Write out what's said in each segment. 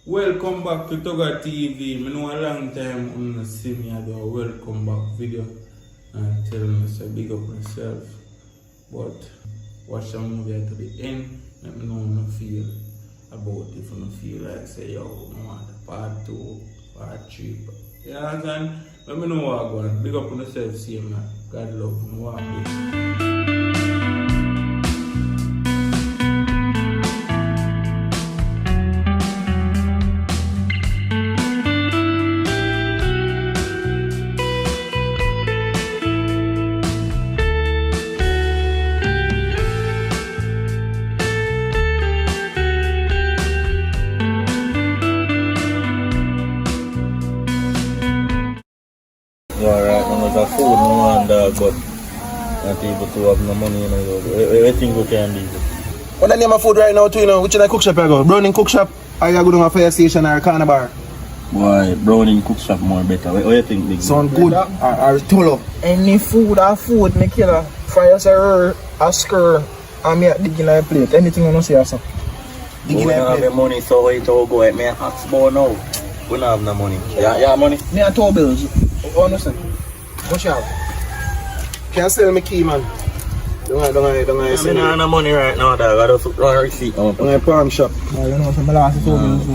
Welcome back to Toga TV. I know a long time I see me do a welcome back video and tell me to big up myself. But watch the movie to the end. Let me know how I feel about it. If I feel like say yo, I want a part 2, part 3. You understand? Let me know what I'm going. Big up on yourself, see man. God love you. What I'm doing. Alright, I'm with a food no man dog, but not able to have no money, you know. Everything we can do. What the name of food right now too, you know? Which is the cook shop you go? Browning cook shop? Or you go to a fire station or a corner bar? Boy, Browning cook shop more better. What do you think, big? Sound good or tolo? Any food or food, me killer. Fries or a skur, and me dig in a plate. Anything you know say also. We don't have the money, so we to go at me a hot spot now. We don't have no money. Yeah, money? Me a 2 bills. You understand? Watch out. Can you sell me key, man? Don't I I don't have no money right now, dog. I don't run a receipt. Don't I palm shop? Oh, you know, so my last 2 bills.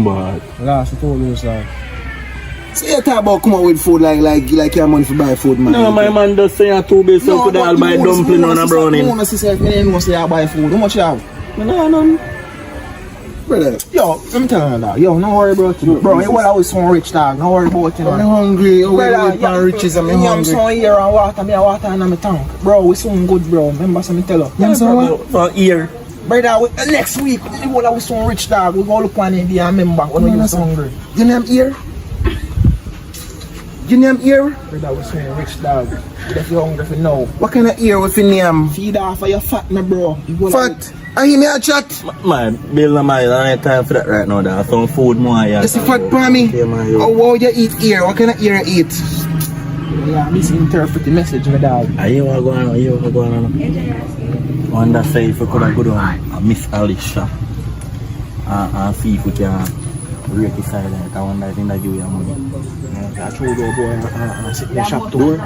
Bad. My last 2 bills, like. So you talk about come out with food like you have money to buy food, man? No, my man just say a 2 bills, so could all buy dumpling on a brownie. No, sister, me didn't say I buy food. How much you have? No. Brother, Yo, let me tell you that. Yo, don't worry about it. Bro, you always so rich, dog. Don't worry about it. I'm hungry. I'm riches. I'm I'm hungry. so here and water. Me a water in my tank. Bro, we soon good, bro. Remember, so me tell you. You know what? For here. Brother, next week, we so rich, dog. We go look on it and remember when we was hungry. You name here? You name here? Brother, we so rich, dog. If you're hungry for now. What kind of ear with your name? Feed off of your fat, my bro. Fat. I hear me a chat. Man, Bill and I don't have time for that right now, dog. Some food more, yeah. You see fat for me? Yeah, man, How you eat ear? What kind of ear you eat? Yeah, misinterpret the message, my dog. You want to go on? Wonder say if we could have go down and Miss Alice shop and see if we can rake the side like I wonder if they give you money. I told you, boy, sit in the shop door.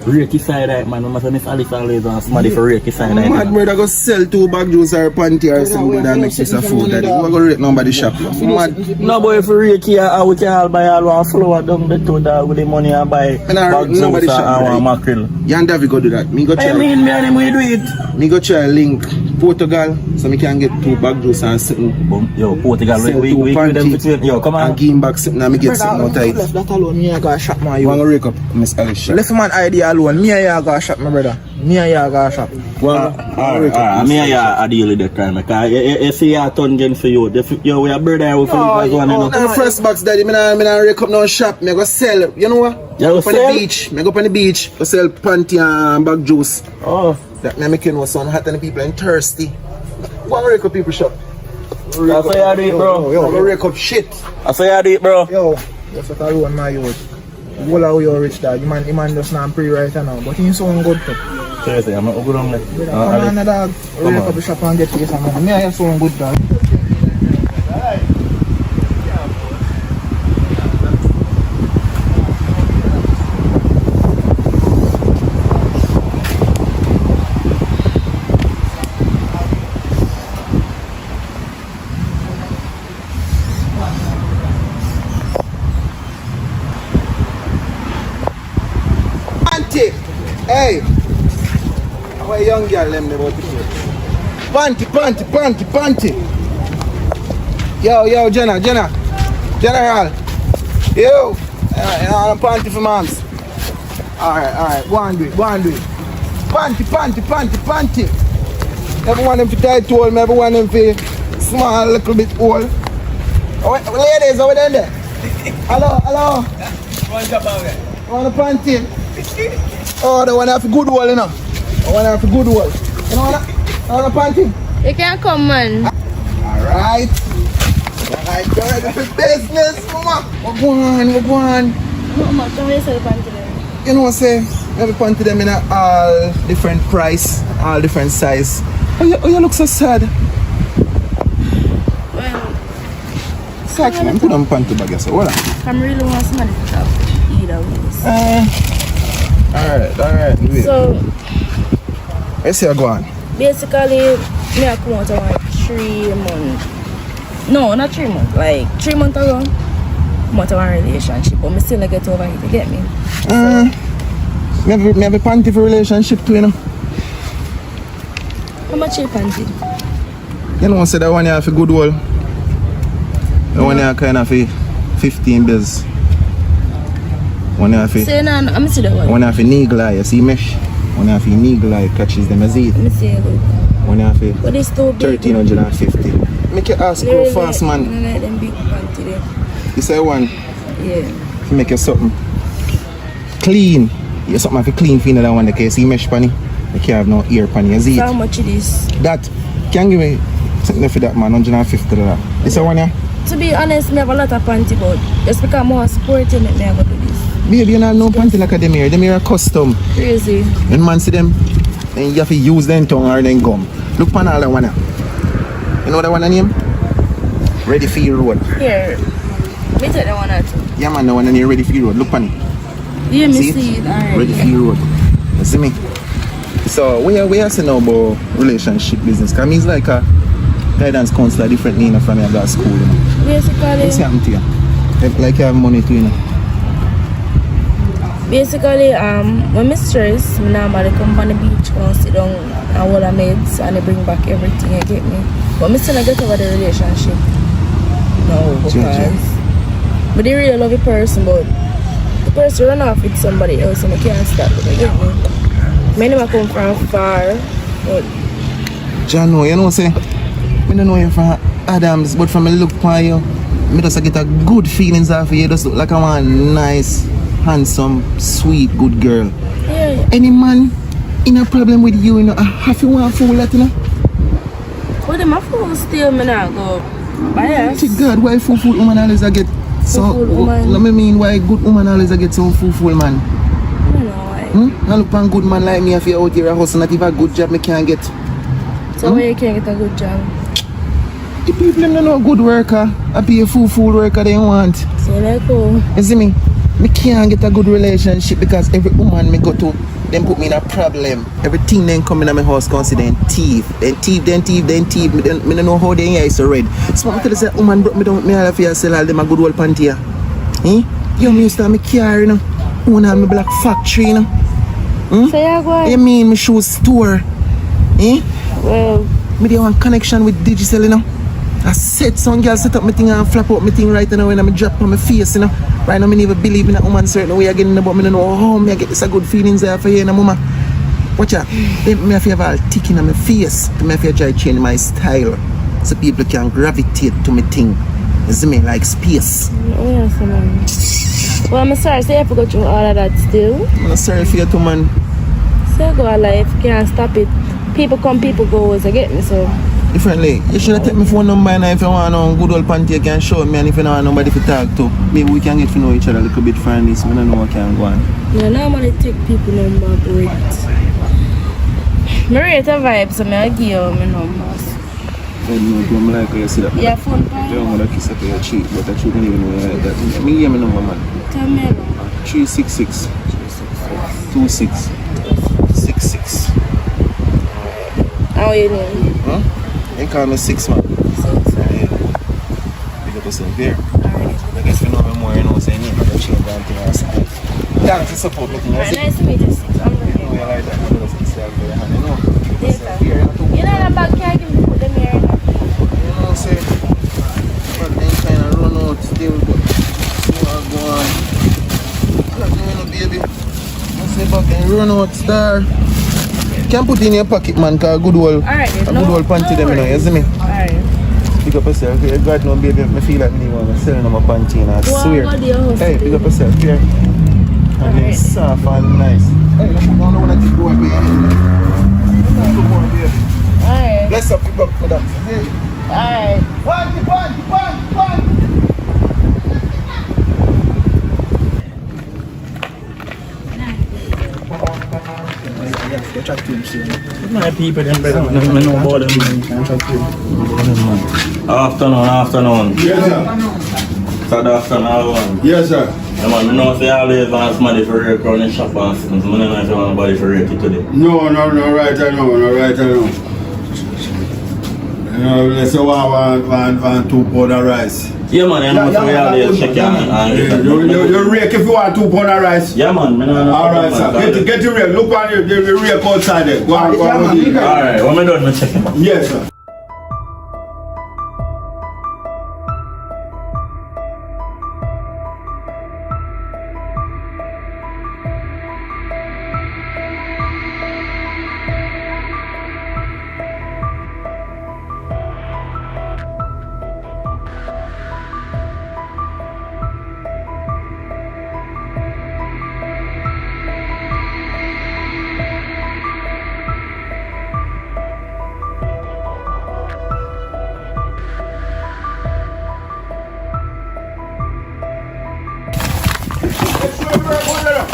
Rake the side like man, no matter Miss Alice always on somebody for rake the side like. Mad brother go sell 2 bag juice or panty or something that makes this a food that we go rake nobody shop. Mad. No boy, if we rake here, we can all buy all one flour down the two dog with the money and buy bag juice and one mackerel. You and David go do that. Me go try. I mean, me and him we do it. Me go try link Portugal so me can get 2 bag juice and something. Yo, Portugal, we them between. Yo, come on. And give him back something and me get something out of it. Left that alone, me I got shop, man. You want to rake up Miss Alice shop? Left man idea alone, me I got shop, my brother. Me I got shop. Alright, me and you are deal with that time. Because you see a ton again for you. Yo, we are brother with one, you know. The first box daddy, me nah rake up no shop. Me go sell. You know what? You go on sell? the beach. Me go up on the beach. Go sell panty and bag juice. Oh. That me making was so hot and the people and thirsty. Go and rake up people shop. That's how you do it, bro. Yo, go rake up shit. That's how you do it, bro. Yo, that's what I want my youth. All how you rich dog. The man just not pre right now, but he's so good too. Seriously, I'm not good on that. Come on, dog. Rake up the shop and get you some money. Me I so good dog. Hey, why young girl them about the food? Panty. Yo, Jenna. General. Yo, I'm panty for moms. Alright, go and do it. Panty. Everyone them for tight to hold me, everyone them for small, little bit old. Oh, ladies, over there. Hello. Want a panty? Oh, the one have a good wall, you know. The one have a good wall. You know what? Want a panty? You can come, man. Alright, go to business, mama. What go on? Mama, come here, sell the panty there. You know what I'm saying? Every panty them in all different price, all different size. Oh, you look so sad. Well, Catch man, put on panty bag so hold on. I'm really want somebody to talk either ways. Alright, wait. So Let's see how go on. basically, me I come out around 3 months. No, not 3 months. Like 3 months ago, I'm out of a relationship, but me still not get over it. You get me? Me have a panty for relationship too, you know. How much you panty? You know, say that one you have a good wall. The one you have kind of a 15 bills. One you have a... Say no, I'm see that one. One you have a needle eye, you see mesh? One you have a needle eye catches them, you see it? Let me see it. One you have a But it's too big. 1350. Make your ass go fast, man. I like them big panty there. You say one, Yeah. to make you something clean. You something have to clean for you that one, the case. You mesh panny. You can't have no ear panny, you see So it? how much it is? That, can give me something for that, man, $150. This one, yeah? To be honest, me have a lot of panty, but just because I'm more sporty, me have to do this. Baby, you don't have no panty like a them here. Them here are custom. Crazy. When man see them, then you have to use them tongue or them gum. Look pan all that one. You know that one name? Ready for your road. Here, me take that one out. Yeah man, the one name Ready for your road. Look pan it. Yeah, me See see it. Alright. Ready for your road. You see me? So we are saying now about relationship business. Cause me's like a guidance counselor differently, you know, from me at school, you know. Basically, What's happening to you? Like you have money too, you know. Basically, when I stress, I normally come on the beach and sit down and hold a meds and they bring back everything, you get me? But I still not get over the relationship. No, because but they really love the person, but the person run off with somebody else and I can't stop it, you get me? Many of them come from far, but John, you know say, I don't know you from Adams, but from a look upon you, I just get a good feelings off of you. You just look like a one nice, handsome, sweet, good girl. yeah. Any man in a problem with you, you know, have you want fool that, you know? But them a fool still, me not go bias. To God, why fool woman always a get so, Fool woman. let me mean, why good woman always a get so fool man? I don't know why. I look on good man like me if you out here a hustle, not even a good job me can't get. So why you can't get a good job? The people them don't know good worker, I be a fool worker they want. So like oh. You see me? Me can't get a good relationship because every woman me go to, them put me in a problem. Everything then come in my house consider them thief. Then thief. Me don't know how they eyes so red. So I tell you say, woman broke me down, me all of you sell all them a good old panty here. You me used to have me car, you know. Own all me black factory, you know. So you go You mean me shoe store? well, Me dey want connection with digital, you know. I said some girl set up my thing and flap up my thing right now when I drop on my face, you know. Right now, I never believe in a woman certain way again, but I don't know how me I get this a good feelings there for you, you know, mama. Watch out. Then me have to have all ticking on my face. Me have to try to change my style so people can gravitate to me thing. You see me? Like space. yes, man. Well, I'm sorry, so you have to go through all of that still. I'm sorry for you too, man. So you go a life, can't stop it. People come, people go, as I get me, so. Differently, you should have take my phone number and if you want a good old panty you can show me, and if you don't want nobody to talk to, maybe we can get to know each other a little bit from this. I don't know what can go on. Yeah, normally take people number rate. I rate a vibe, so I give you my numbers. I don't know, like how you see that. Yeah, phone call. You don't want to kiss up your cheek, but I shouldn't even know like that. Me give me number, man. Tell me a number. 366 26 66. How you doing? Huh? They call me 6 man. 6. Yeah. Big up yourself there. I guess you know me more, you know, so you need to change that thing or something. Thanks for support me. Alright, nice to meet you. 6. I'm ready. You know, you like that. You know, since you have your hand, you know. Big up yourself here, You know that bag can't give me put them here. You know, say, but then kind of run out still, but see what go on. Like me, no baby. I say back and run out, star. Can put in your pocket, man, cause a good old, good old panty them, you know, you see me? Alright. Pick up yourself, here. God no baby, I feel like me want to sell them a panty, and I swear. Hey, pick up yourself, here. And then soft and nice. Hey, let's go on the one that you go up here. Alright. Bless up, pick up for that. Alright. One. Yeah, chat to him soon. My people, them brother. I know about them, man. Afternoon. Yes, sir. Saturday afternoon. Yes, sir. Yeah, man, I know say always want somebody for rake around the shop and stuff. I don't know if you want nobody for rake it today. No, right, I know. You know, let's say want 2 pound of rice. Yeah, man, I know we always check and You rake if you want 2 pound of rice. yeah, man. Alright, sir. Get the rake. Look on the rake outside there. Go on. Alright, when I done, I check him. Yes, sir.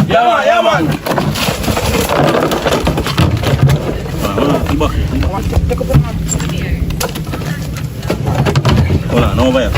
Yeah, man. Hold on, over here.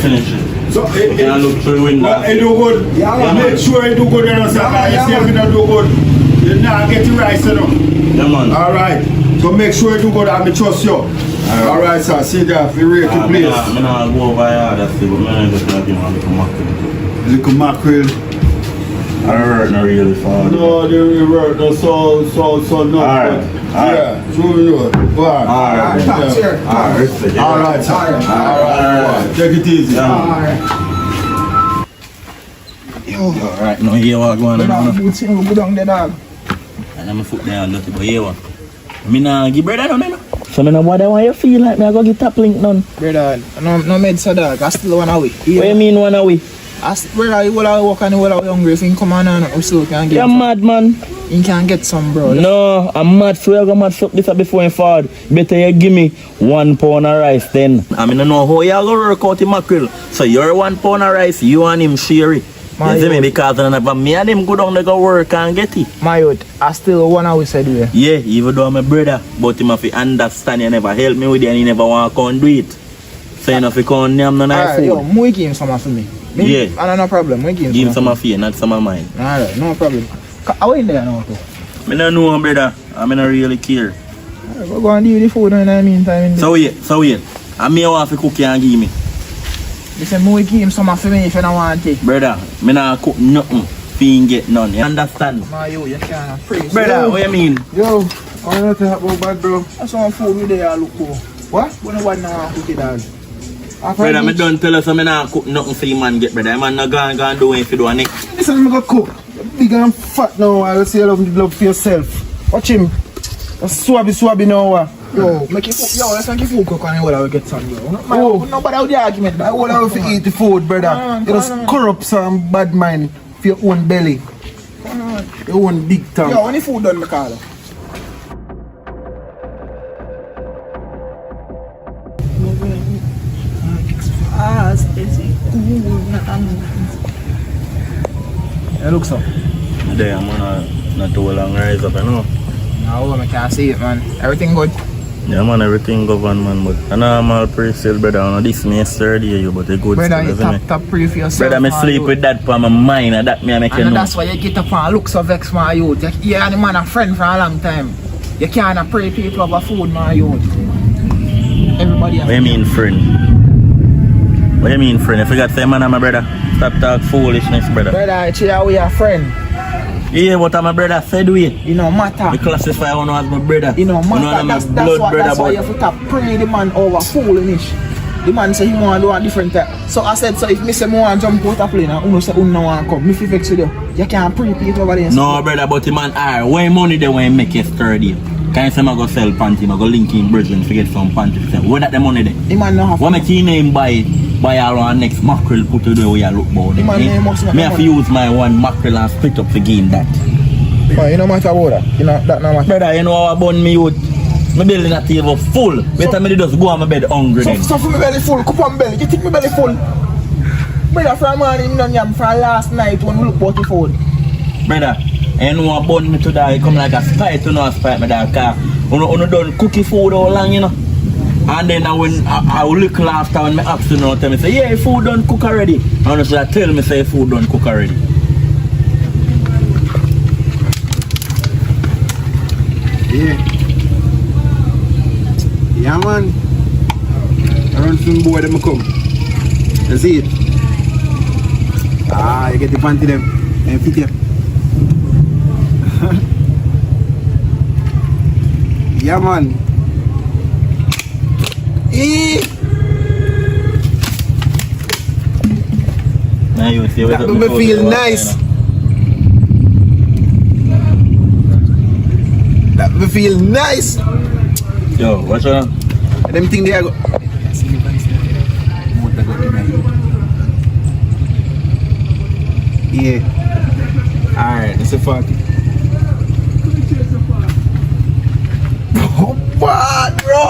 Finish it. So you can look through the window. It do good. Yeah, Make sure it do good, you know, sir. You see if it don't do good, you not get the rice, you know. Yeah, man. Alright. So make sure it do good and I trust you. Alright, sir. See that. If you rate the place. I'm not go over here, that's it, but I'm just like, you know, little mackerel. Little mackerel. I work not really far. No, they work no so no. Alright. Yeah, sure you know. Go on. Alright. Alright, sir. Alright. Take it easy. Alright, no, here what going on. Boots in, go down there, dog. And I'm foot there and dirty, but here what? I nah give brother none, so I know what you feel like me I go get top link none. Brother, no meds, dog. I still one away. What you mean one away? Brother, you will walk and you will hungry. If you come on and we still can get. You're mad, man. You can get some, bro. No, I'm mad. So you're gonna match up this before you forward. Better you give me 1 pound of rice then. I mean, I know how you're gonna work out the mackerel. So you're 1 pound of rice, you and him share it. You see me? Because me and him go down to go work and get it. My youth, I still want to say do it. Yeah, even though I'm a brother, but him have to understand you never help me with it and he never want to come do it. So you know if you come name none of food. Yo, we give him some for me. Yeah. I no problem. We give him some of you, not some of mine. Alright, no problem. How in there now? I don't know, brother. I don't really care. We're going to do the food in the meantime. So wait. I may want to cook and give me. Listen, we give him some for me if you don't want it. Brother, I don't cook nothing. Fi get none. You understand? Ma, you can't praise. Brother, what you mean? Yo, I don't know about bad, bro. That's some food we there look for. What? We don't want to cook it, dog. Brother, I don't tell us I don't cook nothing for the man get, brother. Man not going do it if you do it. Listen, I'm going to cook. Big and fat now. I'll say you love for yourself. Watch him. Swabby now. Yo, make it food. Yo, let's make it food cook and we'll get some, yo. Nobody out the argument, but I will have to eat the food, brother. You just corrupt some bad mind for your own belly. Your own big tongue. Yo, when the food done, Mikala? It looks up. There, I'm not too long rise up, you know. No, I can't see it, man. Everything good? Yeah, man, everything govern, man. But I know I'm all pre-sale, brother. I know this me yesterday, but the good brother, still, you top pre for yourself. Brother, I sleep with that for my mind, and that me I make you know. And that's why you get up and look so vexed, my youth. You and the man a friend for a long time. You can't pray people over food, my youth. Everybody What you mean, friend? What you mean, friend? If you got say man, I'm my brother. Stop talk foolishness, brother. Brother, chill, we are friend. Yeah, what my brother said we. You know matter. We classify one as my brother. You know matter. That's Why you have to pray the man over foolish. The man say he want to do a different type. So I said, so if me say me want to jump out a plane and uno say uno want to come, me feel vex with you. You can't pray people over there. No, brother, but the man are way money they want to make yesterday. Can you say I go sell panty, I go link in brethren to get some panty to sell? Where that the money there? The man no have. What make your name buy our next mackerel put to the way I look about it? Me have to use my one mackerel and split up to gain that. You know matter about that. You know that no matter. Brother, you know how I burn me out? My belly not table full. Better me just go on my bed hungry then. So for my belly full, cup on belly. You think my belly full? Brother, from morning, no yam from last night when we look about the phone. Brother, you know I burn me to die. Come like a spite to know a spite me that car. You done cookie food all long, you know. And then when I will look after when my afternoon tell me say, yeah, food done cook already. And you should tell me say food done cook already. Yeah. Yeah, man. I run from board them come. You see it? Ah, you get the panty them and fit them. Yeah, man. Now you see that make me feel nice. That me feel nice. Yo, what's up? Them thing there go. Yeah. Alright, that's a fuck. Oh, bad, bro.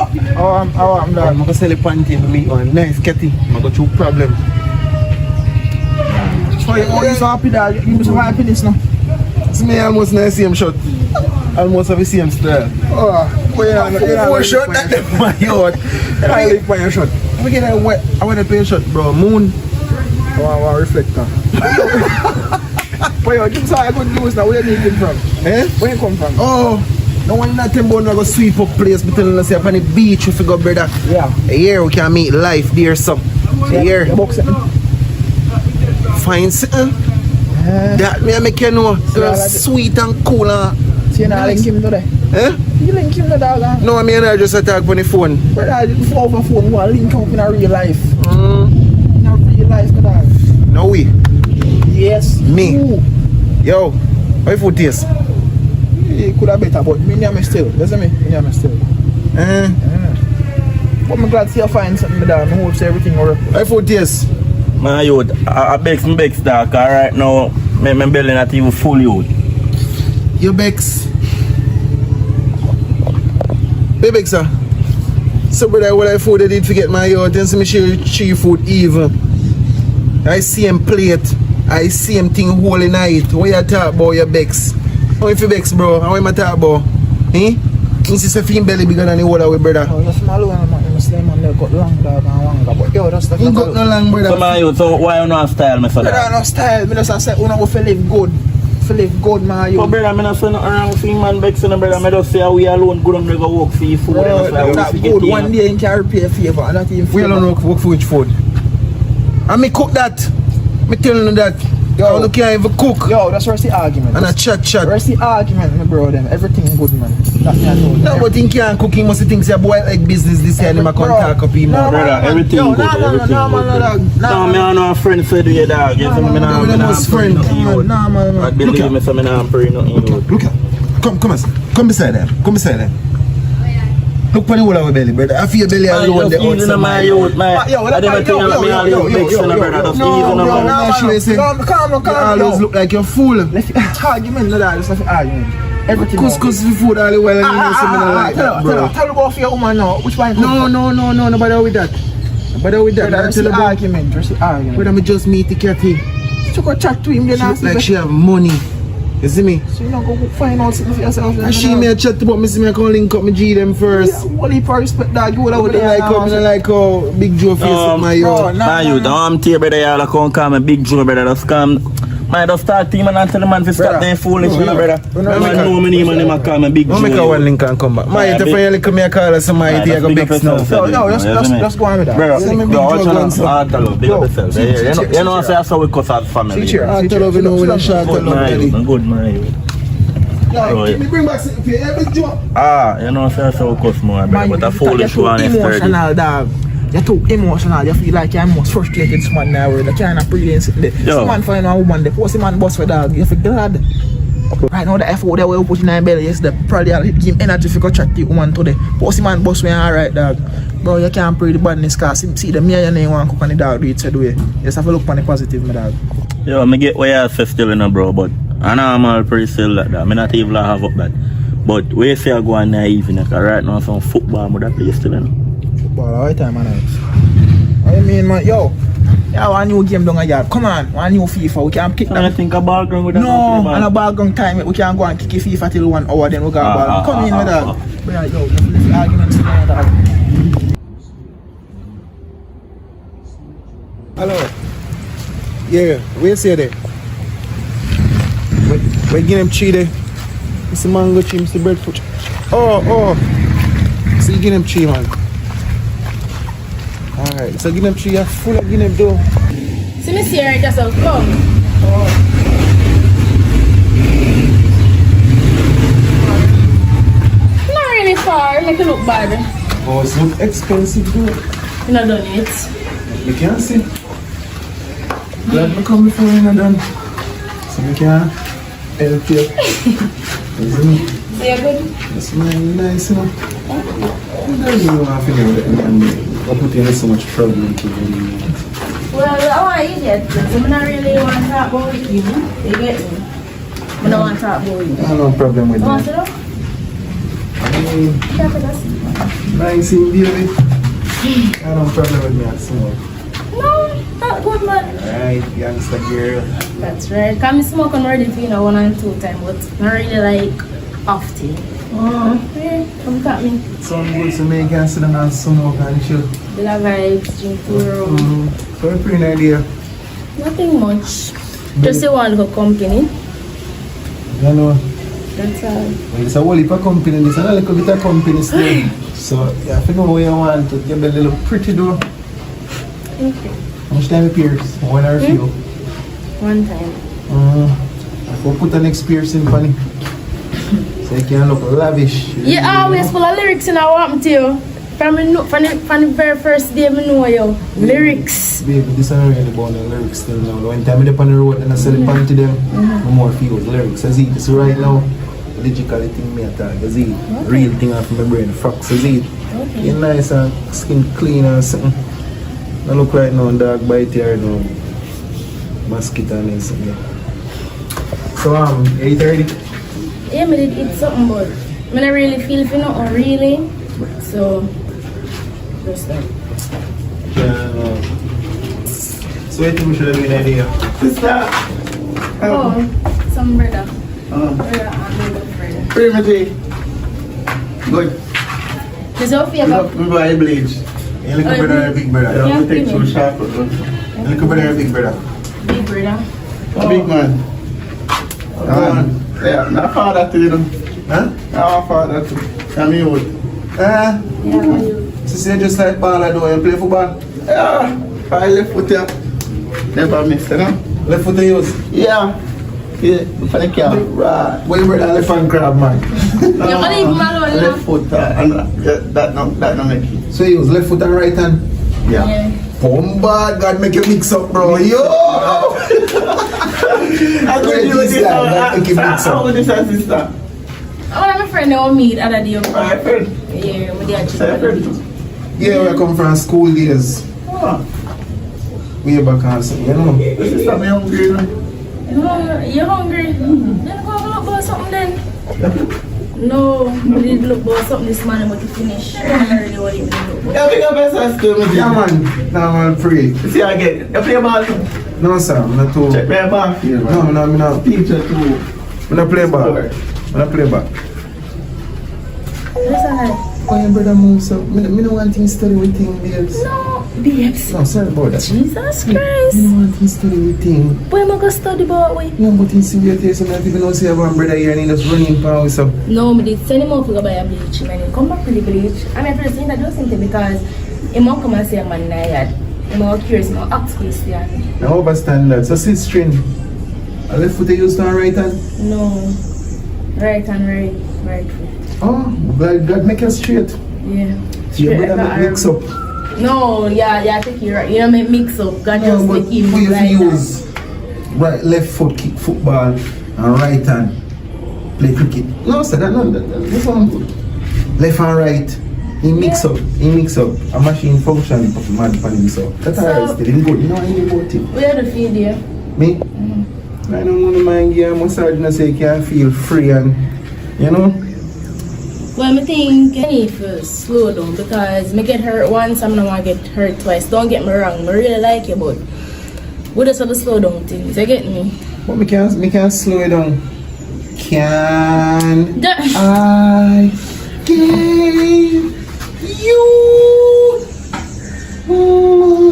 I'm done. I'm gonna sell a panty for me. Oh, nice, Ketty. I'm gonna through problem. Oh, you're so happy that you must have happiness now. It's me almost in the same shot. Almost have the same style. Oh, four shot that them my yard. I live by your shot. I'm gonna get a wet. I want to play a shot, bro. Moon. I want a reflector. But yo, give us a good news now. Where you come from? Eh? Where you come from? Oh, no one not about to go sweep up place, but telling us say upon the beach if you go, brother. Yeah. Here we can meet life there, so. Here. Find something. That me make you know. Girl, sweet and cool and. So you not link him today? Eh? You link him to dog? No, I mean I just attack on the phone. Brother, over phone, you want to link up in a real life. In a real life, dog. No way. Yes. Me. Ooh. Yo, how you food taste? It could have better, but me name still. Listen me, me name still. But I'm glad to see you find something there. I hope say everything will work. How you food taste? My youth, I bex dark, right now, my belly not even full youth. You bex. Hey Bexa. So brother, what I food I did forget my youth and see me share cheap food even. I see him plate. I see him thing whole night. What you talk about your bex? How you bex, bro? How you talk about? Eh? You see a film belly bigger than the whole of it, brother. Oh, that's my one, man. Slim man, they got long dog and longer. But yo, that's the You got no long, brother. So my youth, so why you not style me for brother, that? no style. Me just say, we don't go for live good. For live good, man. But brother, I'm not saying nothing wrong with man bex, brother. I just say we alone good and we go work for you food. Bro, that's good. One day you can repay a favor and not even We alone work for which food? And me cook that. Me telling you that. Yo, you can't even cook. Yo, that's where's the argument. And a chat. Where's the argument, my bro? Them everything good, man. That's me I know. No, but he can't cook. He must think say boy like business this year. He can't talk up him. No, brother, everything yo, good. Everything good. No, me I know a friend said to your dog. You say me nah friend. Nah, man. I believe me, say me nah pray nothing. Look at. Come beside them. Look for the whole of my belly, brother. I feel belly alone the outside. My youth, my. Yo, I never think of me alone bex, brother. Just even no, calm. You always look like you're fool. Argument, no, that's not argument. Everything. Cause the food all the while and you say me not like that, bro. Tell about your woman now. Which one? No, nobody with that. That's the argument. That's the argument. But I'm just meet the cat here. So go chat to him. She look like she have money. You see me? So you know go find out something for yourself. And she may chat about me, see me I can link up my G them first. Yeah, what if I respect that? You would have like how Big Joe face with my yo. Nah, you don't tear brother, y'all come call me Big Joe, brother. Just come. Man, just start team and tell the man to stop them foolish, brother. Man, know my name and them call me Big Joe. I'll make a one link and come back. My if you come here call us somebody, I go big now. No, just go on with that. Bro, big up yourself. You know, that's how we cut out family. I tell you, know when I shot good, man. Let me bring back something for you, Big Joe. You know, that's how we cut more, but a foolish one is 30. Emotional, dog. You're too emotional, you feel like you're most frustrated someone now where you can't apprehend something there. Someone find a woman, they post a man boss for dog, you feel glad. Right now the effort that we put in our belly yesterday, probably I'll give him energy if you go chat the woman today. Pussy man boss me alright dog. Bro, you can't pray the badness cause see the me and your name want cook on the dog do it said way. You just have to look on the positive my dog. Yo, me get where you say still in a bro, but I know I'm all pretty still like that. Me not even have up that. But where say I go on there evening, cause right now some football with that play still in. Football all the time man. What you mean man? Yo, yeah, one new game down a yard. Come on, one new FIFA. We can kick that. I think a ball ground with that. No, and a ball ground time. We can go and kick a FIFA till 1 hour. Then we got a ball. Come in with that. But yo, let's argument tonight, dog. Hello. Yeah, where say that? We get him cheated. Mr. Mango Chi, Mr. Breadfoot. Oh. So you get him chi, man. Alright, so get him chi, you're full of get him dough. See me see right, just come. Not really far, make it look bad. Oh, it's not expensive though. You not done it. You can't see. Glad me come before you're not done. So we can help you. Isn't it? So you're good? That's nice, you know. You don't even want to figure out and I'll put you in so much trouble into it. Well, I want you get this. I don't really want to talk about you. You get me? I don't want to talk about you. I have no problem with You want that. to know? I mean, nice in baby. I have no problem with me at small. No, not good man. Alright, youngster girl. That's right. Can me smoke and ready for you know 1 and 2 times, but not really like often. Yeah, come at me. Sound good to me, you can sit down and smoke and chill. The vibes, drink rum. So what's your idea? Nothing much. Just a one little company. You know, That's all. well, it's a whole heap of company, it's a little bit of company still. So you have to know what you want to get a little pretty though. Okay. How much time it pierce? 1 or a few? 1 time. I will put an next piercing funny. So you can look lavish. You always full of lyrics in what happened to you. From the very first day I know you. Lyrics. Baby, this is not really about the lyrics still now. When time I'm on the road and I sell the pan to them, no more feels lyrics. I see this right now. Logically thing me attack. I see real thing off my brain. Facts, I see it. Okay. You're nice and skin clean and something. I look right now dog bite here no mosquito and something. So 8:30? Yeah, I did eat something but I don't really feel for nothing really. So just that. Yeah. So I think we should have been idea. Sister! Oh, some brother. Brother and little friend. Primitive. Good. Is your favorite? We buy bleach. You look brother or big brother? I don't take so sharp. You look brother or big brother? Big brother. A big man. Yeah, my father too, you know. Huh? My father too. Come here. Yeah, you. Sister, just like ball I do, you play football? Yeah. I left foot here. Never miss, you know? Left foot you use? Yeah. Yeah, for the car. Right. Well, brother, left hand crab, man. You can't even alone, you know? Left foot, and that no make it. So you use left foot and right hand? Yeah. Bomba, God make you mix up, bro. Yo! I told you this, God make you mix up. How old is that sister? I want my friend that will meet other day. My friend? Yeah, my dad. Yeah, we come from school days. Way back and something, you know. This is something hungry, you know. No, you're hungry. Then go look about something then. No, we did look about something this morning but to finish. I don't really want to look about. Yeah, we got best still with you. Yeah, man. Nah, man, free. See again. You play ball? No, sir. I'm not too. Check play ball here, man. No, I'm not. Teacher too. I'm not play ball. I'm not play ball. Listen, hi. Oh, your brother moves up. I don't want him to study with him, babes. No, babes. No, sorry about that. Jesus Christ. I don't want him to study with him. Why am I going to study about we? No, but he's serious. So not even know say I have one brother here and he just running power. So. No, I did send him out to go buy a bleach. Man, he come back with the bleach. I mean, first introduce him to because he won't come and say a man in a yard. I'm more curious, I'm more ask question. Now overstand that. So sit string. I left foot you use on right hand? No. Right and right foot. Oh, God make you straight. Yeah. So your brother make mix up. No, yeah, take it right. You don't make mix up. God just but make him for you like use right, left foot kick football and right hand. play cricket. No, sir, that's one good. Left and right. He mix up. A machine function mad for him, so that's alright. Still him good. You know anything about him? Where the feed you? Me? I don't want to mind you. Massage and say you can feel free and you know. Well, I think I need to slow down because I get hurt once, I'm not going to get hurt twice. Don't get me wrong, I really like you, but we just have to slow down things, you get me? But me can slow it down. Can Da- I give you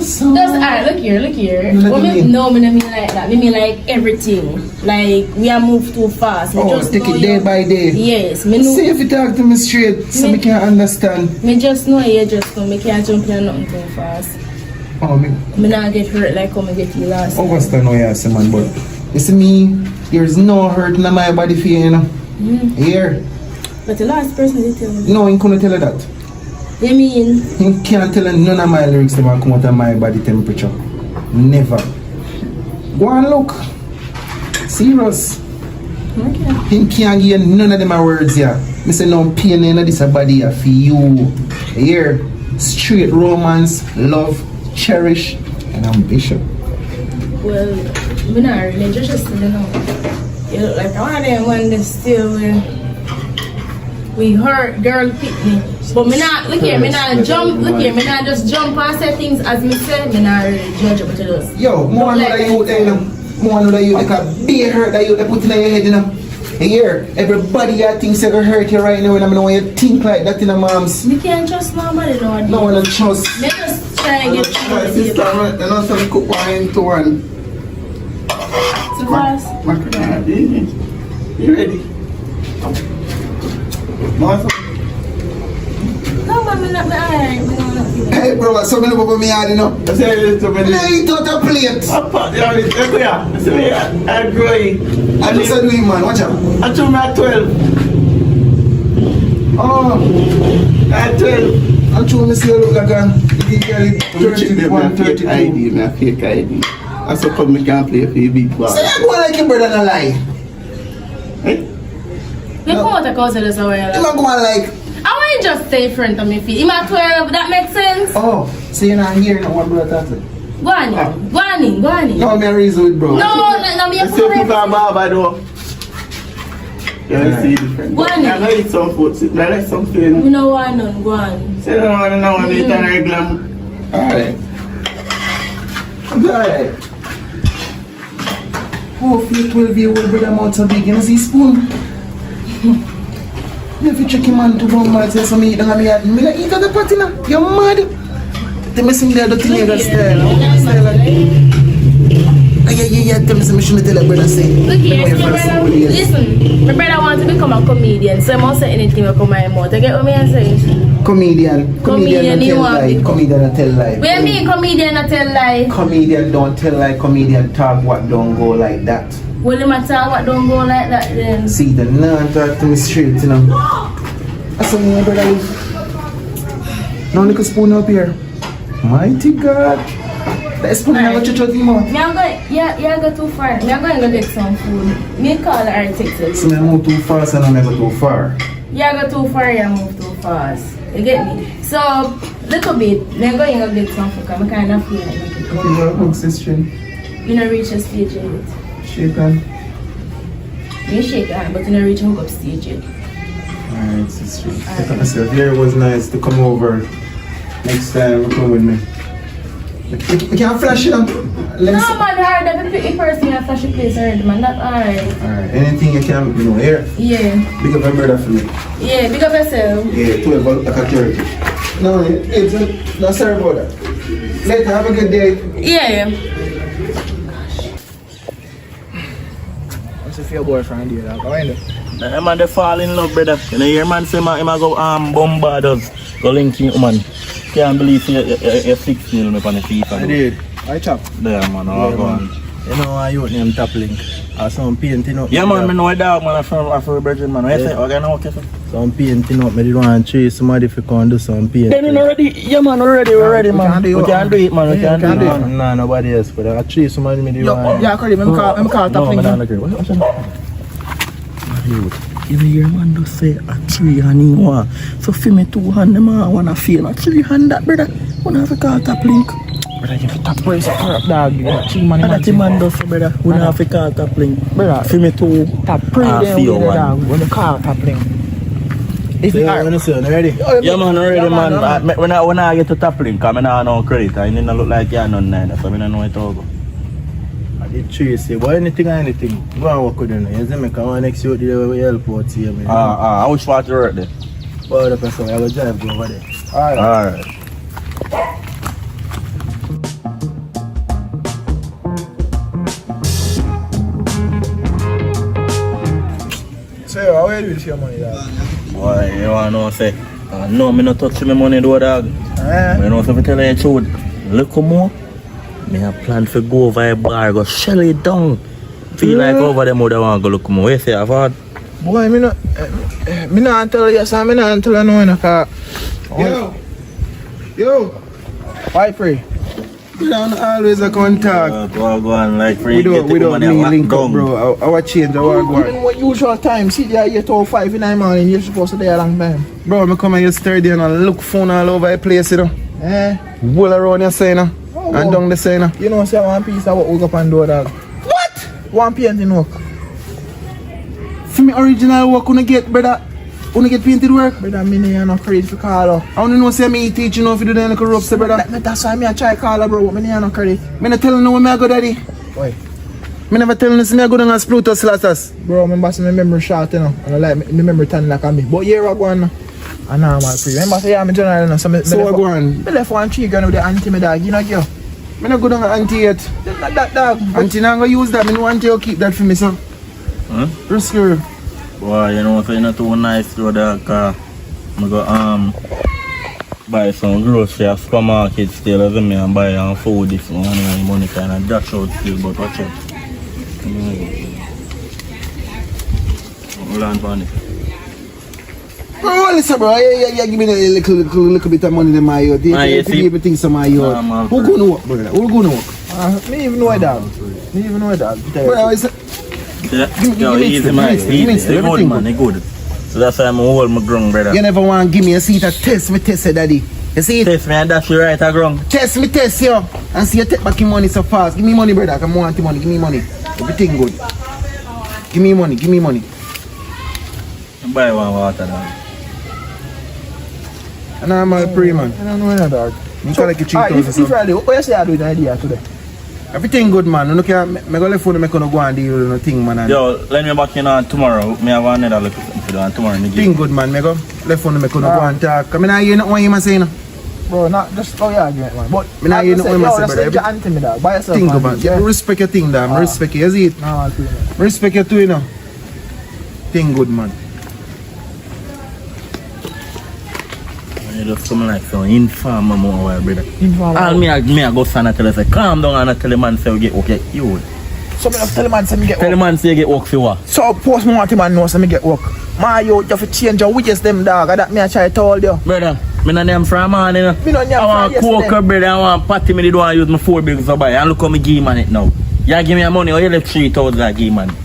some? Just, alright, look here. You know what I mean? No, I don't mean like that. I mean like everything. Like, we are moved too fast. Me Oh, just take know it day you. by day. Yes, me know. See if you talk to me straight so Me- me can understand. Me just know you just come. Me can't jump in nothing too fast. Oh, me. Me not get hurt like how me get you last time. Overstand now, yeah, see, man, but you see me, there's no hurt in my body for you, you know. Here. But the last person did tell me. No, he couldn't tell you that. You mean? He can't tell you none of my lyrics that come out of my body temperature. Never. Go and look. Serious. Okay. He can't give you none of them words here. Me say no pain in this body here for you. Here. Straight romance, love, cherish, and ambition. Well, me not really just you know. You look like one of them when they still we hurt girl pick me. But me not look here, me not jump, look here, me not just jump and say things as me say, me not really judge what it does. Yo, more know that you there, you know. More know that you like a big hurt that you put in your head, you know. Here, everybody I think say hurt you right now, and I know you think like that in a mom's. Me can't trust nobody nowadays. No one will trust. Me just try and get My sister, you know, some cook wine to one. too fast. Macaroni, you ready? No, but me not me alright, me not. Hey, bro, so many people me had, you know. I say it's so many. Lay it out a plate. I'm growing. I just said, doing, man, watch out. I told me at 12. Oh, At 12. I'm trying to see you look like a 31, 32. ID, my fake ID. I saw come me can play for you big boy. Say that boy like your brother and a lie. Hey? Me come out of cause of this away. You man go on like, I want you just stay in front of me feet. You at 12, that makes sense? oh, so you're not hearing what brother talks like? Go on in. No, me a reason with bro. No, me I a say people are bad though. Yeah, see different. Go on. I know eat some food. I like something. You know why none, go on. Say no one know when they turn regular. Alright. Alright. Oh, if you 12 year old brother mouth so big, you know see spoon? You have to check him on to one man say some eat and me at me like eat at the party now. You're mad. They missing there the teenager style. Yeah, tell me some shouldn't tell a brother say. Look here, my brother, listen. My brother wants to become a comedian, so I must say anything will come out my mouth. You get what me I say? Comedian Comedian, don't you tell want lie. to- Comedian don't tell lie. What you mean comedian not tell lie? Comedian don't tell lie. Comedian talk what don't go like that. Well, the matter what don't go like that then. See the non talk to me straight, you know. That's what my brother is. No little spoon up here. Mighty God. That spoon I got you out him out. Me I'm going, yeah, go too far. Me I'm going to get some food. Me call her and text her. So I move too fast and I go too far. Yeah, go too far, you move too fast. You get me? So, little bit, me going to get some food because I kind of feel like making it. You got a hug, sister. You don't reach a stage yet. Shake on. You shake your hand, but you don't reach a hook up stage yet. Alright, sister. Take on myself. Here it was nice to come over. Next time, come with me. We can't flash it up. No man, hard that the person you have flash a place already, man. That's alright. Alright, anything you can, you know, here. Yeah. Big up my brother for me. Yeah, big up yourself. Yeah, 12 like a 30. No, it's not sorry about that. Later, have a good day. Yeah. What's if your boyfriend here? Go in there. That man they fall in love, brother. You know, your man say man, him a go bombard us. Go link you, man. Can't believe you 6 mil me on the FIFA. I did. I chop. There, man. Yeah, Go on. You know I use name top link. Some painting up. Yeah, man. I know a dog, man. After a virgin, man. I say, okay, now, okay, sir. Some painting up. I did want to chase somebody if you can do some painting. Then you already, yeah, man. Already, we're ready, man. We can do it, man. We can do it, man. Nah, nobody else. But I chase somebody. Yeah, I'm call top link. No, man, I don't agree. What's that? You hear man just say a 3 hand in one. So for me 2 hand them I wanna feel a 3 hand that brother. Wanna have a call tap link. Brother, you have to praise a crap dog. You got 3 man. And that man does brother. Wanna have a call tap link. Brother, for me 2. tap pray them with the dog. When the car tap link. If you are understand already? Yeah man, already man. When I get to tap link, I mean I no credit. I didn't look like you're none nine, so I don't know it all go. The Tracy, but anything, go and work with them. You see me, come on next year, they help out here. I wish what you work there. Well, the person, I will drive go over there. Alright. So, how are you with your money, dog? Boy, you wanna know say? No, me not touch my money though, dog. You know, so if I tell you the truth, look more. Me have plan to go over a bar, go shell it down. Feel like over them would want to go look more. Where say I've had? Boy, me not tell you, sir. Me not tell you no in a car. Yo. Why pray? You don't always a contact. Go on like free. We don't me link up, bro. Our change, our go. In what usual time? See there 8 or 5 in the morning. You're supposed to be a long time. Bro, I come here yesterday and I look phone all over the place, you know. Wall around your say, you know. And down the side. You know, say one piece of work we up and do dog. What? One painting work. For me original work, when get, brother, when get painted work. Brother, me are not credit for call up. I don't know, say me teach you know if you do that like a rope, say brother. That's why I try call up, bro. Me are not credit. Me not telling you where I go, daddy. Why? Me never telling you, see I go down and split us last. Bro, remember say my memory short, you know. And I like my memory turn like a me. But here I go on. I know my pre. Remember say I'm a general, you know. So I go on. Me left 1 3 grand with the auntie me dog, you know, girl. Me not go down and auntie yet. That dog. Auntie not gonna use that. Me want you to keep that for me, son. Huh? Risk her. Boy, you know, so you're not too nice to the car. I go buy some groceries at supermarket still, isn't me, and buy food if you want money kind of dash out still, but watch out. Hold on for it. Bro, listen, bro. Yeah, give me a little bit of money in my yard. You give everything some my yard. Who gonna work, brother? Who gonna work? Me even know a dog. Me even know a dog. Bro, Easy man, easy. Good man, they good. So that's why I'm hold my ground, brother. You never want to give me a seat, test me, daddy. You see it? Test me and dash you right at ground. Test me, yo. And see you take back your money so fast. Give me money, brother. Come on, money. Give me money. Everything good. Give me money. Buy one water, dog. And I'm a pre man. I don't know any dog. You can like a cheap if Friday, what you say I do the idea today? Everything good, man. You can make a left phone, make a go and deal with nothing, man. Yo, let me back in on tomorrow. Me have another look to do on tomorrow. Thing good, man. Make a left phone, make a go and talk. I mean, I hear not what you saying. Bro, not just how you argument, man. But I mean, I hear not what you say, brother. Auntie me dog. By yourself. Think about it. Respect your thing, dog. Respect you. You see it? No, I'll do it. Respect you too, you know. Thing good, man. You just come like so inform more, brother. Inform. All me I go stand and tell her say calm down and tell the man say we get okay. You. So me have tell the man say me get work. Tell the man say you get work for what? So post me want him and know say me get work. My you have to change your ways them dog. That me I try to tell you. Brother, me not name from man, you know. Me not name I want coke, brother. I want patty. Me don't want use my 4 bills to buy. And look how me give man it now. You give me a money or you left 3,000 I give man.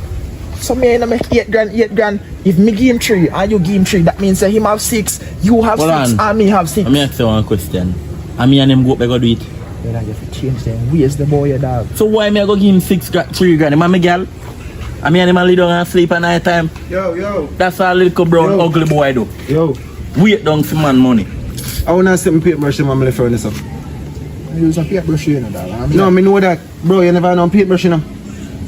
So me ain't make 8 grand. If me give him 3 and you give him 3, that means him have 6, you have 6 and me have 6. Let me ask you one question. And me and him go up, I go do it. Then I have to change them. Where's the boy, dog? So why me I go give him 3 grand? Am I my girl? And me and him lay down and sleep at night time. Yo. That's a little brown ugly boy do. Yo. Wait down for man money. I want to set my paintbrush in my left hand, so. Use a paintbrush, you know, dog. No, I know that. Bro, you never know paintbrush, you know.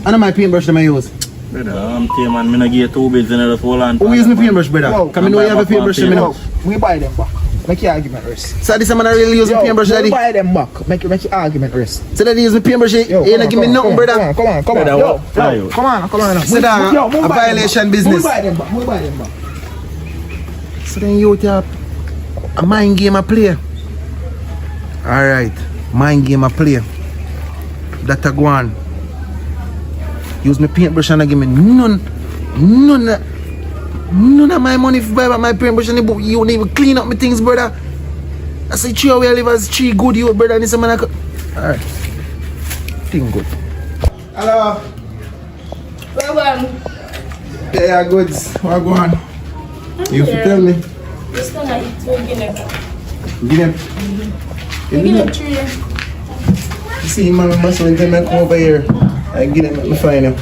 I know my paintbrush that I use. Brother, I'm telling man, I don't give 2 bills in the whole land. Who use my paintbrush, brother? Come in, know you have a paintbrush, you know. We buy them back. Make your argument rest. So this man really use my paintbrush, daddy? We buy them back. Make your argument rest. So that he use my paintbrush, you don't give me nothing, brother. Come on. Come on. So that a violation business. We buy them back. So then you have a mind game I play. Alright, mind game I play. That a go on. Use my paintbrush and I give me none of my money if I buy my paintbrush and you don't even clean up my things, brother. I say tree where I live as tree good you, brother, and this man alright. Thing good. Hello. Well, Yeah, goods. What go on? You have to tell me. Just gonna eat two Guinness. Guinea. Guinness tree. See, man, I must when them come over here. I get them, me find them.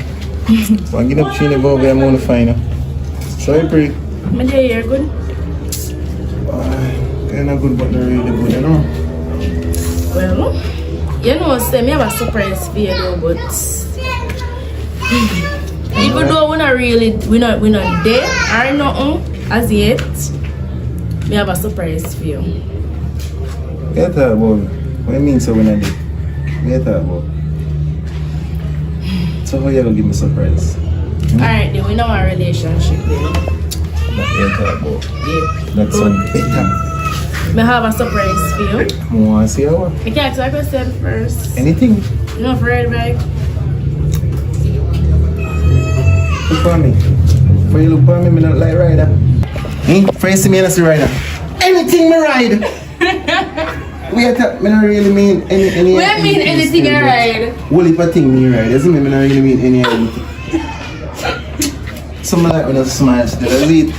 So I get them tree go over here, I'm gonna find them. So I pray. My day here good. Kinda good, but not really good, you know. Well, you know, say me have a surprise for you though, but even though we're not there or nothing as yet, me have a surprise for you. What you talk about? What you mean so when I did? What you talk about? So how you gonna give me a surprise? Alright, then we know our relationship then. What you talk about? Yeah. That's so better. Me have a surprise for you. I wanna see how. You can ask a question first. Anything? You know for right back. Look for me. When you look for me, I don't like rider. First see me and I see rider. Anything me ride. Wait up, I don't really mean any. What mean anything I ride? Well, if I think me ride, doesn't mean I don't really mean anything. Something like when I smile still. That's it.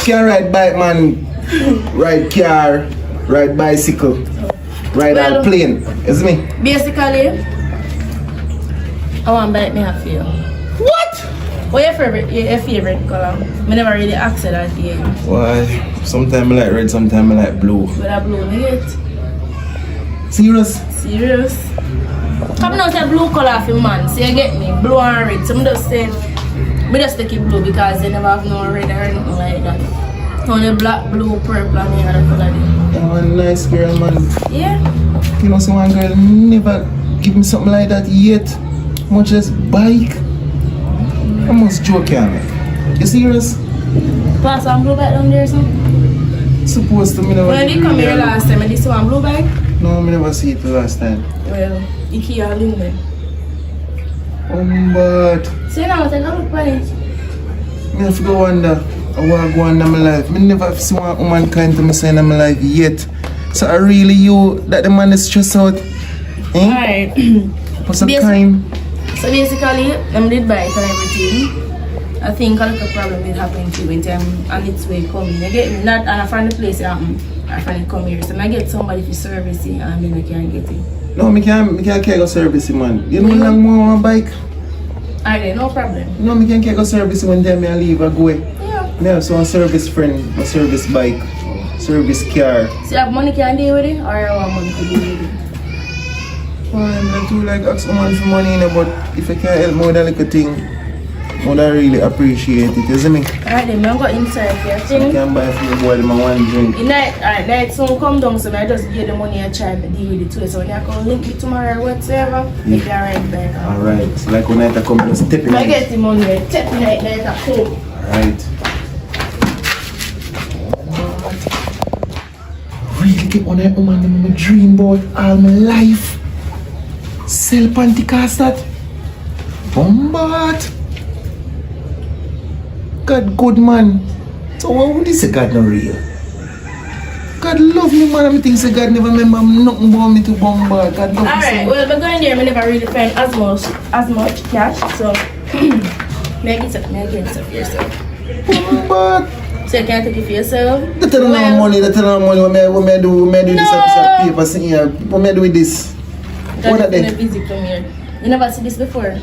Can ride bike, man. Ride car, ride bicycle, ride on plane. Is me? Basically, I want to bite me half you. What? What's your favorite color? I never really asked it at the end. Why? Sometimes I like red, sometimes I like blue. But I blue me it. Serious? Serious? Come now say blue color for man, so you get me? Blue and red. So I just say, I just take it blue because they never have no red or anything like that. Only black, blue, purple and any other color. Oh, nice girl, man. Yeah. You know, some one girl never give me something like that yet. Much as bike. I must joke here, man. You serious? Pass some blue bag down there or something? Supposed to me never. When you come here last time, I did see one blue bag? No, I never see it the last time. Well, you keep all in there. But So you know, take a look at it. I have to go wonder. I want to go on in my life. I never have seen one woman kind to me say in my life yet. So I really you that the man is stressed out. Eh? Alright. What's the time? So basically, I did buy it and everything. I think a little problem did happen to when time on its way coming. I get not and I find the place I find it come here. So I get somebody for service and then I can't get it. No, I can't go service man. You know how long more on bike? Alright, no problem. No, I can't go service when time I leave I go. Yeah, so a service friend, a service bike, service car. So you have money can deal with it or you want money to deal with it? Well, I do like ask someone for money, you know, but if I can't help more than like a thing, I would really appreciate it, isn't it? Alright then, I'm going inside for your thing. I can buy for the boy my one drink. Alright, night soon come down so I just give the money a try to deal with it too. So when you come link me tomorrow or whatsoever, if you're right back. Alright, so like when I come just step in. I get the money, step in night at home. Alright. Really get one of that woman in my dream about all my life. Sell panty cast that. Bombat. God good man. So what would you say God not real? God love me man, I think say God never remember nothing about me to bombard. God love me. Alright, well we're going there, I never really find as much cash, so make it up for yourself. Bombard. So you can't take it for yourself? They tell me money, they tell me money, what I do this piece of paper sitting here. What I do with this? What that then? Busy come here. You never see this before?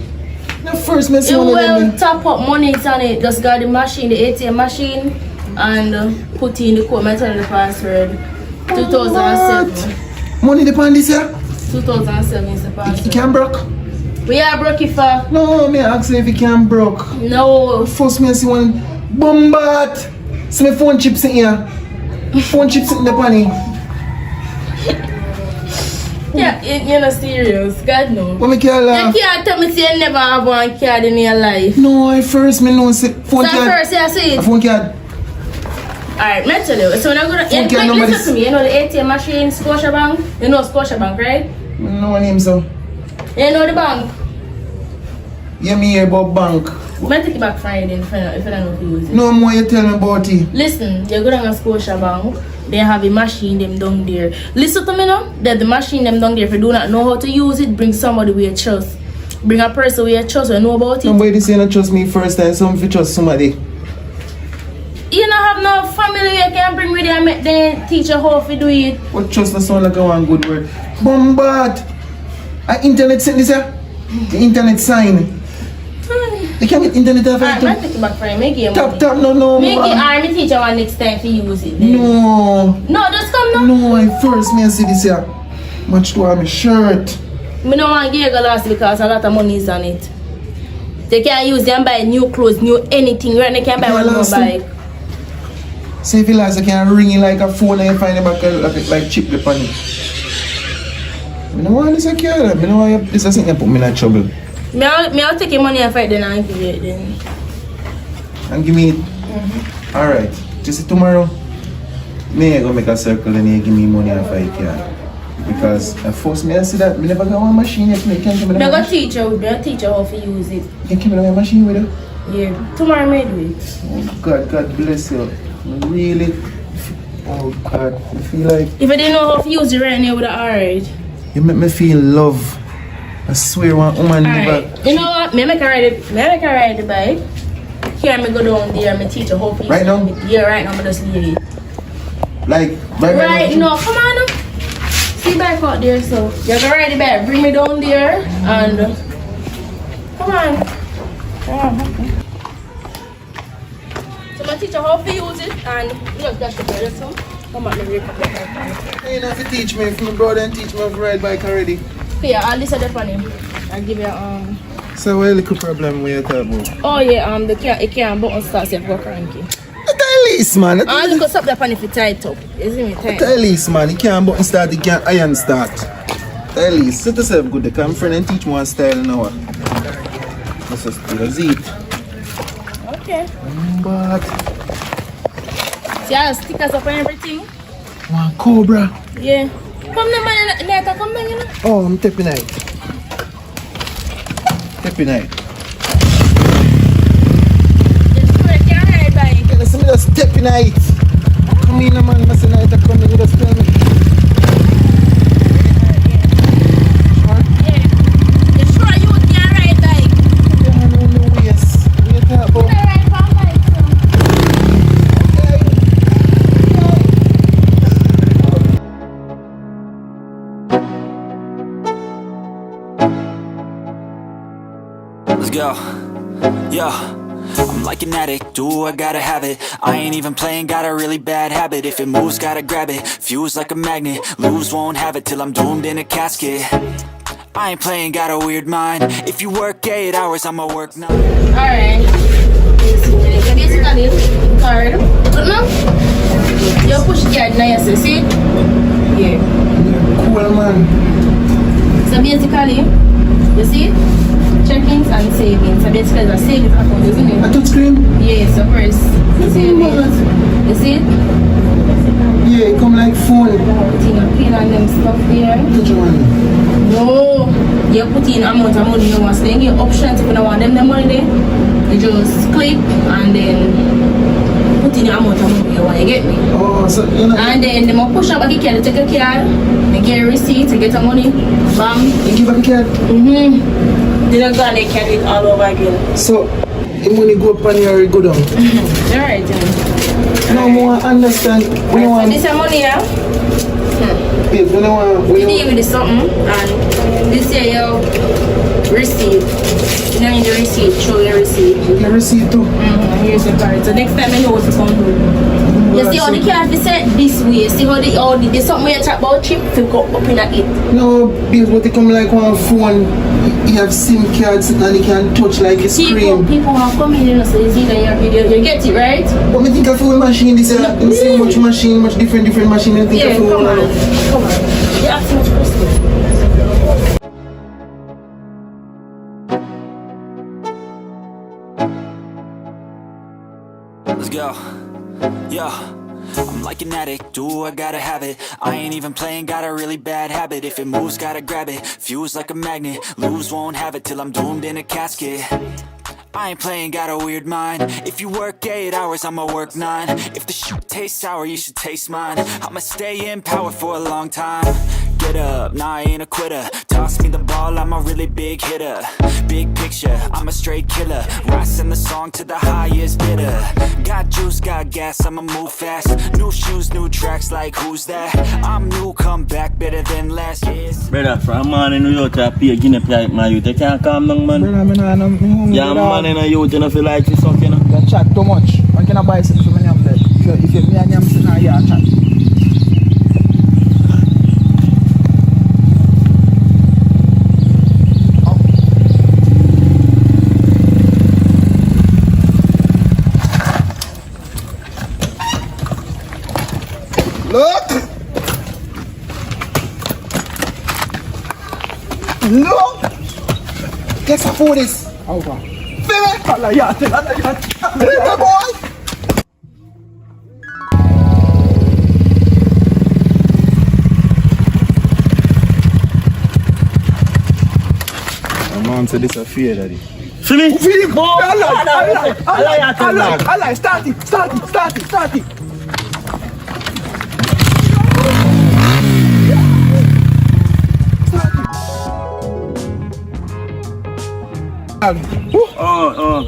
The first message You one of will them. top up money on it, just got the machine, the ATM machine, and put in the code, I tell you the password. 2007. Money depend this year? 2007 is the It password. can broke? We are broke if No, me ask you if it can broke. no. First me see one bombard. See my phone chips in here. Phone chips in the panny. Yeah, you're not serious. God no. What me can laugh? You can't tell me say you never have one card in your life. No, I first me know say phone So card. first you see A it. phone card. Alright, let's tell you. So when I go to Okay, no, listen to me, you know the ATM machine, Scotiabank? You know Scotiabank, right? No one name so. You know the bank? Yeah, me hear about bank. I'm going to take it back Friday if I don't know if you use it. No more you tell me about it. Listen, you go down to Scotiabank, they have a machine them down there. Listen to me now, that the machine them down there, if you do not know how to use it, bring somebody with your trust. Bring a person where you trust or know about it. Somebody say not trust me first time, some if you trust somebody. You don't have no family you can bring with you and make them teach you how to do it. What trust does sound like a one good word? Bombard! Internet sent this here? The internet sign. You can't get internet off Alright, man, take it back for him. Make it Tap, no. Make it army teacher one next time to use it. Then. No, just come now. no, I first me see this here. Much to wear my shirt. Me don't want to give you last because a lot of money is on it. They can use them buy new clothes, new anything. Right? They can buy one more bike. So if you last, I can ring it like a phone and you find it back like chip the pan. I don't want this secure. I don't want this thing to put me in trouble. I'll take your money and fight then and give you it then. And give me it? Alright. Just tomorrow, me I go make a circle and you give me money and fight here. Because at first me I see that, I never got one machine yet. You can't give me the machine. I'll teach you how to use it. You can give me the machine with you? Yeah. Tomorrow I do it. Oh God bless you. Really? Oh God, I feel like... If I didn't know how to use it right now, I would have alright. You make me feel love. I swear one woman never... You know what? Me make her ride the bike. Here I go down there and teach her how to use it. Right now? Yeah, right now I just leave it. Like, right now, come on now. See bike out there, so you can ride the bike. Bring me down there and... Come on. So I teach her how to use it and you just dash the pedal so. Come on, let me recover that. You have to teach me. If my brother and teach me how to ride bike already. Yeah, I'll listen to him. I'll give you So what little problem we are talking about? Oh yeah, it can't button start so you go cranky. At least man. I'll look stop that pan if you tie it up. Is it me tight? At least man, you can't button start, you can't iron start. At least set yourself good. They come friend and teach one style now. That's just it. Okay. But see I have stickers up and everything? one cobra. Yeah. Come then man, later come then you know. Oh, I'm tapping it. Tapping it. Listen, me just tapping it. Come in man, I say night come in, you just tell me. Yeah. You sure you can ride bike? Yeah, no, yes. What you talk about? I ride for bike Let's go. Yo, I'm like an addict, do I gotta have it. I ain't even playing, got a really bad habit. If it moves, gotta grab it, fuse like a magnet. Lose, won't have it till I'm doomed in a casket. I ain't playing, got a weird mind. If you work 8 hours, I'ma work 9. Alright. Basically, card. But now, you push the card now, you see? Yeah. Cool man. So basically, you see? Checkings and savings. So basically, the savings account, isn't it? A touch screen? Yes, of course. Savings. You see it? Yeah, it come like phone. Put in a pin and them stuff there. Touch one. No, you put in amount of money you want. So then you get options if you don't want them the money there. You just click and then put in the amount of money you want. You get me? Oh, so you know. And then they might push up back the card, take a card, they get a receipt, to get the money, bam. You give back a card? They don't go and they carry it all over again. So, the money go up and you go down? Alright then. No more understand. We don't want. This is money here. Babe, we don't want. You deal with this something and this here your receipt. You don't need the receipt, show your receipt. You get receipt too? Here's the card. So next time I know what to come do. You see how the card be set this way. See how there's something you talk about chip to go up in it. No, babe, but they come like one phone. You have SIM cards and you can touch like a screen. People have come in, you know, so you see that your video. You get it, right? But I think a phone machine, this is so much machine, much different machine. I think Yeah, a phone. come on. You ask too much questions. Let's go. Yo, I'm like an addict, do I gotta have it. I ain't even playing, got a really bad habit. If it moves, gotta grab it, fuse like a magnet. Lose, won't have it till I'm doomed in a casket. I ain't playing, got a weird mind. If you work 8 hours, I'ma work 9. If the shoot tastes sour, you should taste mine. I'ma stay in power for a long time. get up, nah, I ain't a quitter. Toss me the ball, I'm a really big hitter. Big picture, I'm a straight killer. Rising the song to the highest bidder. Got juice, got gas, I'ma move fast. New shoes, new tracks, like who's that? I'm new, come back better than last. Yes. Brother, from man in New York to pay guinea pipe, my youth. You can't calm down, man. Brother, me Yeah, man in a youth, you know, feel like you suck, you know. You chat too much. Man can buy something for me and there. If you me and him sitting here chat. Look! Look! Guess what food is? Over. Feel Allah ya, Allah ya. it, boy! Man said this a fear, daddy. See me? Feed him! Allah, Allah, start it!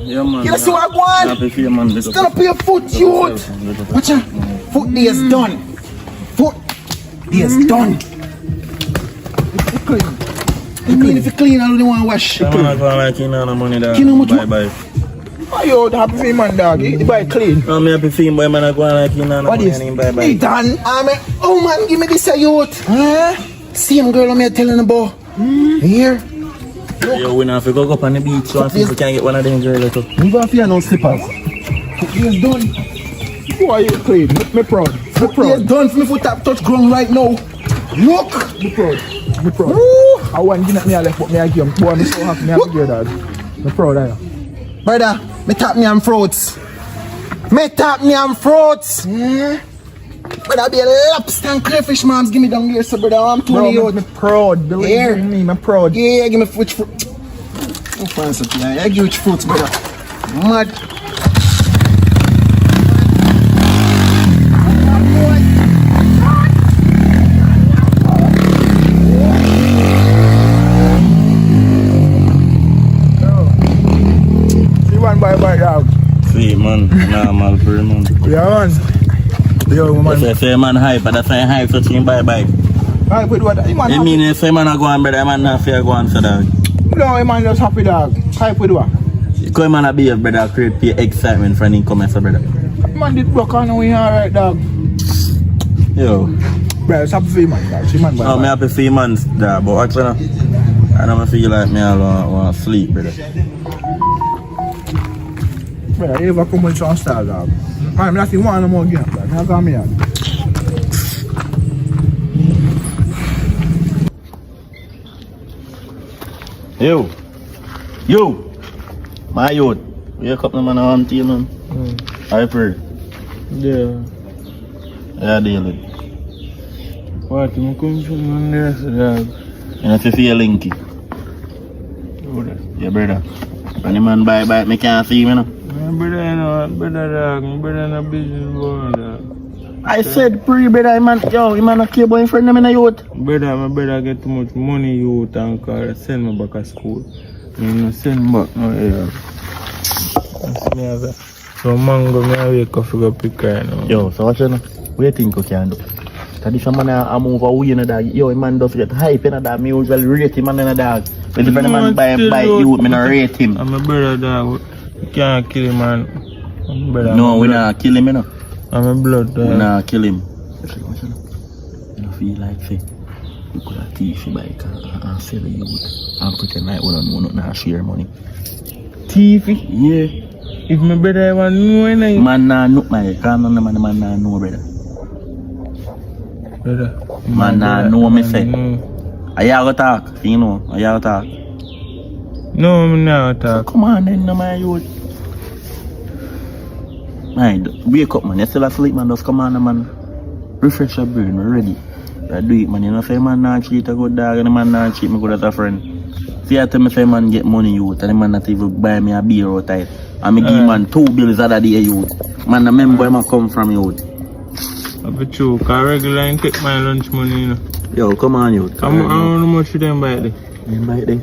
Yeah, man. You know what I want? Happy for you, man. It's gonna be a foot, youth! Watch out! Foot day is done! Foot day is done! It's clean. I mean, if you clean, I don't want to wash. I'm not going like you know no money, dog. You know much Bye. Oh, you happy for him, man, dog. You buy clean. I'm happy for him, boy, man. I'm going like you know no What money. is? Bye. Hey, Dan. Oh man, give me this, youth. Huh? Same girl I'm here telling about. Here. Yo, we not have to go up on the beach so people can get one of them girls. You go fear no slippers. Foot day is done. Who are you clean? Me proud. Foot day is done for me foot tap touch ground right now. Look. Me proud. Woo. I want to give me a left, but me I give him. Boy, I'm so happy. Me happy to dad. Me proud of you. Brother, me tap me and fruits. Yeah. Brother, be a lobster and crayfish, man. Give me down here, so brother. I'm 20 Bro, out. me proud. Believe Here. in me, me proud. Yeah, give me which fruit. Oh, fancy, yeah. I give which fruits, brother. Mad. See one bye dog. See, man. Normal for him, man. Yeah, man. Yo, man. Say man hype, but that's why hype so team bye. Right, wait, what? Man, I mean, if man a go on, brother, man not fair go on, so dog. no, man just happy, dog. Hype with what? Because man a be a brother, create pure excitement for him come so brother. Man did broke on we alright, dog. Yo. Bro, it's happy for you, man, dog. See, man, I'm happy for you, man, dog, but actually, I don't feel like me I want to sleep, brother. Bro, you ever come with some style, dog? Man, I'm not even one more game, dog. Now come here. Yo, my youth, wake up, man, on team, man. I pray. Yeah. Yeah, daily. What? I'm coming from on there, so dog. And if you feel linky, yeah, brother. When the man buy, me can't see him, you know. My brother, you know, brother dog. My brother no business boy, dog. I said pre, brother, man. Yo, you man not care about your friend, them in the youth. Brother, my brother get too much money, youth, and car. Send me back to school. Me no send back no here. That's me as a. So mango, me a wake up to go pick her, you know. Yo, so what you know? What do you think you can do? Because if a man a move away in a dog, yo, a man does get hype in a dog, me usually rate him in a dog. But if a man buy youth, me not rate him. I'm a brother dog. You can't kill him, man. I'm brother. No, we not kill him, you know. I'm a blood dog. We not kill him. What you know? You feel like, say, you could have thief your bike and sell the youth and pretend like we don't know nothing and share money. Thiefy? Yeah. If my brother ever know anything. Man nah know, man nah know, brother. Brother. Man nah know, me say. Are you gonna talk? You know, are you gonna talk? No, I'm not talk. Come on then, no, my youth. Man, wake up, man. You still asleep, man. Just come on, man. Refresh your brain, we're ready. I do it, man. You know, say man not cheat a good dog and the man not cheat me good as a friend. See, I tell me say man get money, youth, and the man not even buy me a beer or type. And me give man 2 bills other day, youth. Man, the member where I come from, youth. I'm a true, because regular I take my lunch money, you know. Yo, come on, you. I don't know how much you them buy there. Them bike there.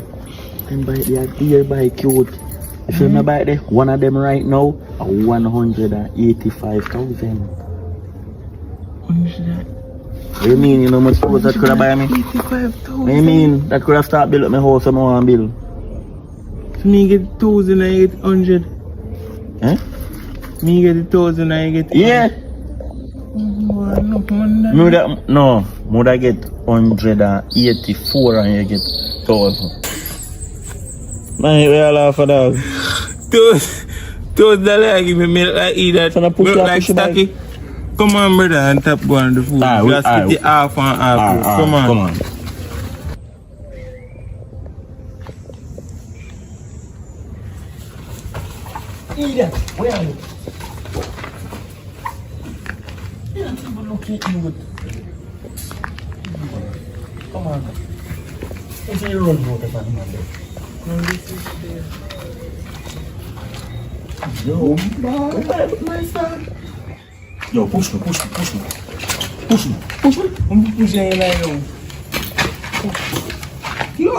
Them bike there, dear bike cute. If you remember bike there, one of them right now, 185,000. What you mean, you know how much clothes that could have buy me? 85,000. What you mean, that could have started build up my house and I want to build? So me get 1,800. Eh? Me get 1,000 and you get... Yeah. No, would I get 184 and you get 1,000. man, we all laugh for that. $2 give me milk like eat that. So Milk push like Stacky. Come on, brother, and tap go on the food. Just get it half and half. Come on. Come on. Idiot, where are you? Come on. It's a road motor for him. Yo, my son. Yo, push me. I'm pushing you like now. Yo.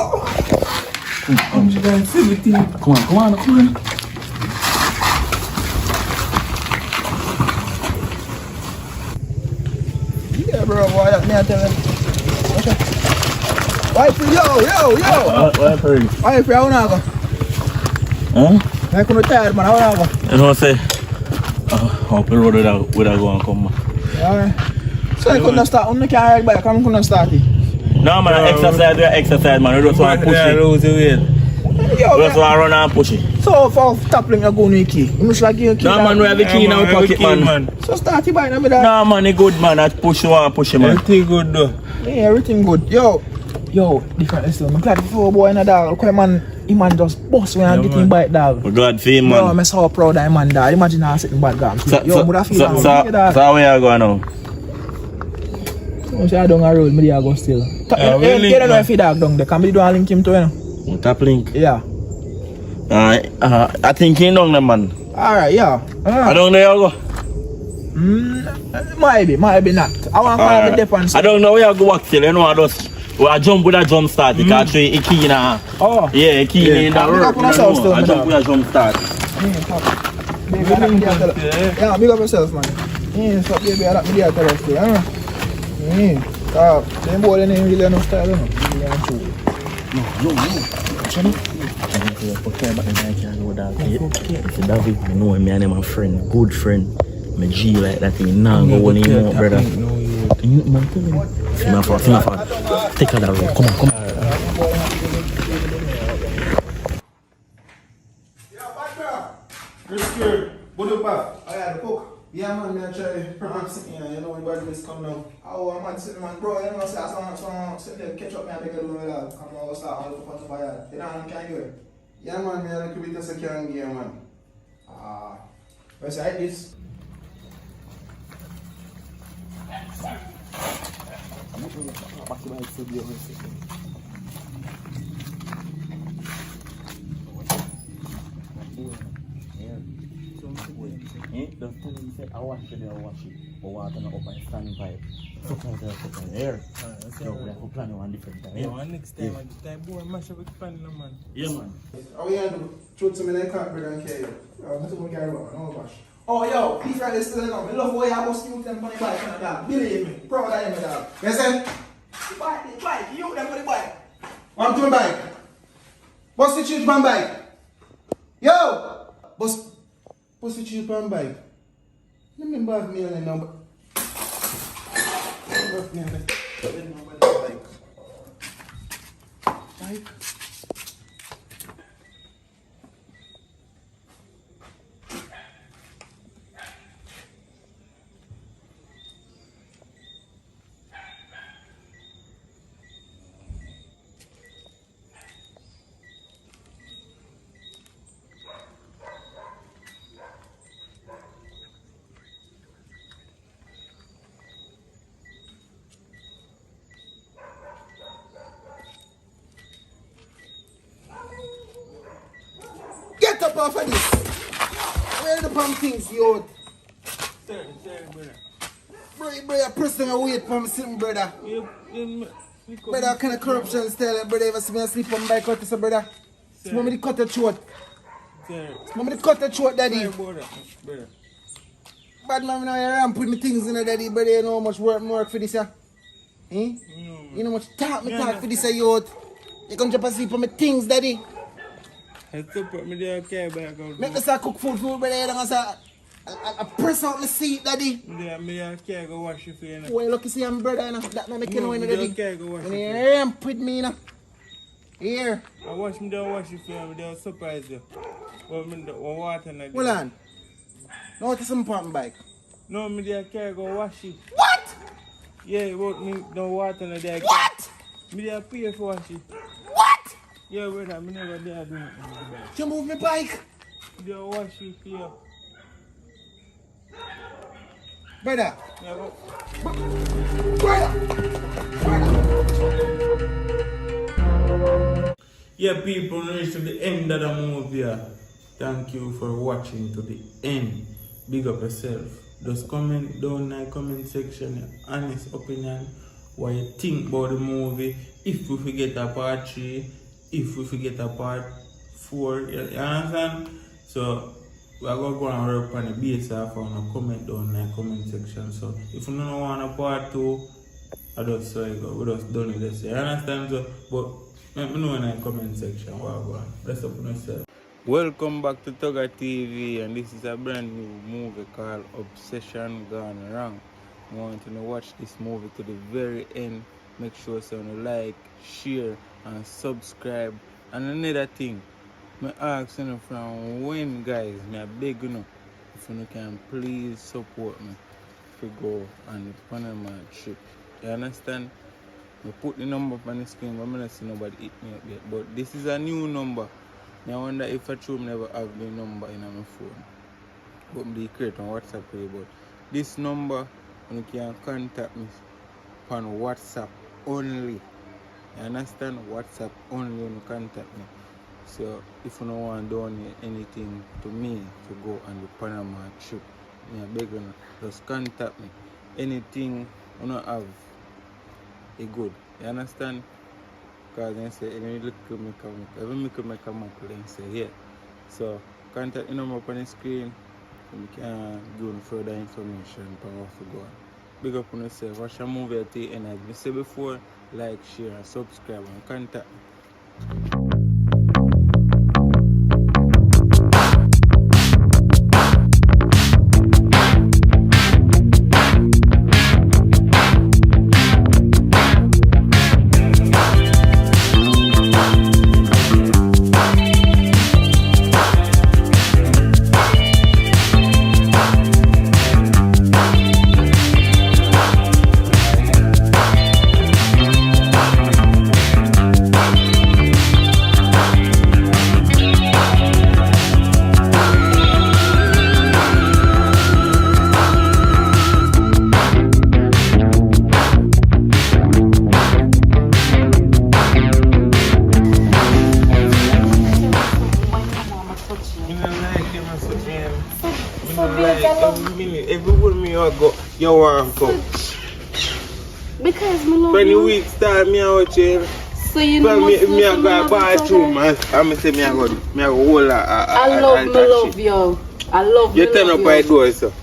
117. Come on. Yeah, bro, boy, that me I tell him. Why for yo? What for you? Why for you now? Huh? I couldn't tired, man. How now? You know what I say? Hope the road without go and come. Alright. So I couldn't start. I can't ride bike. I couldn't start it. No, man, exercise, man. You just want to push it. You Yo, just want to run and push it. so for toppling, you go with key. You must like give key. No, man, we have the key in our pocket, man. So start it by now, me that. No, man, it good, man. That push you want to push it, man. Everything good though. Yeah, everything good. Yo, different still. I'm glad before boy in a dog. Look, man, he man just bust when I get him bite dog. We glad for him, Yo, man. I'm so proud of him, man. Dog. Imagine I sitting bad guy. Yo, would I feel so where you going now? So I don't roll, me there go still. You don't know if he dog down there. Can be doing link him to you. Tap link. Yeah. I think he down there, man. Alright, yeah. I don't know where you go. Maybe not. I want to call the difference. I don't know where you go walk till, you know, I jump with a jump start because he key in a... Oh. Yeah, he key in the work. I jump with a jump start. Yeah, big up yourself, man. Yeah, so baby, I like me there to rest there, huh? Yeah. Them boy, they ain't really enough style, you know? No. David, I know him, I'm a friend, good friend. My G like that thing, now go on him out, brother. You man, tell him. See my fault. Take her that road, come on. What about? I had a cook. Yeah, man, I try to pronounce it, you know, when body is come down. Oh, man, sitting, man, bro, you know, say, someone sit there, catch up, man, make a little bit come on, start all the fun to buy it. You know, I can't do it. Yeah, man, I could be just a can game, man. What's like this? I wash it. But water not up and stand pipe. Sometimes air. So we have to plan one different time. Yeah, next time, that boy mash up with plan, man. Yeah, man. Oh, yeah, shoot some in the carpet and carry. That's what we carry on. Oh, gosh. Oh, yo, these guys still know. I love the way I was you them on the bike and that. Believe me. Proud of him, dog. You see? The bike. You them for the bike. I'm to my bike. Bust the cheese on bike. Yo! Bust the cheese on bike. Let me bag me on the number. Bike. Get up off of this. Where are the palm things, yo? Sorry, brother. Brother, person I wait for me sitting, brother. Brother, what kind of corruption style, brother? Ever see me sleep on my bike, what is brother? See me cut the throat. See me cut the throat, daddy. Bad man, now you're around putting me things in there, daddy, brother. You know how much work for this, yeah? Eh? You know how much talk for this, youth. You come jump asleep on my things, daddy. I support me there, okay, back out. Make us cook food, brother. You know, I press out my seat, daddy. Yeah, me okay, go wash your face. Well, look, you see, I'm brother, you know. That not make you know, daddy. Okay, go wash When your you face. ramp with me, you know. Here. I wash me there, wash your face, and they'll surprise you. Well, me the water in there. Hold on. Now what is some important bike? No, me there, okay, go wash it. What? Yeah, but me no water in there. What? Me there pay for wash it. What? Yeah, brother, me never there do it. You move my bike? They wash it here. Brother. Yeah, go. Yeah, people, we reached to the end of the movie. Thank you for watching to the end. Big up yourself. Just comment down in the comment section your honest opinion, what you think about the movie. If we forget a part 3, if we forget a part 4, you understand? So we are going to go and work on the base of and comment down in the comment section. So if you don't want a part 2, I just say go. We just done it this. You understand? So, but let me know in the comment section what I want. Rest up on yourself. Welcome back to Tugger TV, and this is a brand new movie called Obsession Gone Wrong. I want you to watch this movie to the very end. Make sure you like, share, and subscribe. And another thing, I ask you from when, guys, I beg you if you can please support me to go on the Panama trip. You understand? I put the number up on the screen, but I'm not see nobody hit me up yet. But this is a new number. I wonder if I truly never have the number in my phone. But I create on WhatsApp today. But this number, you can contact me on WhatsApp only. You understand? WhatsApp only when you contact me. So if you don't want to donate anything to me to go on the Panama trip, I beg you, just contact me. Anything you don't have, it's good. You understand? Because they say, every little make a mark, they say, yeah. So, contact the number up on the screen, and we can give you further information about how to go on. Big up on yourself, watch a movie at the end. As I said before, like, share, and subscribe, and contact me. Everywhere me I go, you want to come. Because me love 20 you. weeks time, me out here. So you know me me I go bathroom and I say me I go hold I love me love you. I love me you turn love up by you. door, so.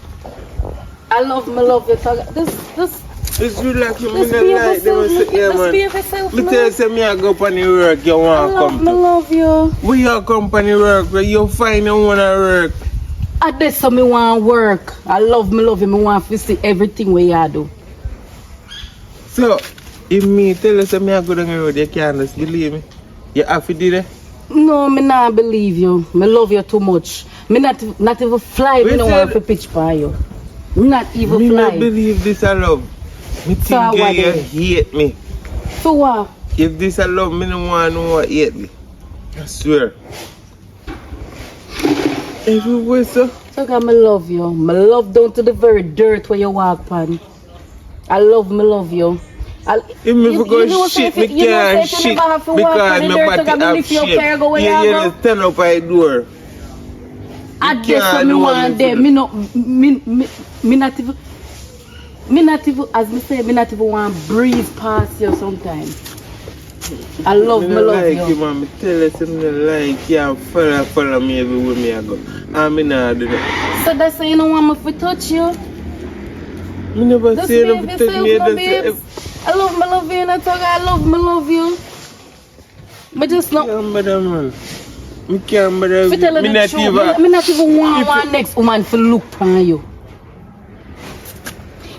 I love me love you. This It's relax, you Let's me be not like them yourself, say, yeah let's man. be yourself, Me man. tell you say me I go up on the work, you want to come me to. love you. Where you company work, where you find you want to work. I did so me want work. I love you. Me want to see everything where you do. So, if me tell you say me I go down the road, you can't just believe me. You have to do that. No, me not believe you. Me love you too much. Me not even fly. Me no want to pitch by you. Not even Me fly. not believe this I love. Me So think what you then? hate me. So what? If this I love, me no want no one hate me. I swear. Everywhere, sir. So God, me love you. Me love down to the very dirt where you walk on. I love you. If me go shit, me can't shit because my body have shape. You just stand up by the door. I guess so me want there. Me not even. Me not even, as me say, me not even want to breathe past you sometimes. I love you. Man. Me tell you something like you follow me everywhere me I go. And me not do that. So that's why you don't want me to touch you? Me never Just say behave no touch me. yourself, babes. I love you, and I talk, I love you. But just not. Man. Me can't bother. Me tell you the truth. Me not even want one next woman to look on you.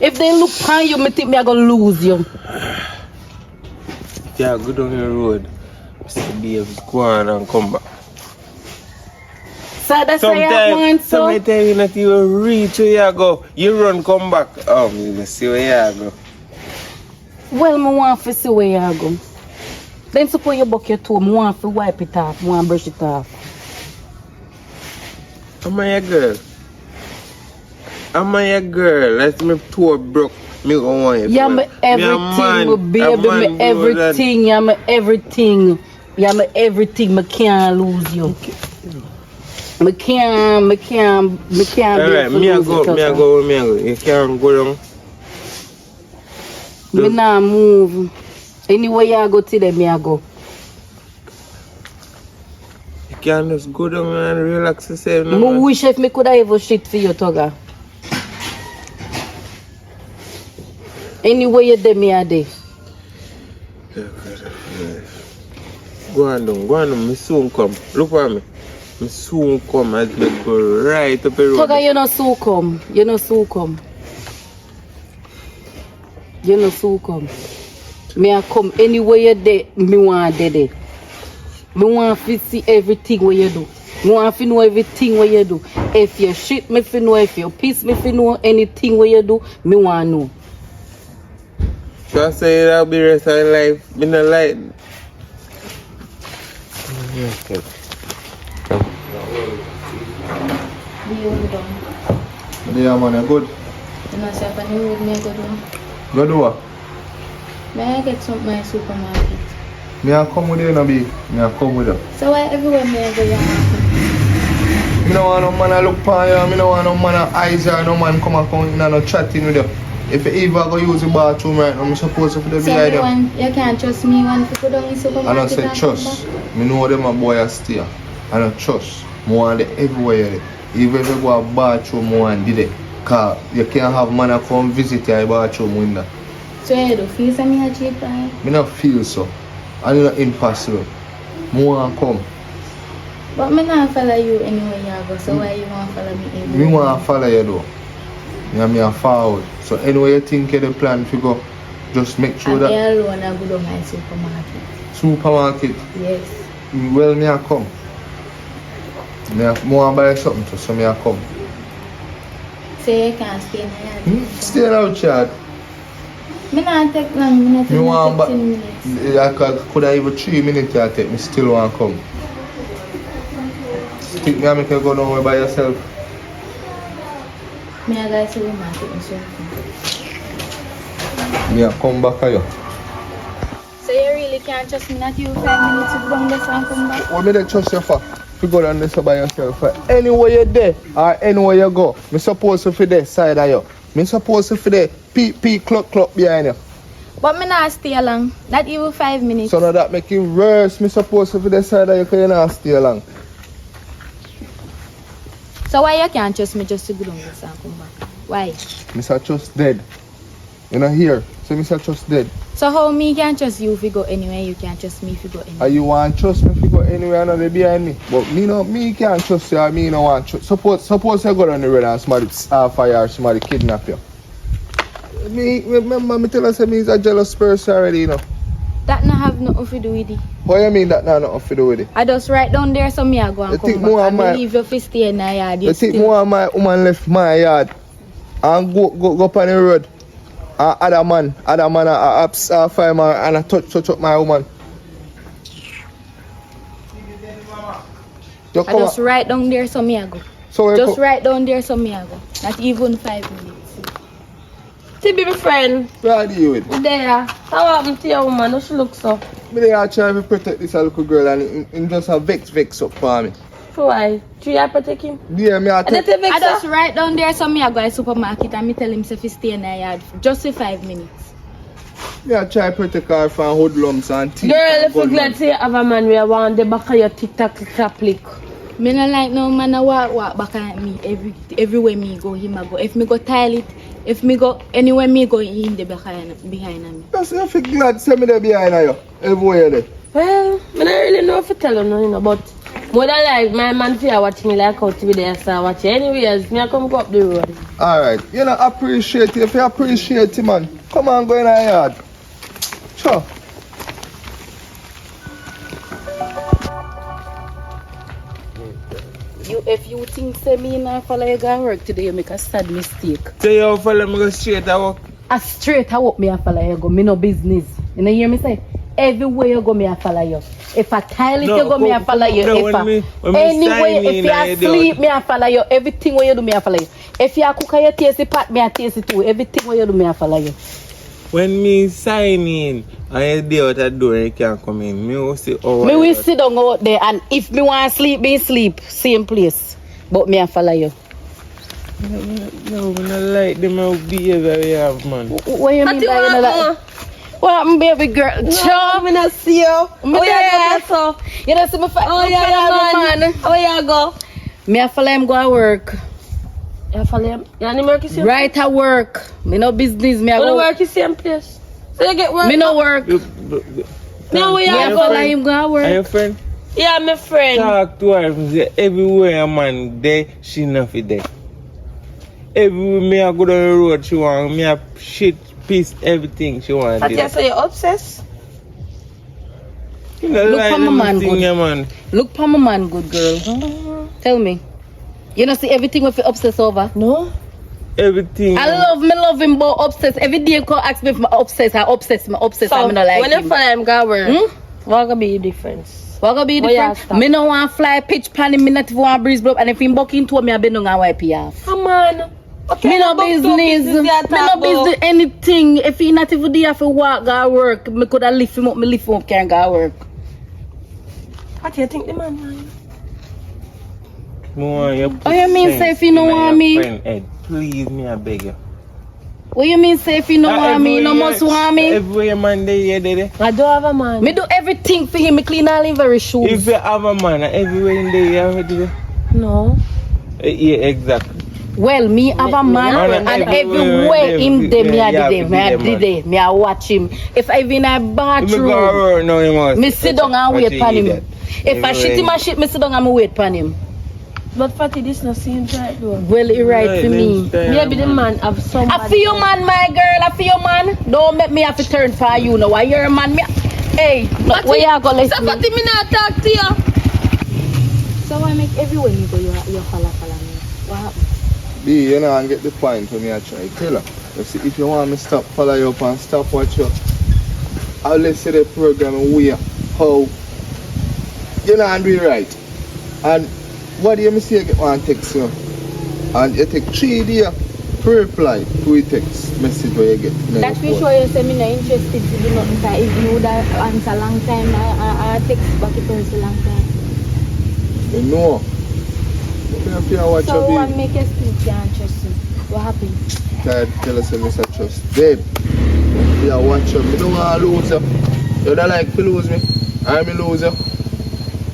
If they look on you, me think me I gonna lose you. Yeah, go down the road. Mr. Davis, go on and come back. So that's why I want so. Sometimes you not even reach where you go. You run, come back. Oh, me see where you go. Well, me want to see where you go. Then suppose you buck your toe, I want to wipe it off, I want to brush it off. Am I a girl? Am I a girl? Let me toe broke. Me go want it. Yeah, me everything, my baby, me everything, yeah, me everything. Yeah, me everything, me can't lose you. Me can't alright, me a go. You can't go down. Me nah move. Anywhere you go today, me I go. You can't just go down and relax yourself. No, I wish if me could have ever shit for you, Toga. Anywhere you there, me I there. Go on, me soon come. Look at me. Me soon come as me go right up the road. Toga, you not so come. You not so come. Me I come anywhere you there, me want there. Me want to see everything what you do. Me want to know everything what you do. If you shit, me fi know. If you piss, me fi know. Anything what you do, me want to know. So I say that'll be rest of life. Me not like. Yeah, man, you're good. You know, so I need me go do. Go do what? May I get something in my supermarket? Me I come with you, no be. Me I come with you. So why everywhere me I go, you happen? Me no want no man to look for you. Me no want no man to eyes or no man come and come in and no chatting with you. If you ever go use the bathroom right now, I'm supposed to be behind you. You can't trust me one to go down in supermarket. I don't say trust. Me know them a boy a stay. I don't trust. I want it everywhere. Even if you go to bathroom, I want it. Because you can't have man come visit your bathroom window. So you don't feel so me a cheap right? I don't feel so. And it's not impossible. I want to come. But me not follow you anywhere you go, so why you want to follow me everywhere? Me want to follow you though. Me a forward. So anyway you think you the plan to go, just make sure that... I alone I go down my supermarket. Supermarket? Yes. Well, me a come. Me want to buy something too, so me a come. So you can't stay in the yard? Stay outside. Me not take long, me not take 10 minutes. I could have even 3 minutes I take, me still want to come. Think me I make you go down by yourself? Me a go to the supermarket myself. Me a come back to you. So you really can't trust me not you 5 minutes to go down this and come back? What me they trust you for? You go down this by yourself. For anywhere you there or anywhere you go, me supposed to be there side of you. Me supposed to be there peep clock behind you. But me not stay long. Not even 5 minutes. So now that make it worse. Me supposed to be there side of you because you not stay long. So why you can't trust me just to go down this and come back? Why? Mr. Trust dead. You know here. So Mr. Trust dead. So how me can trust you if you go anywhere, you can't trust me if you go anywhere? And you want to trust me if you go anywhere and they behind me. But me can't trust you or me no want to trust. Suppose you go down the road and somebody fire or somebody kidnap you. Remember me tell us me is a jealous person already, you know. That not have nothing to do with it. What you mean that not nothing to do with it? I just right down there so me I go and come back. I leave your fist stay in the yard. You think more of my woman left my yard and go up on the road? Other man a fireman and I touch up my woman. I just right down there so me I go. So just right down there so me I go. Not even 5 minutes. See, baby friend. Where are you with? There. How happened to your woman? How she look so? Me they are trying to protect this little girl and just a vex up for me. Why? Do you protect him? Yeah, me I take. I just right down there, so me I go to the supermarket and me tell him if he stay in the yard just for 5 minutes. Me I try protect her from hoodlums and thieves. Girl, if you glad to have a man where want the back of your TikTok click. Me not like no man a walk back at me everywhere me go, him a go. If me go toilet, if me go anywhere me go, him the behind me. That's if you glad send me there behind you. Everywhere there. Well, I don't really know if you tell him nothing, but more than like my man fear watch me like how TV there start watching. Anyways, me I come go up the road. Alright, you know appreciate it. If you appreciate it, man, come on go in the yard. Sure. If you think say me not follow you go work today, you make a sad mistake. Say you follow me go straight to work. A straight I walk me a follow you go. Me no business. You know hear me say? Everywhere you go me a follow you. If I toilet you go me a follow you. Anyway, if you asleep me a follow you. Everything what you do me a follow you. If you cook your taste the pot me a taste it too. Everything what you do me a follow you. When me sign in and you dey out the door you can't come in. Me will say me will sit down out there and if me want sleep, me sleep. Same place. But me a follow you. No, I don't like the behavior we have, man. What you mean by you know that? What happened, baby girl? No, I don't see you. Oh yeah, so. You don't see me fight. Oh yeah, man. Oh yeah, go. Me a follow him go to work. You follow him? You want to work the same Right at work. Me no business. Me a place? go work the same place. So you get work? Me no work. No, we Me a follow him go to Are work. your friend? Yeah, my friend. Talk to her and say everywhere a man there, she not fit there. Everywhere me I go down the road, she want me a shit, piece, everything she want. But you say you're obsessed? You know, Look like for my man, good. yeah, man. Look for my man, good girl. Tell me. You know see everything with you obsessed over? No. Everything. I love him, but obsessed. Every day you call ask me if I'm obsessed. So, I'm not like when him. you follow him, go work. What gonna be the difference? What gonna be different? Me no want fly pitch pan him, me not even want breeze blow, and if him buck into me, I be no gonna wipe you off. Come on. Okay, Me no business. Me no business anything. If he not even there for walk, go work. Me coulda lift him up. Me lift him up, can't go work. What do you think the man? Oh, you mean say if you don't want me? Friend, Ed, please, me I beg you. What you mean say if you don't want me? No must want me? Every man there. I don't have a man. Me do everything for him. Me clean all him very shoes. If you have a man, everywhere in there you have it. No. Yeah, exactly. Well, me have a man and everywhere him there, me I did me I watch him. If I be in a bathroom, me sit down and wait for him. If I shit him a shit, me sit down and wait for him. But Fatty, this not seems right though. Well, it right for me. Maybe the man have somebody. I feel man, my girl. I feel man. Don't make me have to turn for you now. I hear a man. Hey, Fatty, where you go? Listen. So Fatty, me not talk to you. So I make everywhere you go, you follow me. What happened? B, you know, and get the point for me I try to tell her. You see, if you want me to stop follow you up and stop watch you, I'll let see the program where, how, you know, and be right. And what do you say you get one text you? And you take 3 days to reply to a text message where you get. That we show you say me not interested to do nothing. If you would answer long time, I text back to person long time. You know. So what make you still can't trust you? What happened? Tell us Mr. Trust dead. Yeah, watch you. I don't want to lose you. You don't like to lose me. I'm a loser.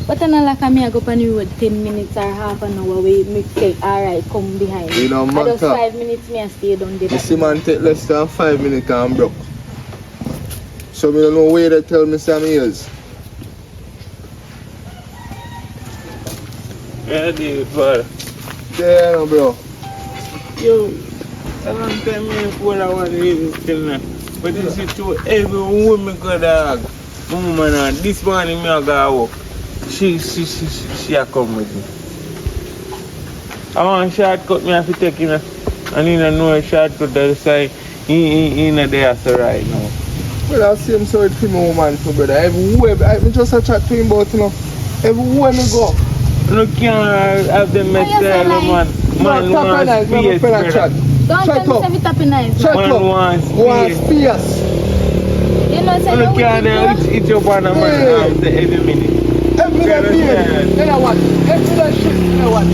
But I like I go on the road 10 minutes or half an hour where me say, alright, come behind. You know, I just 5 minutes me I stay down there. You see man take less than 5 minutes and I'm broke. So me don't know where they tell me some years. Yeah, dude, but Yeah, no, bro. yo, someone tell me what I want to do till now. But this is true. Every woman got dog. Woman, this morning me I go work. She a come with me. I want a shortcut me have to take in and you know a shortcut that say in there so right now. Well, I see him so with him woman too, brother. Everywhere, I just a chat to him about, you know. Everywhere me go. You can't have them style, man. Man wants space, brother. Don't tell me say it up nice. Man wants space. You know say You can't eat up on a man after every minute. Every day, then I watch. Every day shit, then I watch.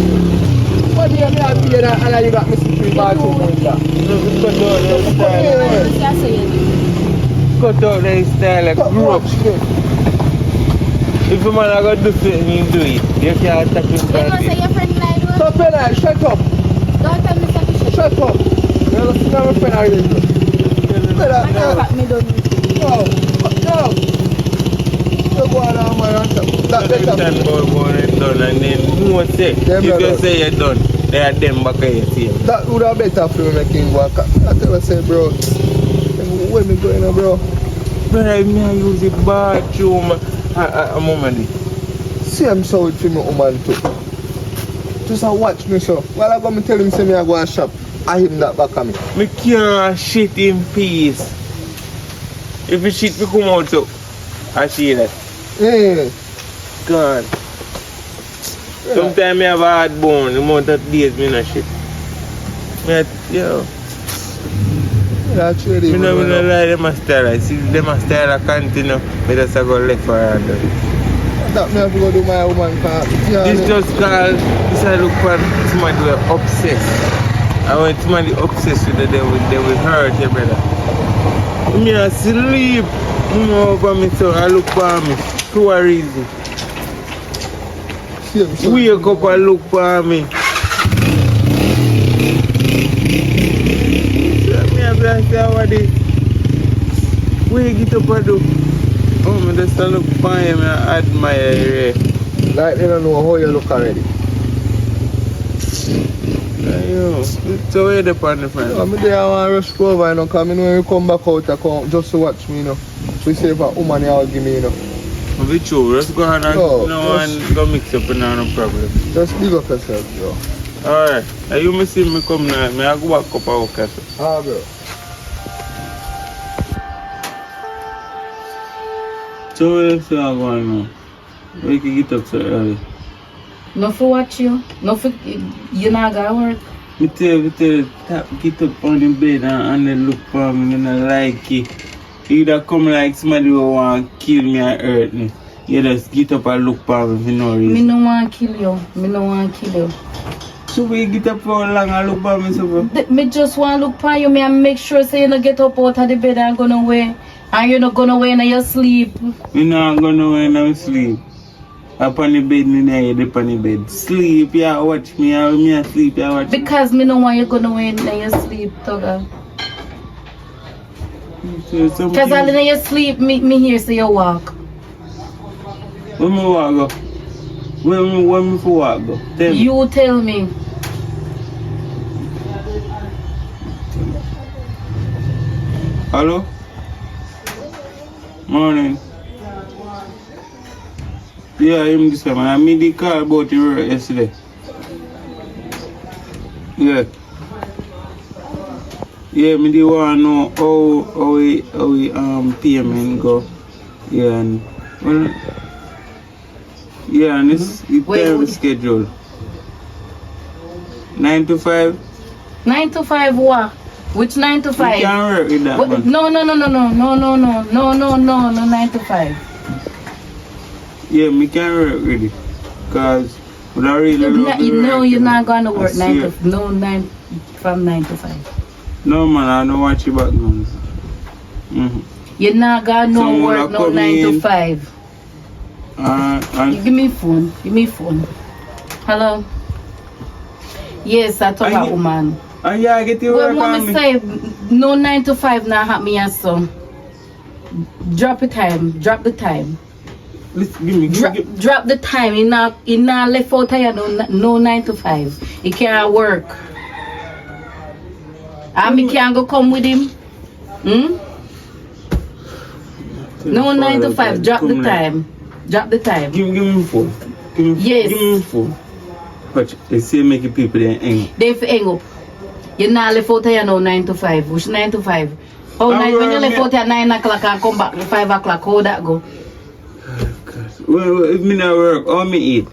What do you mean I be there and you got me sleeping bathroom with that? Cut out the style like rough shit. If a man I got do something, you do it. You can't attack him. You know say your friend lied one? Stop it, shut up. Don't tell me something. Shut up. You're not seeing my friend already. No. You go on man. That better. Done and then no say. You just say you're done. They are them back here, see. That would have better for me making work. I tell you, say, bro. Where me going, bro? Brother, me I use the bathroom a moment. Same so with me, woman too. Just watch me, so. While I go, me tell him, say me I go and shop. I him that back of me. Me can't shit in peace. If you shit, me come out so. I see that. Yeah. God. Sometimes I have a hard bone, the amount of days me not shit. Yo. That's really Me no lie, them a style. I see them a style continue. Me just go left for her. That me have to go do my woman car. Yeah, This just called, this I look for somebody who are obsessed. And when somebody obsessed with it, they will hurt you, brother. Me a sleep. You know over me, so I look for me. For a reason. Wake up and look for me. Me have to say how this. Wake it up and do. Oh, me just look for him and admire you. Like they don't know how you look already. Yo, so where the partner friend? I'm there, I want to rush go over, you know, because I know when you come back out, I come just to watch me, you know. So you say if a woman you give me, you know. Be true, let's go ahead and go mix up and no problem. Just big up yourself, bro. Alright, are you missing me come now? May I go back up and work also? Ah, bro. So where you are going now? Where you can get up so early? No for watch you. No for you not gonna work. Me tell you, get up on the bed and then look for me and I like it. You either come like somebody who want to kill me or hurt me. You just get up and look for me for no reason. Me no want to kill you. Me no want to kill you. So we get up for long and look for me so Me just want to look for you. Me and make sure say you don't get up out of the bed and go nowhere. And you're not going away in your sleep. Me not going away in my sleep. Up on the bed, me not get up on the bed. Sleep, yeah, watch me. Me sleep, yeah, watch me. Because me no want you going away in your sleep, Toga. Because all in your sleep, me hear say you walk. Where me walk go? Where me for walk go? Tell me. You tell me. Hello? Morning. Yeah, I'm this man. I made the call about your work yesterday. Yeah. Yeah, me do want to know how we payment go. Yeah, and well, yeah, and it's time schedule. 9 to 5. 9 to 5 what? Which 9 to 5? You can't work with that what? one. No, 9 to 5. Yeah, me can't work with it. Because we don't really love the work. You're not going to work from 9 to 5. No man, I don't watch your background. You're not going to work no 9 to 5. Give me phone. Hello? Yes, I talk about woman. Yeah, I get you work on me. Say, no 9 to 5 now have me as so. Drop the time. Listen, Drop the time. You not left out here no 9 to 5. He can't work. And me can't go come with him. No 9 to 5. Drop the time. Give me phone. Yes. Give me phone. But they say make people there hang up. They hang up. You not left out here no 9 to 5. Which 9 to 5? Oh, when you left out here 9 o'clock and come back 5 o'clock, how that go? Well, if me not work, how me eat?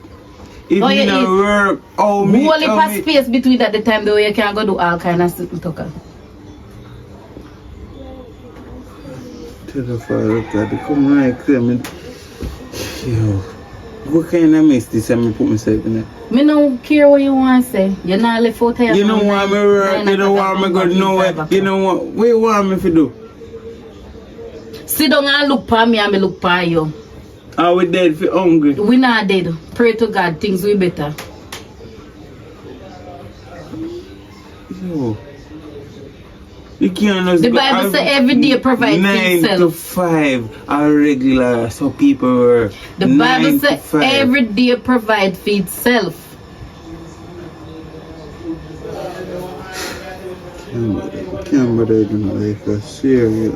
If me not work, how me eat? Only pass space between at the time though you can go do all kind of stuff. Tell the father that they come right there, man. Yo. What kind of mess this and me put myself in it? Me don't care what you want to say. You not left out here. You don't want me work, you don't want me go nowhere. You know what you want me to do? Sit down and look for me and me look for you. Are we dead for hungry? We not dead. Pray to God, things will be better. No. You can't just The Bible says every day provide for 9 itself. to 5 are regular, so people work. The Bible says every day provide for itself. Can't bother do not like a serious.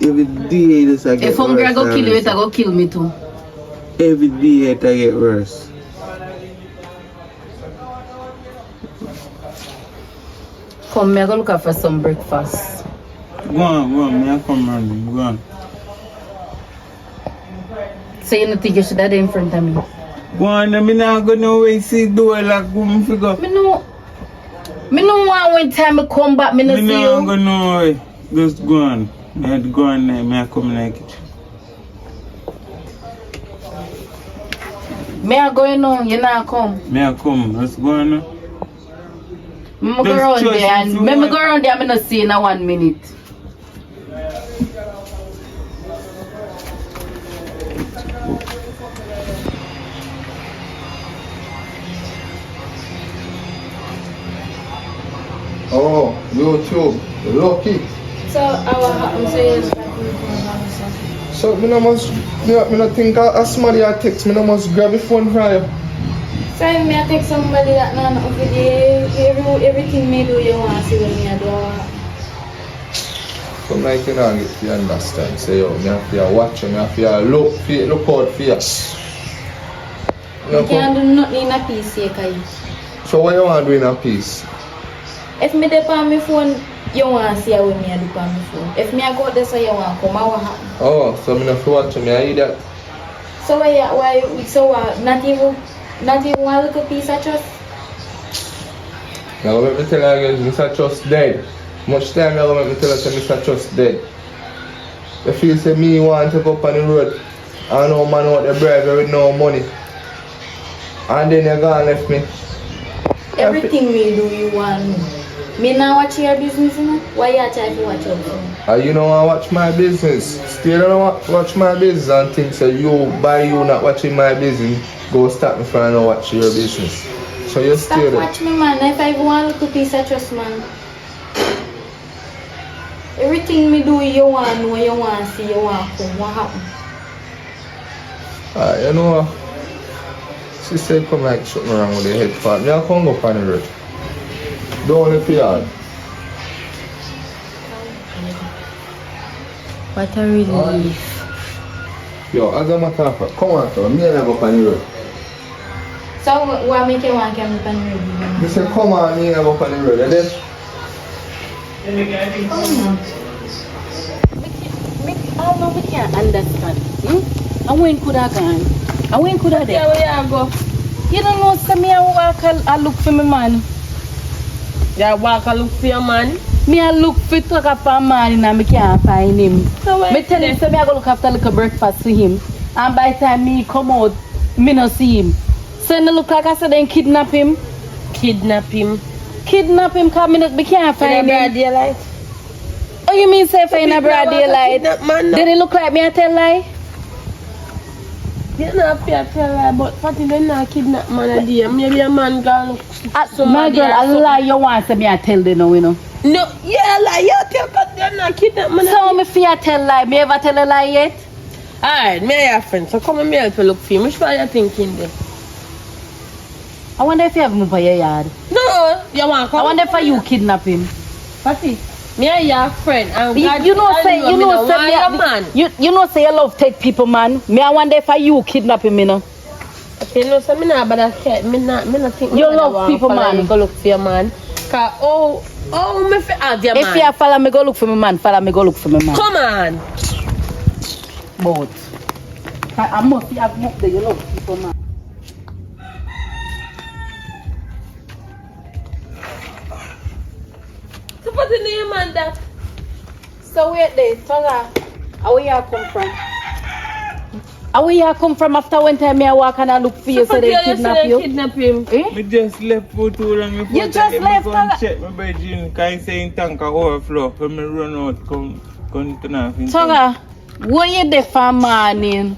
Every day this I get If hungry, I worse. go kill you, it I go kill me too. Every day it I get worse. Come, me I go look out for some breakfast. Go on, me I come running, go on. So you don't think you should have in front of me? Go on, me not go no way, see door like woman figure. Me no want when time I come back, me no Me see not you. go no way. Just go on. Me had to go on there, me I come in the kitchen. Me I going on, you not come. Me I come, let's go on now. Me go around there and me go around there, me no see in a 1 minute. Oh, YouTube, lucky. So, what happened to you? So, me no must, me no think somebody a text, me no must grab the phone from you. So, me I take somebody that not over there. Everything me do, you want to see when me I do. Some like you know, get to understand. Say, yo, me have to watch you, me have to look out for you. You can't do nothing in a piece here, Kai. So, what you want to do in a piece? If me dey on my phone, you want to see how me I do on my phone. If me I go there, so you want to come, what happen? Oh, so me have to watch you, me I eat that. So not even one little piece of trust? Now, let me tell you again, Mr. Trust dead. Much time you let me tell you say Mr. Trust dead. You feel say me want to go up on the road and no man out the bribe with no money. And then you gone left me. Everything me do, you want me. Me now watch your business, you know? Why you try to watch your phone? You don't want to watch my business. Still don't watch my business and think so you not watching my business, go stop me from not watch your business. So you Stop still watch me, man. If I want a little piece of trust, man. Everything me do, you want to know, you want to see, you want to come. What happened? you know, she said come like something wrong with the head part. Me I come go on the road. Don't let it hard. What a relief. Yo, as a matter of fact, come on, so me and I go on the road. So, what make you want to come up and read? Me say come on, me and I go on the road. And then How long we can't understand? And when could I gone? And when could I there? Where you go? You don't know, so me I walk and look for my man. You walk and look for your man? Me I look for talk up a man and I can't find him. So where Me tell him, so me I go look after like a breakfast for him. And by the time me come out, me no see him. So it look like I said then kidnap him. Kidnap him. Kidnap him because me can't find In a broad him. daylight? Oh, you mean say for in a broad daylight? Kidnap man now. Did it look like me I tell lie? You not fear tell lie, but Fatty they not kidnap man a day. Maybe a man gone look My somebody girl, or a something. lie you want to me I tell them now, you know. No, yeah, lie, you tell but they not kidnap man a So day. me fear tell lie. Me ever tell a lie yet? Alright, me and your friend, so come and me help you look for him. Which one you thinking there? I wonder if you have him for your yard. No, you want to come? I wonder if you kidnap him. Fatty, me and your friend, and You know say you know say me, your man. you know say you love take people man. Me I wonder if you kidnap him, you know. Okay, no, so me not bother care. Me not think You me love want people, follow man. you go look for your man. Cause me fi have your If man. you follow me go look for me man, follow me go look for me man. Come on. But I must have moved the you love people man. So what's the name man that? So wait there, Tonga, where you come from? And where you come from after one time I walk and I look for you so they kidnap you? Kidnap him. Eh? Me just left for too long. You just left? I check my bedroom. Can say in tank overflow. When me run out, come to nothing. Toga, where you there for morning?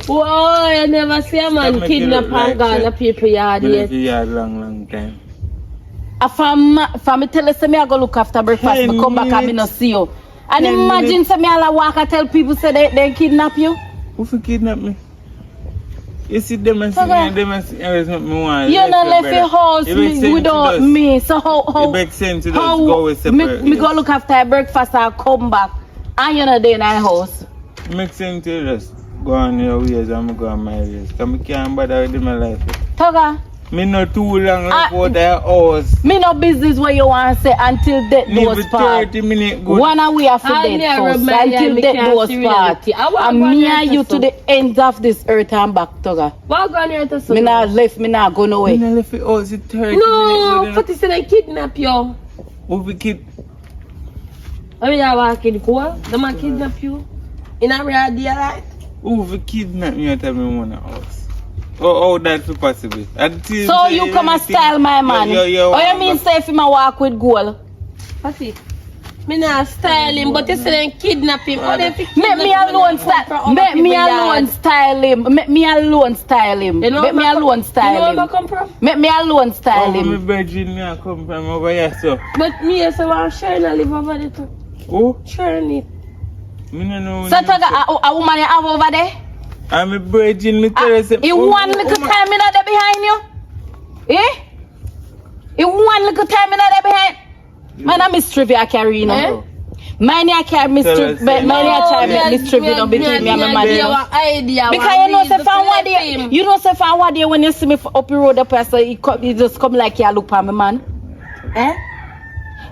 Whoa, I never see a man kidnap and go on a people yard yet. Yard long time. If me tell you, I go look after breakfast, me come back and me not see you. And imagine say me all walk and tell people say they kidnap you. Who for kidnap me? You see them and see me, them and see everything me want. You not left your house without me. So how it makes sense to just go with separate. Me go look after a breakfast and come back and you not there in our house. It makes sense to just go on your ways and me go on my ways. Because I can't bother with my life. Toga. Me not too long for their house. Me no business what you want to say until death do us part. 30 minutes good. One away after death first until death do us part. And me and you to the end of this earth and back, Toga. What going on to say? Me not left, me not go nowhere. Me not left the house 30 minutes. No, but you say they kidnap you. Who for kid? I mean, I walk in cool. They might kidnap you. In a real deal life. Who for kidnap me at me one house? Oh, that's possible. So you come and style my man? Oh, you mean say if him a walk with gold? What's it? Me not style him, but you say they kidnap him. Make me alone style. Make me alone style him. Make me alone style him. Make me alone style him. You know where I come from? Make me alone style him. My bedroom I come from over here, so. But me as well, Sharon I live over there too. Who? Sharon it. Me no know. So a woman you have over there? I'm a virgin, me tell you. In one little time in there behind you? Eh? In one little time in there behind? Man, I'm mystery I carry, you know. Mine I carry mystery, mine I carry mystery between me and my man. Because you know, say for one day, you know, say for one day when you see me up the road, the person, he just come like you look for me, man. Eh?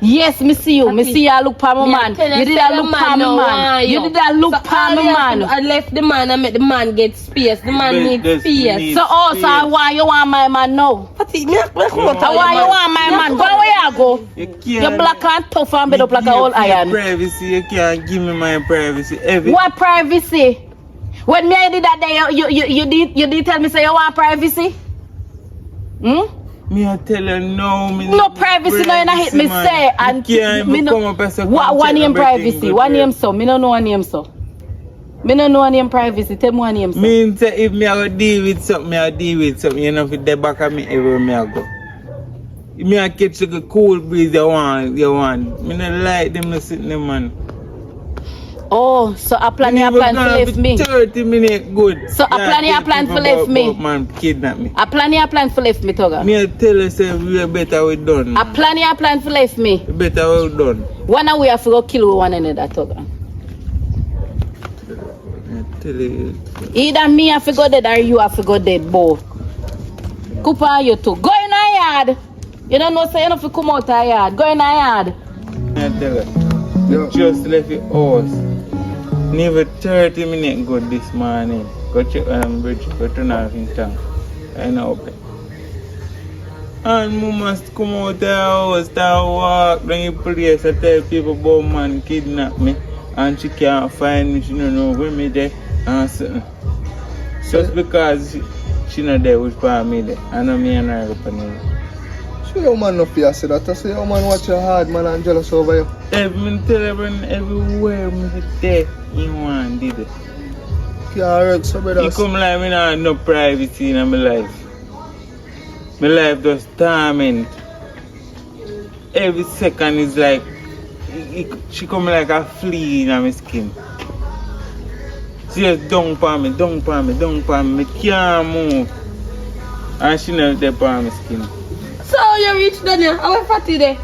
Yes, me see you. Me see you look for my man. You did that look for my man. You did that look for my man. I left the man and make the man get space. The man needs space. So also why you want my man now? Why you want my man? Go where you go? You're black and tough and bed up like a old iron. Privacy, you can't give me my privacy. What privacy? When me I did that day, you did tell me say you want privacy? Hmm? Me I tell you no privacy, no you not hit me say and me no one name privacy, one name so, me no know one name so. Me no know one name privacy, tell me one name so. Me say if me I go deal with something, I deal with something, you know, if the back of me everywhere me I go. Me I catch like a cool breeze you want. Me not like them to sit in the man. Oh, so a plan to leave me. 30 minutes good. So a plan to leave me. Man kidnap me. A plan to leave me, Toga. Me I tell you say we better we done. A plan to leave me. Better we done. One we have to go kill one another, Toga. I tell you. Either me have to go dead or you have to go dead, both. Cooper you too. Go in a yard. You don't know say you have to come out of the yard. Go in a yard. I tell you. Just left the house. Never 30 minutes good this morning. Go check on bridge, go turn off in town. And open. And we must come out of the house, start walk down the place and tell people about man kidnap me. And she can't find me, she don't know where me there. And so, just because she not there, which part me there. I know me and her up on it. Sure your man no fear say that. I say your man watch your hard man and jealous over you. Everywhere me there, you want did it. Yeah, alright, so brother. You come like me now have no privacy in my life. My life just torment. Every second is like she come like a flea in my skin. She just dump on me. Me can't move. And she not there on my skin. So you reached down here. How are Fatty there?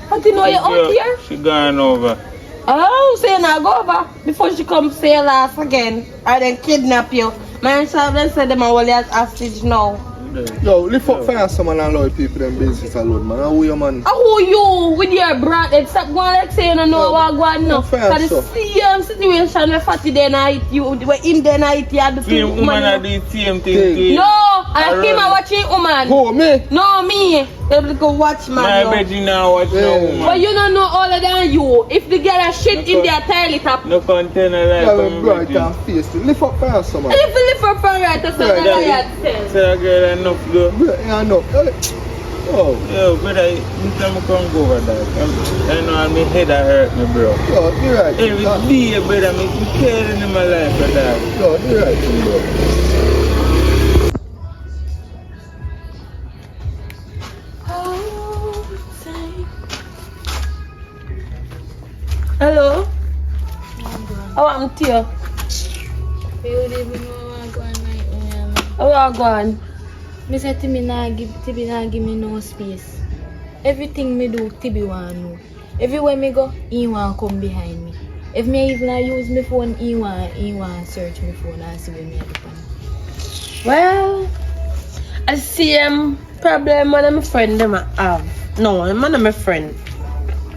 Fatty know you out here? She gone over. Oh, so you not go over before she come say your last again. Or then kidnap you. Myself then said them all as hostage now. Yo, lift up fire someone and allow people them business alone, man. How you, man? How you with your brat? Stop going like saying you know what going on. Because the same situation where Fatty then I hit you, where him then I hit you at the same woman are the same thing. No, and him are watching woman. Who, me? No, me. Able to watch man. My bed you now watch no woman. But you don't know older than you. If the girl has shit in their toilet up. No container like Yeah, bro, can't face it. Lift up fast, man. Lift up from right to some other yard sell. Say a girl enough though. Bro, yeah, enough. Oh. Yo, brother, this time I can't go over that. I know my head hurt me, bro. Yo, you're right. Every day, brother, I'm caring in my life, brother. Yo, you're right, bro. Hello? How am I here? How are you going? Me say Tibi nah give me no space. Everything me do, Tibi want know. Everywhere me go, he want come behind me. If me even use my phone, he want search my phone and see where me at the pan. Well, I see problem one of my friend them have. No, I'm not my friend.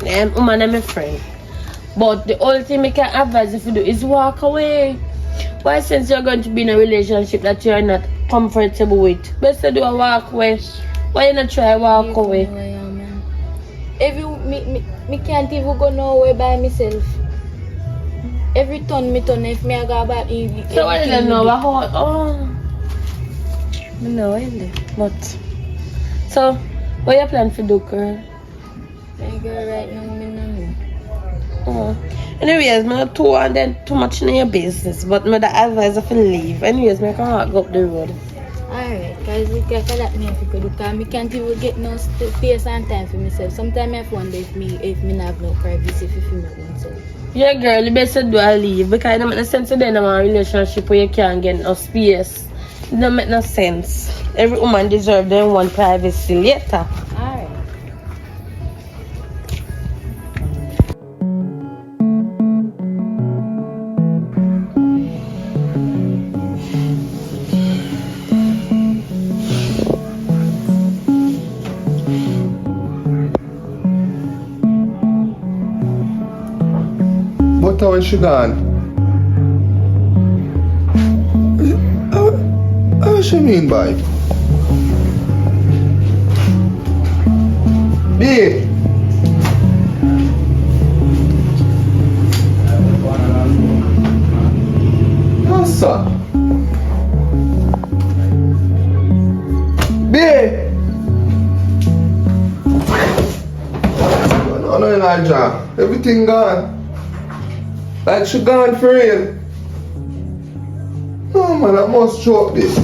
Woman and my friend. But the only thing I can advise if you do is walk away. Why since you're going to be in a relationship that you're not comfortable with? Best to do a walk away. Why you not try walk away? Me can't even go nowhere by myself. Every turn me turn if me I go about so what do you know about no really. But so what you plan for do, girl? My girl right now me no know. Anyways, me too and then too much in your business, but me the advice of leave. Anyways, me can walk up the road. Alright, cause that me have to do, cause me can't even get no space and time for myself. Sometimes I have to wonder if me not have no privacy if me not myself. Yeah, girl, you better do a leave because it don't make no sense to be in a relationship where you can't get no space. It don't make no sense. Every woman deserves their own privacy later. Alright. But how is she gone? How she mean by? Babe! What's up? Babe! No, Elijah. Everything gone. Like she gone for real. No man, I must drop this.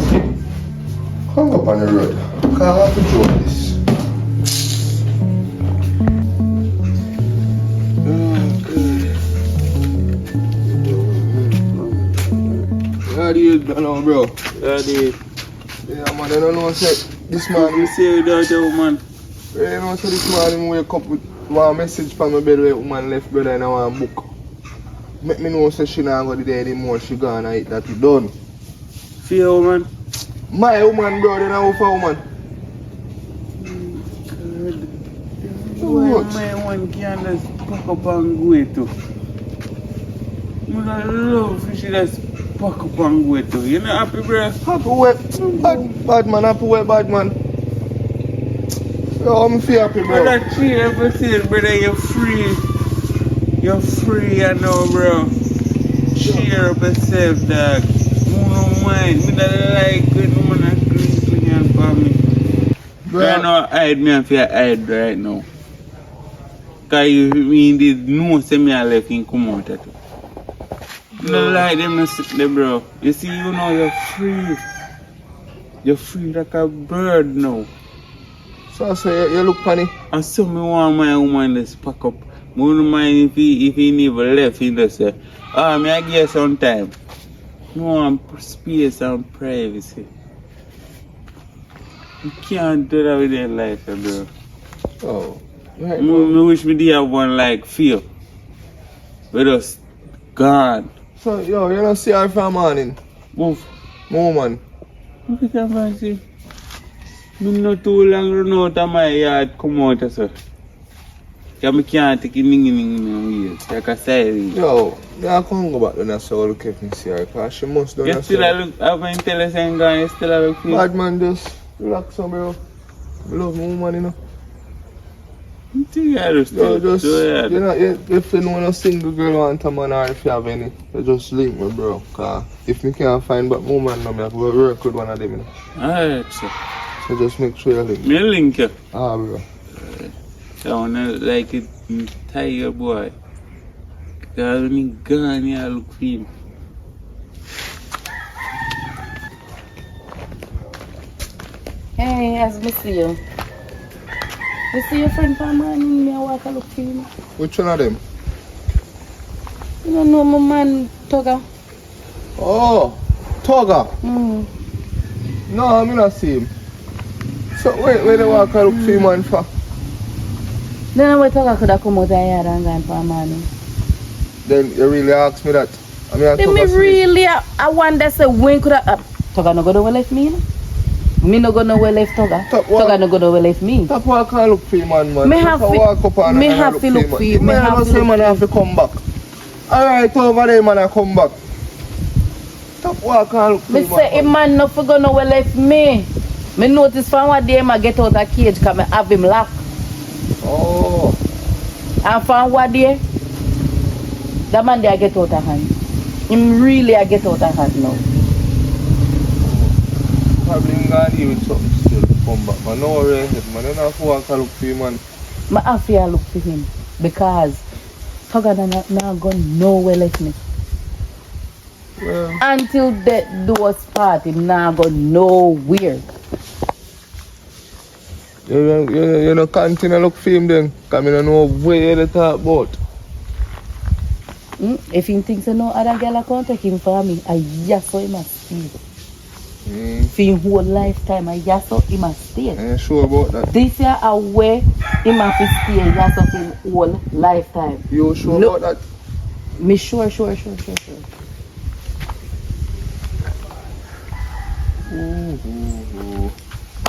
Come up on the road. Can't have to drop this. Yeah, dude, bro. Yeah, dude. Yeah, man, I don't know what this man. You say without a woman. You know, so this morning wake up with one message from my bed where woman left brother and I want to book. Make me know so she not go there anymore, she gone and that is done. For your woman? My woman, bro, then I go for woman. What? My one can just pack up and go to. I love if she just pack up and go to. You not happy, bro? Happy way. Bad man, happy way, bad man. Yo, I'm feel happy, bro. Brother, chill everything, brother, you're free. You're free, I know, bro. Cheer up yourself, dog. No mind. Me don't like when woman are clean for me. Bro, I know hide me if you hide right now. Because you mean this no say me I left in come out at you. You don't like them to sit there, bro. You see, you know you're free. You're free like a bird now. So you look funny. And so me want my woman to pack up. I wouldn't mind if he never left, he just say, me I give some time. I want space and privacy. You can't do that with your life, bro. Oh. Right, I wish me did have one like feel. With us gone. So, yo, you don't see her from morning? Move. Woman. What you can fancy? Me not too long run out of my yard, come out of so. I can't take it in like I said. Yo, I can't go back to that soul look if you see her, because she must do that. You still look, have intelligent guy, you still look feel. Bad man, just relax on, bro. I love my woman, you know. You think I just You just, do you know, if you know a single girl want a man or if you have any, you just link me, bro. Cause if me can't find but woman, no, me have to work with one of them, you know. Alright, sir. So just make sure you link. Me link you. Ah, bro. I wanna like it tiger boy. Cause when he gone here, I look for him. Hey, as me see you. You see your friend for man, me I walk a look for him. Which one of them? You don't know my man, Toga? Oh, Toga. No, I'm not see him. So where they walk a look for him man for? Then I Toga could have come out of here and gone for a man. Then you really ask me that? I mean, Then me really, I wonder say when could I, Toga no go nowhere left me, you know? Me no go nowhere left Toga. Toga no go nowhere left me. That's why I can't look for him, man. Me have to walk up and me have to look for you. Me have to look man, I have to come back. Alright, over there, man, I come back. Stop walk and look for me him. say, him man no for go nowhere left me. Me notice from one day I get out of cage because I have him locked. Oh. And from one day, that man there get out of hand. Him really I get out of hand now. Probably gonna deal with something still to come back. Man, no worry ahead, man. You don't have to walk and look for him, man. I have to look for him because Toga not go nowhere left me. Well, Until the doors part, him not go nowhere. you know, continue look for him then. Because I don't know where you talk about. If he thinks no other girl can take him for me, I just saw him a stay. For his whole lifetime, I just saw him a stay. Are you sure about that? This year away, him have to stay just of his whole lifetime. You sure Look, about that? Me sure.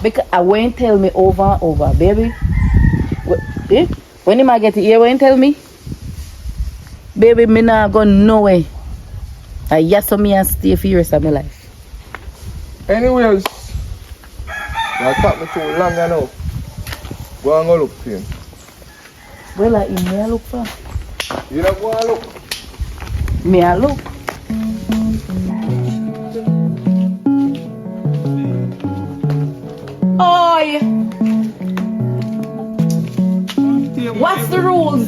Because I won't tell me over and over, baby. When him I get here, won't tell me? Baby, me not go nowhere. I just saw me and stay for the rest of my life. Anyways, you talk me too long now. Go and go look for him. Well, I may I look for. You don't go and look. Me I look. Oi! What's the rules?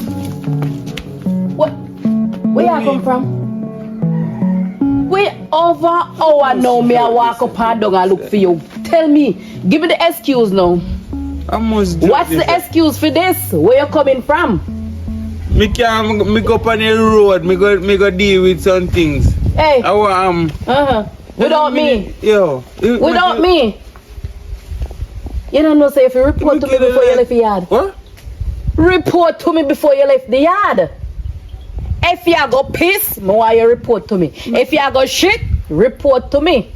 Where you come from? Where over hour now me I walk up and down and look for you. Tell me, give me the excuse now. What's the excuse for this? Where you coming from? Me can't me go up on the road, me go deal with some things. Hey. Without me. Yo. Without me. You don't know say if you report to me before you left the yard. What? Report to me before you left the yard. If you go piss, me want you report to me. If you go shit, report to me.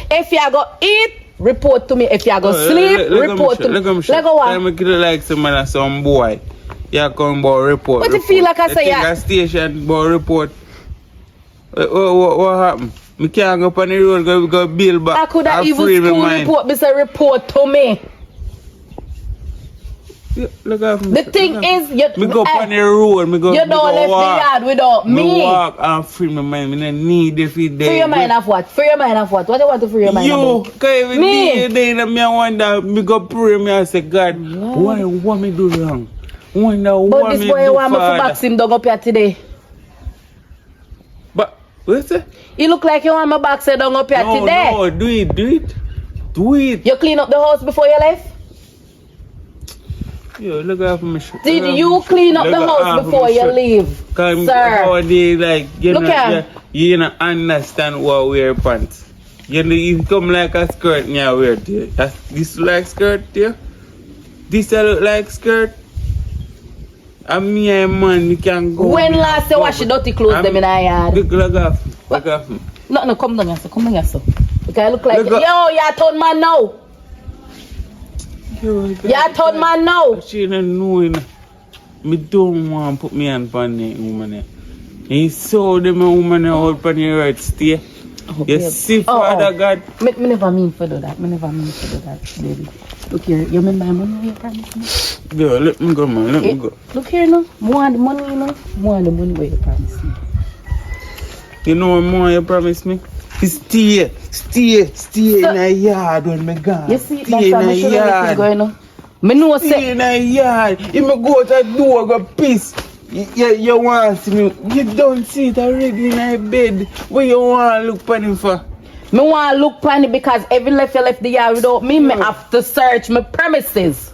If you go eat, report to me. If you go sleep, report to me. Let go what? I'm like some boy. You come about report. What you feel like I say? Yeah. Station about report. What happened? Me can't go up on the road, go build back. I could have even school report, me say report to me. Yeah, look at me. The thing is, you go up on the road, you don't left the yard without me. Me walk and free my mind. Me don't need the feed there. Free your mind of what? Free your mind of what? What do you want to free your mind about? You, because every day me I wonder, me go pray, me I say, God, why what me do wrong? Wonder but what this me boy do want me to box him dog up here today. But, what's that? You look like you want me box him dog up here today. No, do it. You clean up the house before you left? Yo, look at me. Did you clean up the house before you leave, sir? Like, look at you don't understand what wear pants. You come like a skirt and you wear it. This like skirt here? This look like skirt? And me and man, you can go. When last you wash your dirty clothes them in our yard? Look off. No, come down here, sir. Come down here, sir. Because I look like yo, you're a town man now. You're a town man now. She don't know. Me don't want to put me on the woman. He saw them woman out on the right stay. You see, Father God. Me never mean for do that. Baby. Look here, you remember my money you promised me? Girl, let me go, man. Let me go. Look here, no. More the money, you know. More the money where you promised me. You know what more you promised me? Stay in the yard when me gone. You see, stay that's how I should have going on. Me know stay in the yard. If me go to the door, go piss. You want to see me. You don't see it already in my bed. What you want to look for him for? Me want to look for it because every left you left the yard without me, me have to search my premises.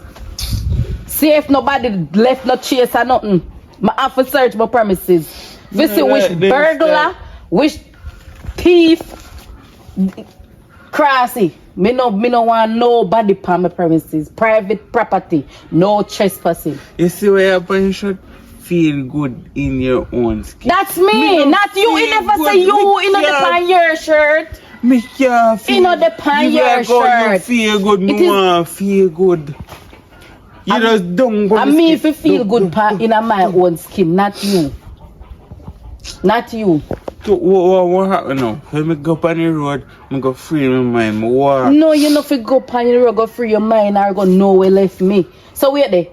See if nobody left no chase or nothing. Me have to search my premises. We see which burglar, which thief, Crossy. Me no want nobody on my premises. Private property, no trespassing. You see where you should feel good in your own skin. That's me, not you. It never say you in the your shirt. Me can't feel. You know the pan your shirt. You feel good, me want feel good. You just don't go. And me if you feel good in my own skin, not you. Not you. So what happened now? When I go up on the road, I go free my mind. I walk. No, you know if you go up on the road, go free your mind or go nowhere left me. So wait there.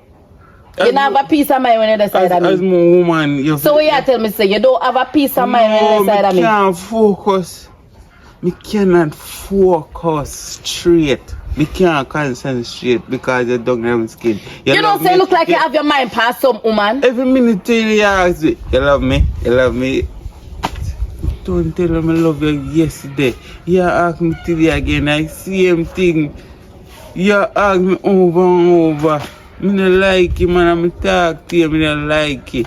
You don't have a peace of mind when you decide on me. As my woman, you so what you tell me say you don't have a peace of mind when you decide on me? I can't focus. I cannot focus straight. I can't concentrate because you don't have skin. You don't say look like you have your mind past some woman. Every minute you ask me, you love me, you love me. Don't tell me I love you yesterday. You ask me today again, I same thing. You ask me over and over. I don't like it, man. I talk to you, I don't like it.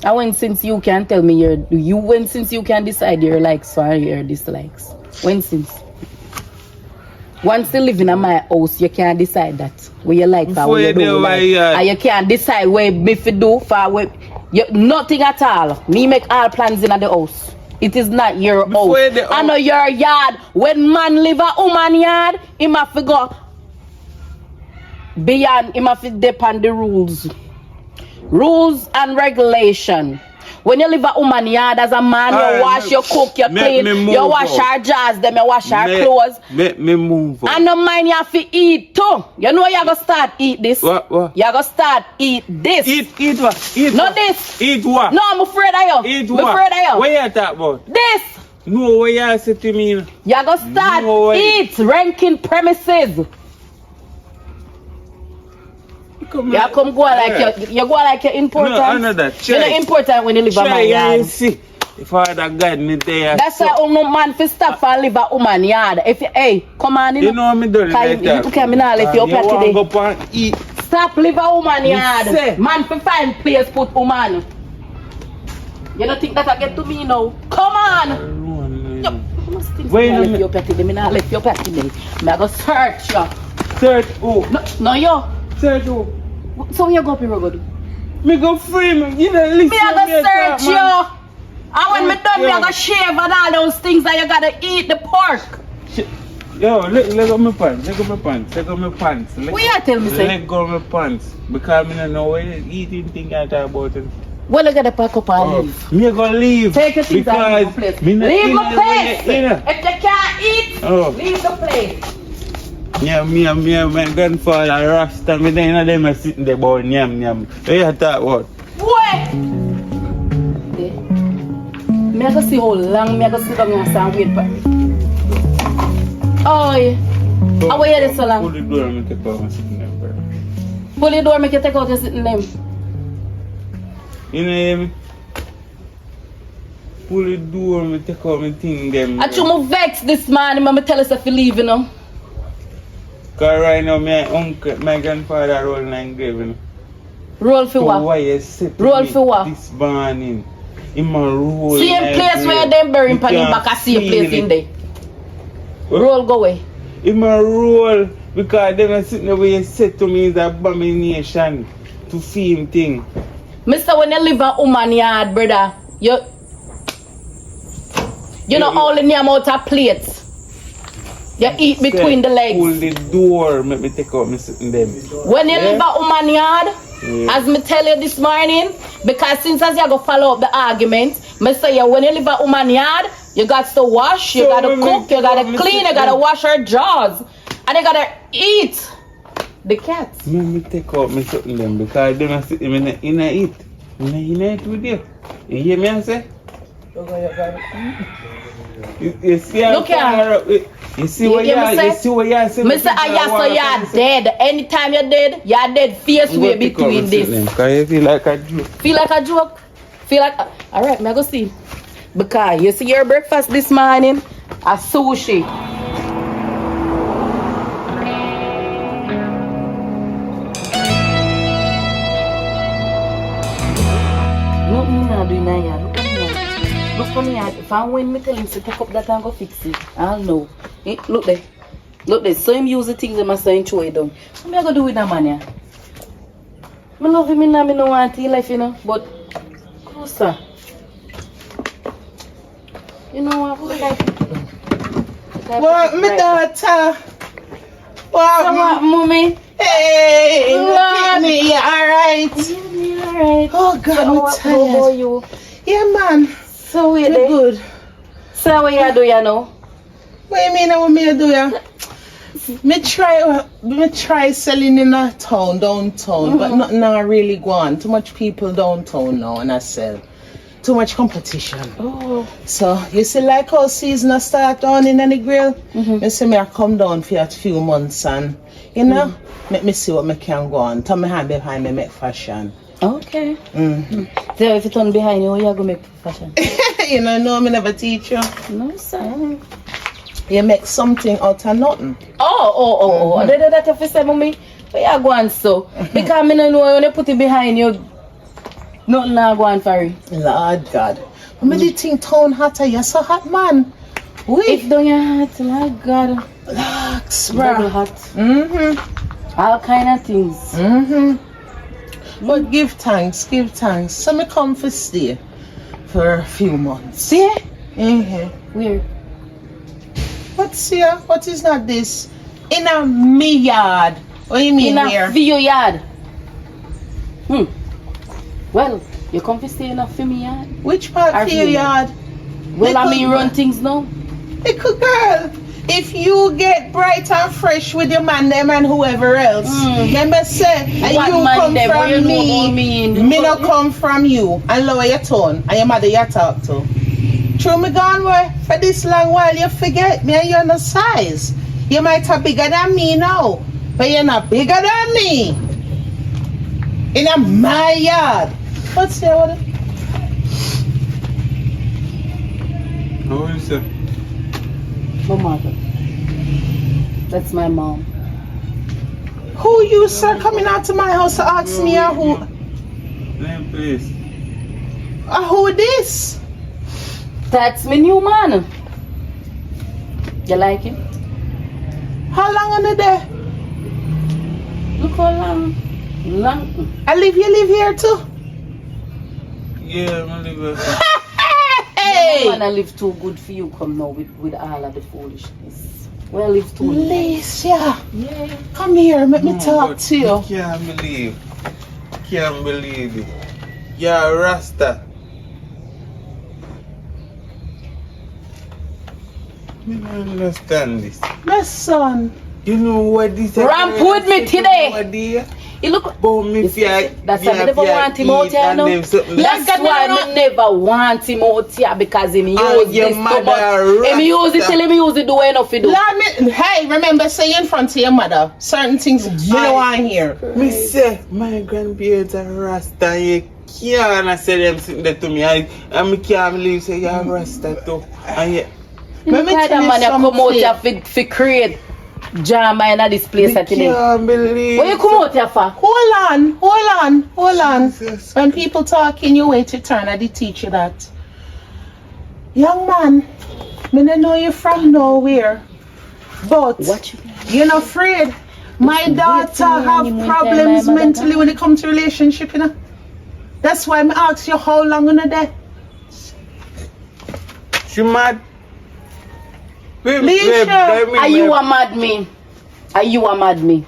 I went since you can tell me you went since you can decide your likes or your dislikes. When since? Once you live in my house, you can't decide that. What you like for what you don't like. And you can't decide what me to do for what nothing at all. Me make all plans in the house. It is not your house. I know your yard. When man live a woman yard, he must go beyond, he must depend the rules. Rules and regulation. When you live a woman yard as a man, you wash, you cook, you clean, you wash her jars, then you wash her clothes. Make me move on. And no mind you have to eat too. You know you're going to start eat this. What? You're going to start eat this. Eat what? Eat not what? This. Eat what? No, I'm afraid of you. Eat I'm what? afraid of you. What you talk about? This. No, what you say to me? You're going to start eat ranking premises. You come go like you go like you're important. No, I know that. You're not important when you live a man yard. See, if I had a guide me there. That's why no man fi stop for live a woman yard. If you come on in. You know me done like that. You can't let you up here today. Go up and eat. Stop live a woman yard. Man fi find place put woman. You don't think that I get to me now? Come on. Wait a minute. You petty me not let you petty me. Me go search you. Search who? No you. Search who? So you go up here go do? Me go free me. You don't listen. Me go search you. And when me done, me I go shave and all those things that you gotta eat the pork. Yo, let go my pants. Let go my pants. Let go my pants. What you tell me say? Let go my pants. Because I don't know what eating thing I talk about it. Well, you gotta pack up and leave. Me go leave. Take your things out of the place. Leave the place. If you can't eat, leave the place. Yeah, me and my grandfather Rasta, me then them are sitting there about yam. What you talk about? What? Me I go see how long me I go sit down and stand wait for me. Oh, yeah. How are you so long? Pull the door and make it out and sit in them, bro. Pull the door, make you take out and sit in them. You know hear me? Pull the door and take out my thing them. I should me vex this morning, me tell us if you leave, you know. Because right now, my grandfather rolling in grave, you know. Roll for what? Why you sit roll for what? This morning. In my roll. Same place where them bury him back, I see a place in there. Roll go away. In my roll, because them are sitting there where you said to me is abomination to see him thing. Mister, when you live a woman yard, brother, you know all the name out of plates. You eat between the legs. Pull the door, make me take out me sitting them. When you live a woman yard, as me tell you this morning, because since as you go follow up the argument, me say you when you live a woman yard, you got to wash, you got to cook, you got to clean, you got to wash her drawers. And they gotta eat the cats. Me take out me something them because they don't sit them in eat. In eat with you. You hear me I say? You see how Look here. You see what you see what you say? Me say you're dead. Anytime you're dead face way between this. Because you feel like a joke. Feel like a joke? Feel like alright, me go see. Because you see your breakfast this morning, a sushi. Nothing not doing that yard. Look for me yard. If I win me tell him to pick up that and go fix it. I'll know. Look there. Look there. So him use the things that my son throw it down. What am I gonna do with that man here? I love him and I don't want to life, you know. But closer. You know what? What, my daughter? What, mommy? Hey, me, you alright? Yeah, alright. Oh God, I'm tired. How about you? Yeah, man. So wait there. Good. So what you do, you know? What you mean? What me do ya? Me try selling in a town, downtown, but nothing now really go on. Too much people downtown now, and I sell. Too much competition. Oh. So you see, like how season I start on in the grill, you see me I come down for a few months and you know, make me see what me can go on. Turn my hand behind me, make fashion. Okay. So if you turn behind you, you go make fashion. You know, no, me never teach you. No, sir. You make something out of nothing. Oh. That if you say, mommy, where you going so? Because I don't know when you put it behind you, nothing now go on for it. Lord God. I mean, you think town hotter? You're so hot, man. If don't you hot, my God. Relax, Double bro. hot. All kind of things. But give thanks. So me come for stay for a few months. See? Where? What's here? What is not this? In a me yard. What do you mean in here? a view yard. Well, you come to stay in a film yard. Which part of your yard? Well, I mean, run things now. Little girl, if you get bright and fresh with your man, them and whoever else, remember say, and What you man come them? What you from know about me? me no come from you, and lower your tone, and your mother you talk to. True me gone where for this long while you forget me and you're no size. You might have bigger than me now, but you're not bigger than me. In a my yard. What's the order? How is it? My mother. That's my mom. Who you, sir, coming out to my house to ask me who? Name, please. Who this? That's my new man. You like him? How long are they there? Look how long. You live here too? Yeah, I'm live here. Hey! No man I live too good for you come now with all of the foolishness. Well, live too good. Alicia, Yeah. come here, let me talk to you. I can't believe it. You're a Rasta. I don't understand this. My son. You know what this is? Ramp with me today. You look. Me That's why I never want him out here, no. That's why I never want him out here because he use this too much. He use it till he use it do enough to do. Hey, remember say in front of your mother certain things you don't want to hear. Me say my grandparents are Rasta. You can't say them something that to me. I can't believe say you're Rasta too. And you. Let me tell you something. Come out here for create drama in this place today. I can't believe. Where you come out here for? Hold on. When people talking, you wait your turn. I did teach you that. Young man, I don't know you from nowhere, but you're not afraid. My daughter have problems mentally when it comes to relationship, you know. That's why I ask you how long on a day. She mad. Are you a mad me? Are you a mad me?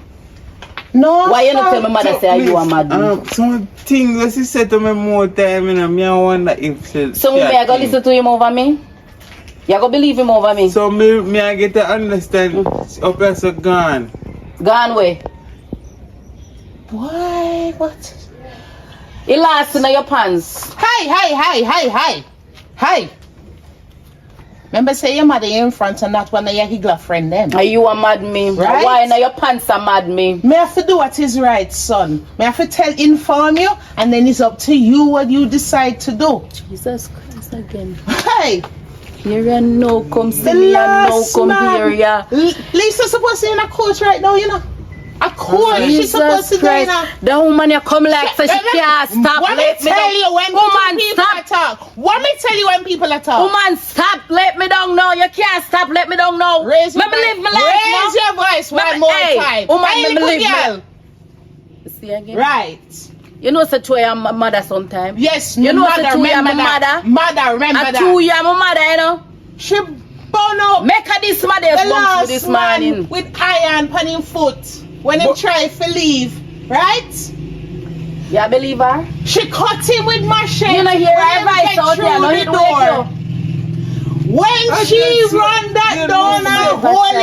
No. Why you not tell my mother say are you a mad me? Some things that she said to me more time, and I wonder if she. So me I go listen to him over me? You go believe him over me. So me I get to understand a person gone. Gone way. Boy, what? He lost in your pants. Hey. Remember say your mother in front and not one of your higgler friend them. Are you a mad me? Right? Why now your pants are mad me? Me have to do what is right, son. Me have to inform you, and then it's up to you what you decide to do. Jesus Christ again. Hey, Here and now come see the me and now last come man. here, yeah. Lisa's supposed to be in a coach right now, you know. A coach, she's supposed to be in a... The woman you come like so she can't stop. What me tell you when people talk? What me tell you when people talk? Woman, stop, let me down now. You can't stop, let me down now. Raise your Let me voice. live my life Raise now. your voice one Let me- more hey, time. woman, Hey, let me little live my- girl. You see again? Right. You know such way I'm a mother sometimes. Yes, You know mother, such way I'm a remember that. mother. Mother, remember And that. 2 years I'm a mother, you know. She burn up. Make her this mother The bump last this man morning. with iron on him foot when he try to leave, right? You believe her? She cut him with machete. You know hear when her him voice get out through here, no the hit door. When I she just- run that you door know, and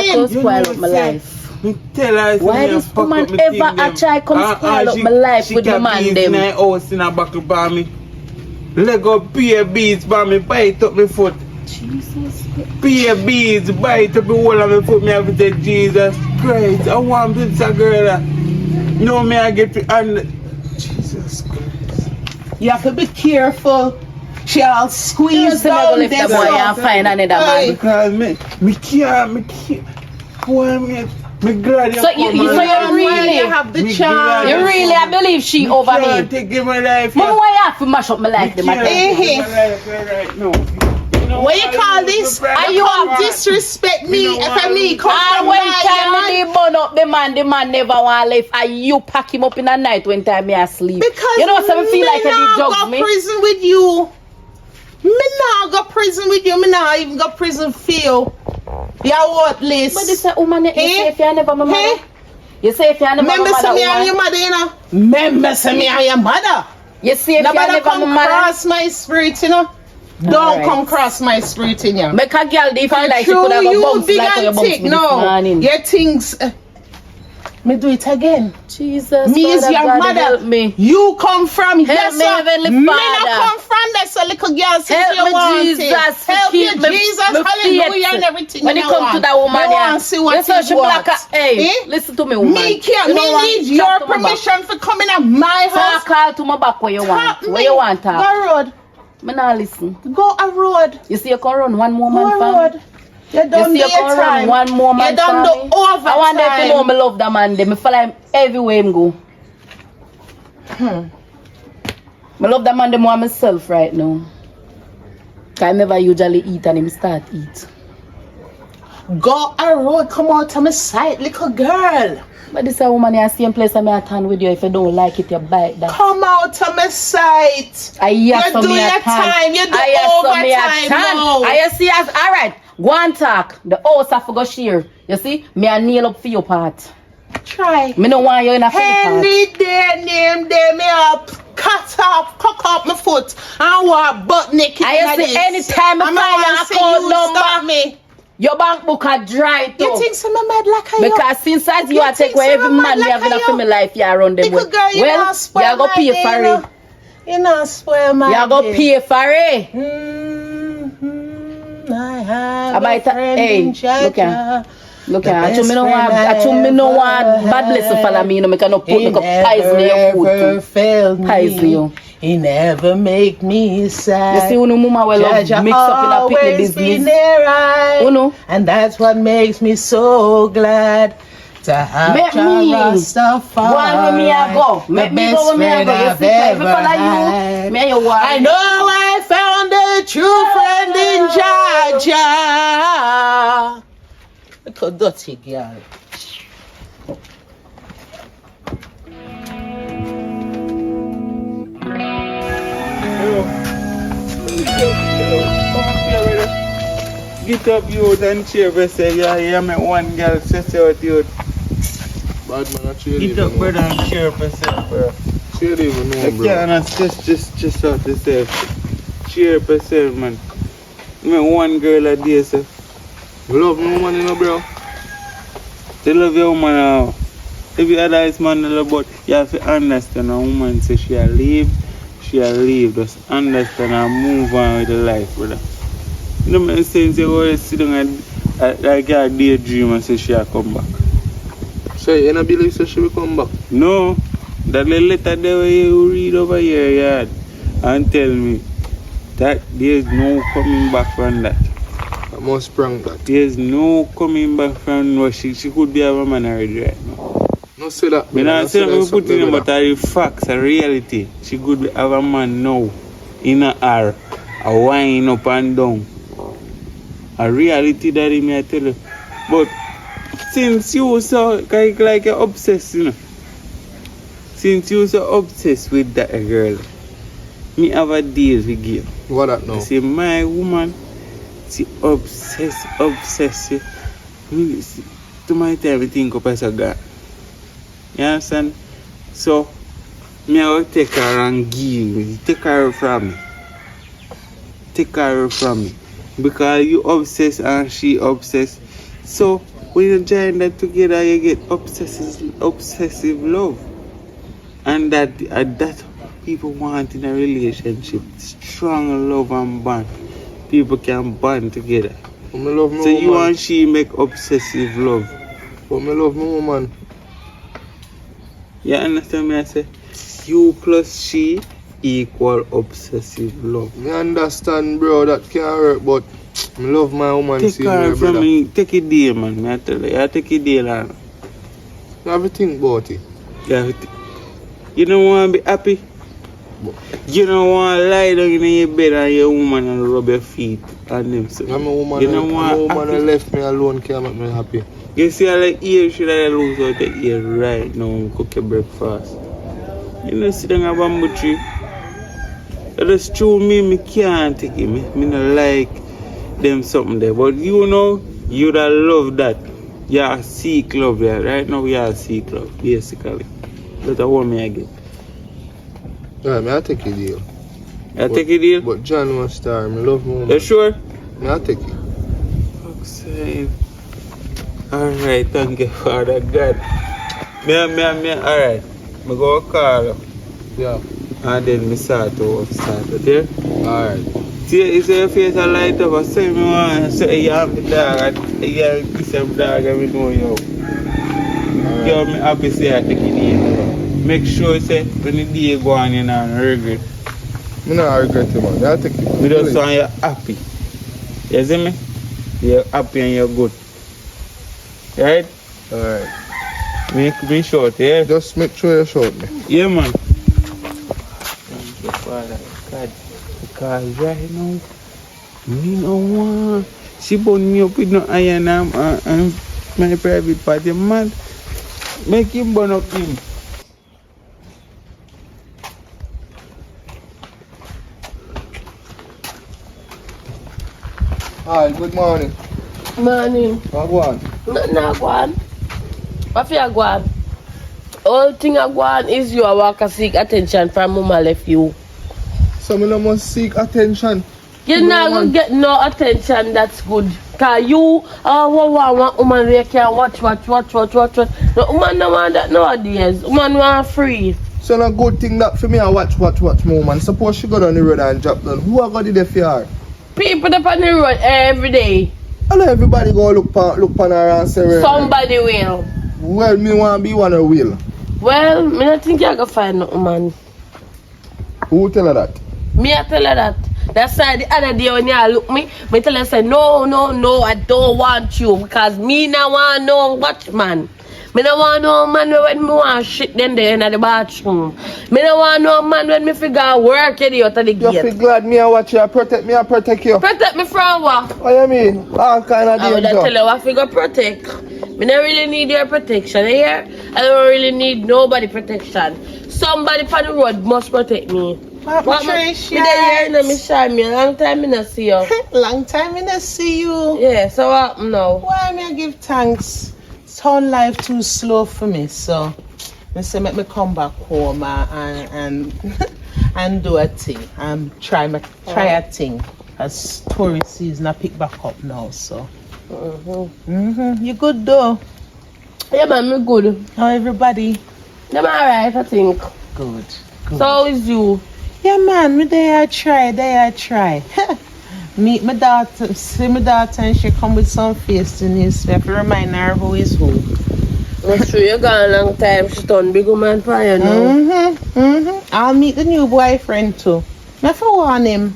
say- hold him. Spoil up my life. Me tell her Why say, this fuck woman up me ever thing a them. try come spoil up my life with the man She them? can house in a buckle by me. Let go pay beads by me, bite up my foot. Jesus. Pay beads, bite up the whole of my foot. Me have to say, Jesus Christ, I want this a girl. No, me I get to, and Jesus Christ. You have to be careful. She all squeezed You down lift the there. boy and find another man. Because me can't. Boy, me glad you So you- come so and- you And really- while you have the Me chance. glad You really I believe she over can't me. take my life. Mama, why you have to mash up my life? The matter? Right now. What you call this? Are you disrespect me? If me come And from when my time yard? me dey burn up the man never want life. And you pack him up in the night when time me asleep. Because you know, so me feel like you nah did go judge me. prison with you. Me nah go prison with you. Me nah even go prison for you. You're worthless. But this a woman, you Hey? say if you never my mother. Hey? You say if you never my Remember mother, say me and your woman. mother, you know? Remember say me and your mother. You say if you Nobody never my come mother. cross my spirit, you know? Don't Alright. come cross my spirit in you. Make a girl they feel like she True, could have a you bounce big like how you and bounce thick. me this No, morning. your things. Me do it again. Jesus, Me is Father your God, mother. help me. You come from Help me, Heavenly Me Father. not come from there, so little girl. Since Help you me, want Jesus, it. to Help keep you, me- Jesus. me Hallelujah, faith. and everything. When you it comes want. to that woman, you yeah. want to see what You say she you black. want. Hey, Eh? listen to me, woman. Me can't. You don't Me want need to your talk to me back. permission for coming at my So I house. call to my back where you want. Tap Where me. you want to. Go road. Me not listen. Go a road. You see you can run one more Go man a for me. road. You You done see you your can run time. one more man You done for the me. overtime. I want them to know me love that man. Them. Me follow him everywhere him go. Me love that man them more myself right now. 'Cause I never usually eat and him start eat. Go a road. Come out to my sight, little girl. But this a woman in the same place I may attend with you. If you don't like it, you bite that. Come out to my sight. I You hear some do me your a time. You do I hear some me a overtime tan. now. I see as alright. Go and talk. The house have to go share. You see? Me a nail up for your part. Try. Me no want you in a part. Any day name day me up. Cut up, cock up my foot. I want butt naked. I in see this. anytime I I'm find gonna your see account you number. stop me. Your bank book are dry too. You think some mad like I Because since as you You are take think away some every man man like we have in I a family life, you around them Little with. girl, you Well, not spoil you go my pay day, for you it. know. You not spoil my You go day. pay for it. I have About a friend hey, in look here. Georgia. Look The here, I best me no friend want, me no I want ever bad blessing follow me. You know, me cannot put He me poison your never food too. failed Poison me. you. He never make me sad. You see, when mama will love Judge, mix up in a picnic always be business. near I, Uno. and that's what makes me so glad to have Make me. Rastafari. Go on with me I go. The Make me best go with me I friend go. You I've see, if I ever follow had. you, me and you walk. I know I found a true friend in Georgia. Look how dirty girl. Get up youth and cheer for say, yeah, yeah, me one girl says out youth. Bad man, I cheer Get up brother and cheer for say, bro. Cheer even I know, bro. can't just out to say. Cheer for say, man. Me one girl a day, sir. You love me woman, you know, bro? You love your woman now. If you advise man a lot, but you have to understand a woman say she'll leave. Just understand and move on with the life, brother. You know what I'm saying? You always sit down and like a daydream and say she'll come back. So you don't believe so she will come back? No. That little letter there where you read over here, yard, and tell me that there's no coming back from that. I must prank that. There's no coming back from what she could be a man already right now. No say that. Me not say we put in but the facts, a reality. She could be have a man now in a her, a wine up and down. A reality that he may tell you. But since you so like you're obsessed, you know. Since you so obsessed with that girl, me have a deal with you. What that now? I say my woman, she obsessed. To my time, I think up as a guy. You understand? So, me I will take her and take her from me. Because you obsessed and she obsessed. So, when you join that together, you get obsessive love. And that people want in a relationship. Strong love and bond. People can bond together. But me love my so woman. You and she make obsessive love. But me love my woman. You understand me? I say you plus she equal obsessive love. Me understand, bro, that can't work, but me love my woman. Take her from me. Take it deal, man. I tell you, take it deal, man. You have to think about it. You don't want to be happy. You don't want to lie down in your bed and your woman and rub your feet on them. So. I'm a woman. You don't want a woman that left me alone can't make me happy. You see, I like ear should I lose out the ear right now and cook your breakfast. You know, sit down a bamboo tree. That's true, me can't take it. Me not like them something there. But you know, you that love that. You seek love, yeah. Right now, you seek love, basically. That's what me I get. Yeah, me I take a deal. Take a deal? But John was star. Me love my woman. You sure? Me I take it. Fuck's sake. Alright, thank you, Father God. Alright. I go call her. Yeah. And then I start there. Alright. See, you see your face a light up. I say me want to say you have the dog. You have this dog and we know you. Yo, me happy say I take it in. Make sure say when the day go on you don't regret. Me not regret it, man. I take it. Me just want you happy. You see me? You're happy and you're good. Right? Alright. Make me short, yeah? Just make sure you short me. Yeah, man. Thank you, Father God. Because right now, me no want. She burn me up with no iron and my private party, man. Make him burn up him. Hi, good morning. Morning. How go on? Nothing I go on. What you go on? All thing I go on is you walk and seek attention from mama left you. So me no must seek attention. You're not gonna get no attention, that's good. Cause you want woman where you can watch. No woman no want that nowadays. Woman want free. So no good thing that for me I watch my woman. Suppose she go down the road and drop down. Who are gonna do for her? People up on the road every day. I know everybody go look on her and say somebody will. Well, me want to be one who will. Well, me not think you're gonna find no woman. Who tell her that? Me I tell her that. That's why the other day when you look me tell her say no, I don't want you because me no want no watchman. Me no want no man when me want shit them there in the bathroom. Me no want no man when me figure work you out of the gate. You feel glad me and watch you protect me and protect you? Protect me from what? What you mean? All kind of I would danger. tell you what figure protect. Me don't really need your protection, you hear? I don't really need nobody protection. Somebody on the road must protect me. What Trish? Me there you know me shine me. Long time me not see you. Long time me not see you. Yeah, so what now? Why me I give thanks? Town life too slow for me, so I say make me come back home and and do a thing. Try a thing. as tourist season I pick back up now, so. You good though? Yeah, man, me good. How everybody? Them alright, I think. Good. So how is you? Yeah, man, me there I try. Meet my daughter, see my daughter, and she come with some face to news. I have to remind her who is who. That's true, you gone a long time. She done big woman for you now. I'll meet the new boyfriend too. I have to warn him.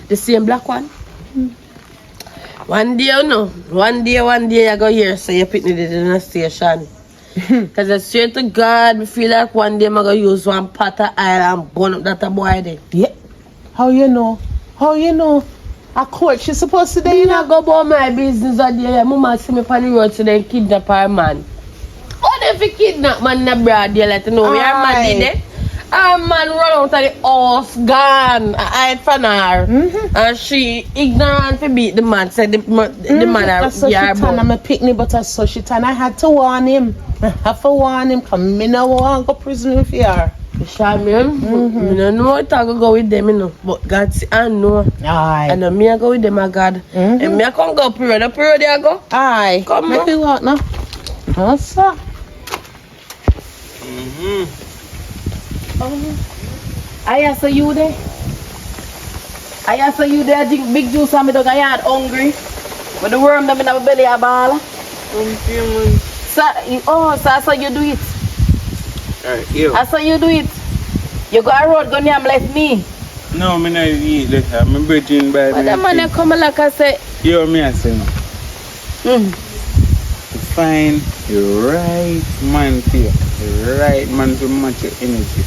The same black one? One day, you know. One day I go here, so you pick me in the station. Because I swear to God, I feel like one day I'm going to use one pot of oil and burn up that boy there. Yeah. How you know? A court, she's supposed to You not go about my business out there. Mama see me on the road today and kidnap her man. How if you kidnap man in the broad day, let you know where her man did it? Her man run out of the house, gone. I hide from her. And she ignorant to beat the man. Said the man are so she turn I'm a picnic, but so she turn I had to warn him. I have to warn him, come me no want go prison with her. I don't know what I go with them, you know. But God see, I know. Aye. I know me I go with them, my God. And me I can't go period. The period I go. Aye. Come make you walk now. No, sir. I saw you there. I drink big juice and me dog I had hungry. But the worm them in my belly a ball. So I saw you do it. I saw you do it. You go a road, go near left me. No, me not eat that. I'm bridging by But the man come like I say. You me I say no. Find the right man for you. The right man to match your energy.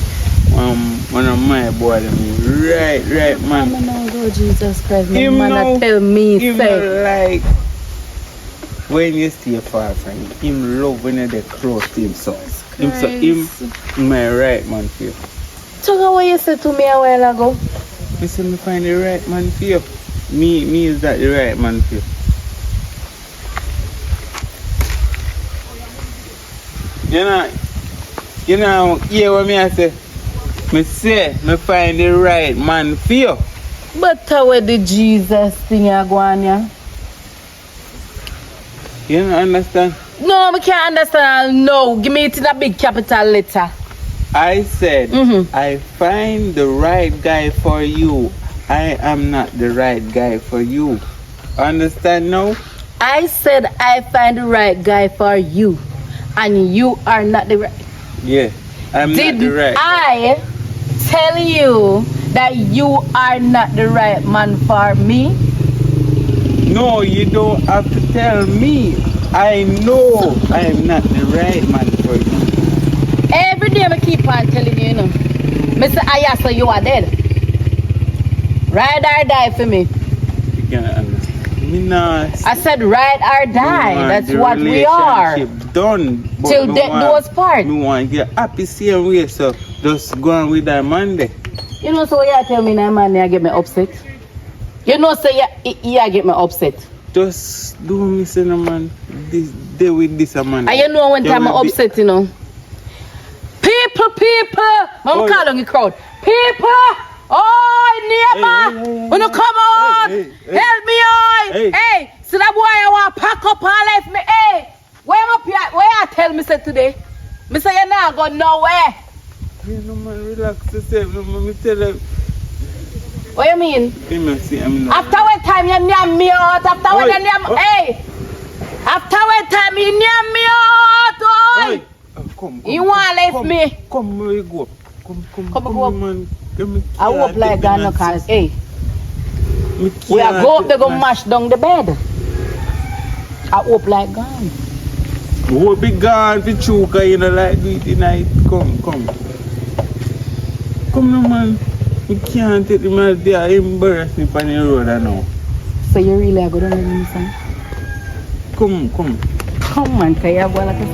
One of my boy, right man. Oh Jesus Christ, my man tell me say. Like when you stay far from him love when they're close to him so. Him my right man for you. So what you said to me a while ago? Me say me find the right man for you. Me is that the right man for you. You know, hear what me I say? Me say, me find the right man for you. But where the Jesus thing you go on ya? You don't understand? No, I can't understand. No, give me it in a big capital letter. I said, I find the right guy for you. I am not the right guy for you. Understand now? I said I find the right guy for you. And you are not the right. Yeah, I'm not the right. I tell you that you are not the right man for me? No, you don't have to tell me. I know I am not the right man for you. Every day I keep on telling you, you know. Mr. Ayasa, you are dead. Ride or die for me. You cannot understand. Me not. I said ride or die. That's what we are. Done. Till death do us part. Me want to get happy same way, so just go on with that Monday. You know, so what you tell me that man, you get me upset. You know, so you get me upset. Just do me say no man. This day with this a man. And you know when time I'm upset, you know. People, I'm calling the crowd. People, neighbor, when you come out, help me out. Hey, see that boy I want to pack up and left me. Hey, where am up here? Where I tell me say today? Me say you not go nowhere. Hey, no man, relax yourself. No man, me tell you. What you mean? After what time you name me out? After what you name hey! After what time you name me out? Oi! Come. You want left me? Come, we go. Come, man. I hope like that no cause hey. We are go up there go mash down the bed. I hope like gone. We will be gone for chuka, you know, like do it tonight. Come. Come no man. You can't take the man there embarrass me on the road now. So you really are good on me, son? Come. Come man, can you have one like a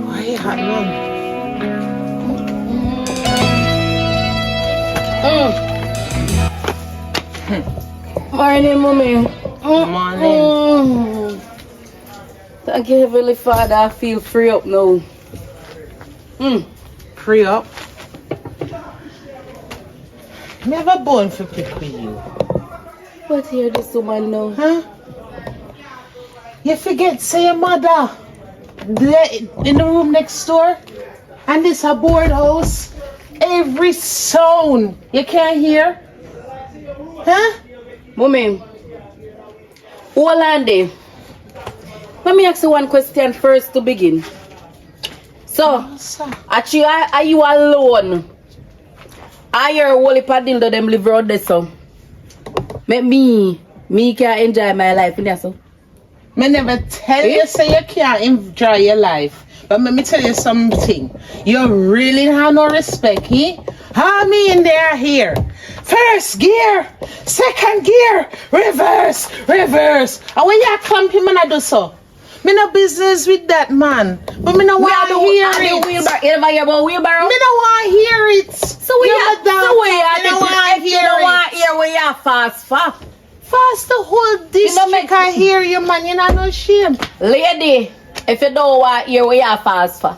Why you hot man? Morning, mommy. Morning. Thank you, Heavenly Father. I feel free up now. Free up? Me have a bone for pick with you. But hear this woman now. Huh? You forget say your mother there in the room next door? And this a board house. Every sound you can't hear. Huh? Mommy, hold on there. Let me ask you one question first to begin. So, actually, are you alone? Are you a whole heap of dildo them live around there, so? Make me can enjoy my life in there, so? Me never tell you say you can't enjoy your life. But let me tell you something. You really have no respect, eh? How me in there here? First gear, second gear, reverse, reverse. And when you clamp him, I do so. Me no business with that man. But me no want to hear it. You ever hear about wheelbarrow? Me no want to hear it. So we are me no want to hear you don't it. want to hear where you fast. Fast the whole district I hear you, man. You not no shame. Lady, if you don't want to hear where you fast for.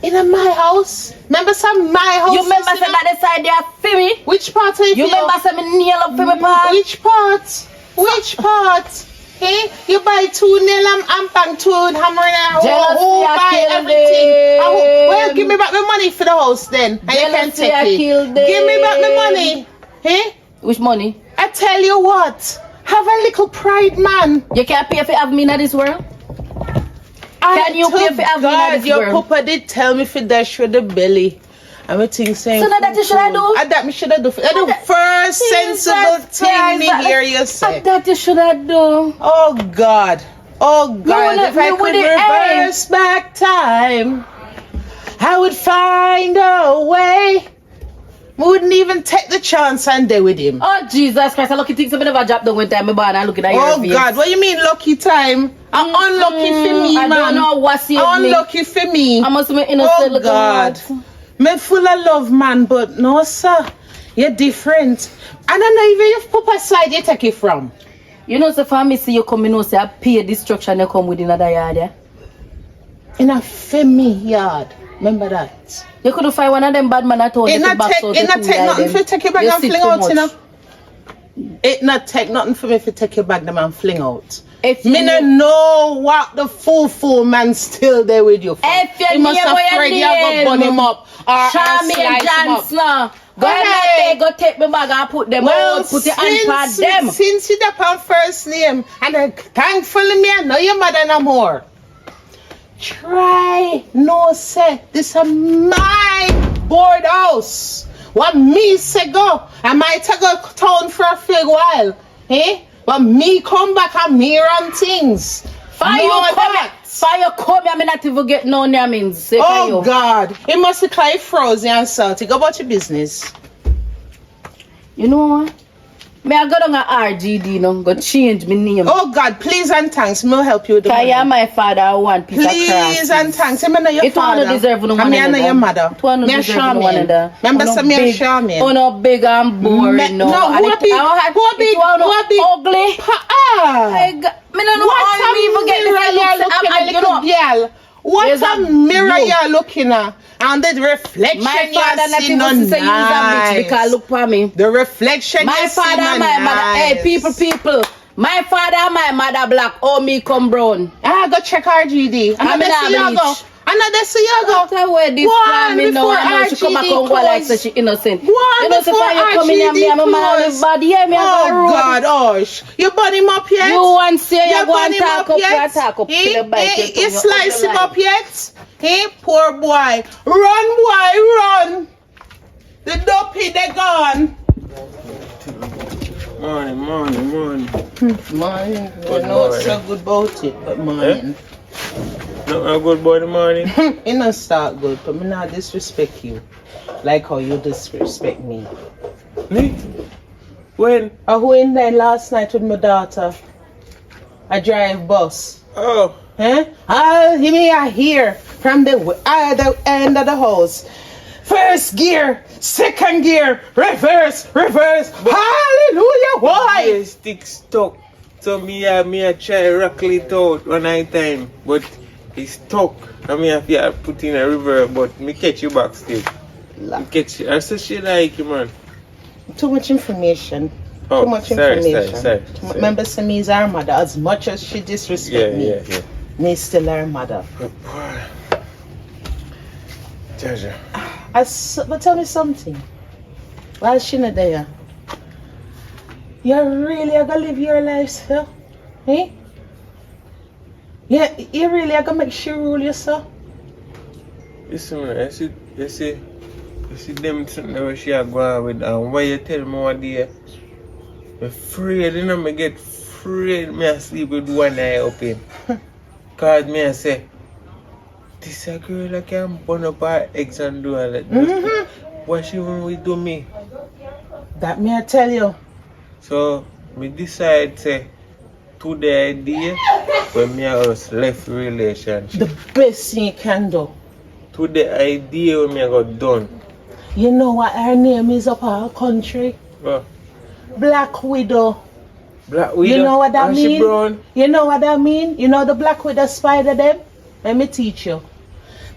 In my house? Remember some my house? You remember say that the side there for me? Which part of it? You remember say me nail up for me part? Which part? Which part? Hey, you buy 2 nail and bang 2 hammer and who buy everything? Well, give me back my money for the house then. And you can take it. Give me back my money. Hey? Which money? I tell you what. Have a little pride, man. You can't pay if you have me in this world? Can you pay for having God, your world? papa did tell me for dash with the belly. I'm a thing saying. So that you should have do? That me should have do. That's the first sensible thing me hear you say. That you should have do. Oh God. Oh God. If I could reverse back time, I would find a way. We wouldn't even take the chance and day with him. Oh Jesus Christ, I lucky things I never dropped down one time my born and looking at your face. Oh God, what you mean lucky time? I'm unlucky for me, man. I don't know what saved me. Unlucky for me. I must be innocent. Oh God. Me full of love, man, but no sir. You're different. I don't know even if Papa side you take it from. You know, so for me see you come, you know, say I pay destruction you come with another yard, yeah? In a family yard. Remember that. You could find one of them bad man at all. It not take nothing for take your bag and fling out, you know. It not take nothing for me to take your bag them and fling out. If me no know what the fool man still there with you for. If you he must afraid you go burn him up or slice him up. Go ahead, go take my bag and put them out, put your hand on them. Since you up first name, and then thankfully me I know your mother no more. Try no say this is my board house. What me say go? I might go town for a few while. Eh? But me come back and me run things. Fire come, I mean not even get no names. Oh God. It must be quite frozen and salty. Go about your business. You know what? May I go down a RGD now, go change my name. Oh God, please and thanks. Me will help you with the money. Because my father I want piece of crap. Please and thanks. I know your father. It don't deserve no one. I know your mother. It don't deserve no one. Remember some me Charmaine. Oh no big and boring no. No, who big? Ugly. Me don't know how me even get this girl. What a mirror you're looking at. And the reflection my father not even say you a bitch because look for me. The reflection my father and my mother. Hey people. My father and my mother black. Oh me come brown. Go check RGD. Another see you go. That's where this family now. I know she come back and go like so she innocent. You know so far you come in and me and my man live bad. Yeah, me oh God, Osh. You burn him up yet? You want to say you go and talk up. You slice him up yet? Hey, poor boy. Run, boy, run. The dopey, they gone. Morning. Morning. You know what's so good about it, but morning. No good boy in the morning. It not start good, but me not disrespect you. Like how you disrespect me. Me? When? I went there last night with my daughter. I drive bus. Oh. I'll hear from the other end of the house. First gear, second gear, reverse. Hallelujah, why? The stick stuck. So me try rockle it out one night time, but it's stuck. I mean I have to put in a reverb, but me catch you back still. Me catch you. I say she like you, man. Too much information. Oh, Too much sorry. Remember, me is her mother. As much as she disrespect me, me still her mother. Jaja. But tell me something. While she not there, you really are gonna live your life, sir? Eh? Yeah, you really are gonna make sure rule yourself? Listen, man, you see them something where she are going with, and why you tell me what day? I'm afraid, you know, me get afraid me I sleep with one eye open. Cause me I say, this a girl that can burn up her eggs and do all that. What she want to do me? That me I tell you. So, me decide say, to the idea, when me and us left relationship. The best thing you can do. To the idea when me got done. You know what her name is up our country? What? Black Widow. Black Widow? You know what that She mean? brown? You know what that mean? You know the Black Widow spider them? Let me teach you.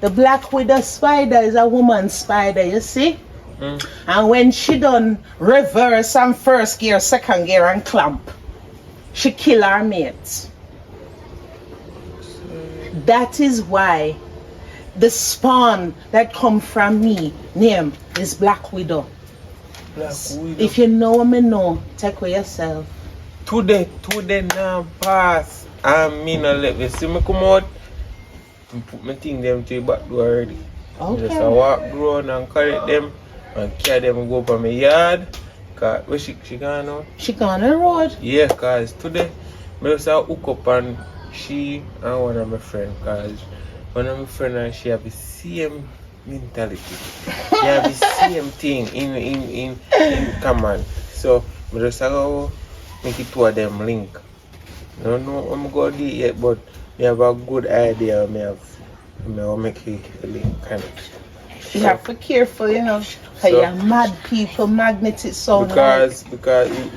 The Black Widow spider is a woman spider, you see? And when she done reverse and first gear, second gear and clamp, she kill her mates. That is why the spawn that come from me name is Black Widow. Black Widow. If you know me know, take with yourself. Today now pass. I mean I let me see me come out and put my thing them to the back door already. Okay. Just I walk around and correct them and carry them and go up on my yard. Cause where she gone now? She gone on the road. Yeah, cause today I just hook up and she and one of my friends, cause one of my friends and she have the same mentality. They have the same thing in common. So I just go make it two of them link. No, I'm going to do it yet, but I have a good idea. I will make it a link kind of. You have to be careful, you know. So you're mad people, magnetic sound. Because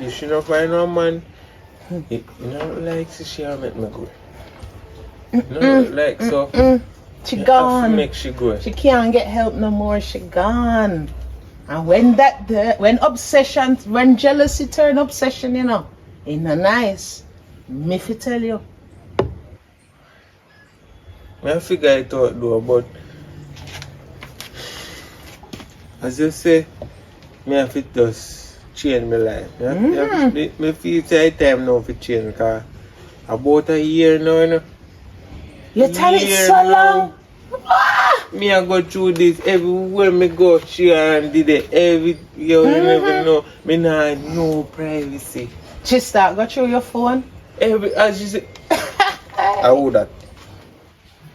you should not find a man. You know, like she make me go. No, like so. She gone. Make she go. She can't get help no more. She gone. And when when jealousy turn obsession, you know, it's not nice. Me fi tell you. I figure it out though, but as you say, me have to just change my life. Me feel it's time now for change because about a year now, you know. You tell it so long. Me I go through this everywhere me go, share and did it you never know. Me nah no privacy. She start go through your phone? As you say I would that.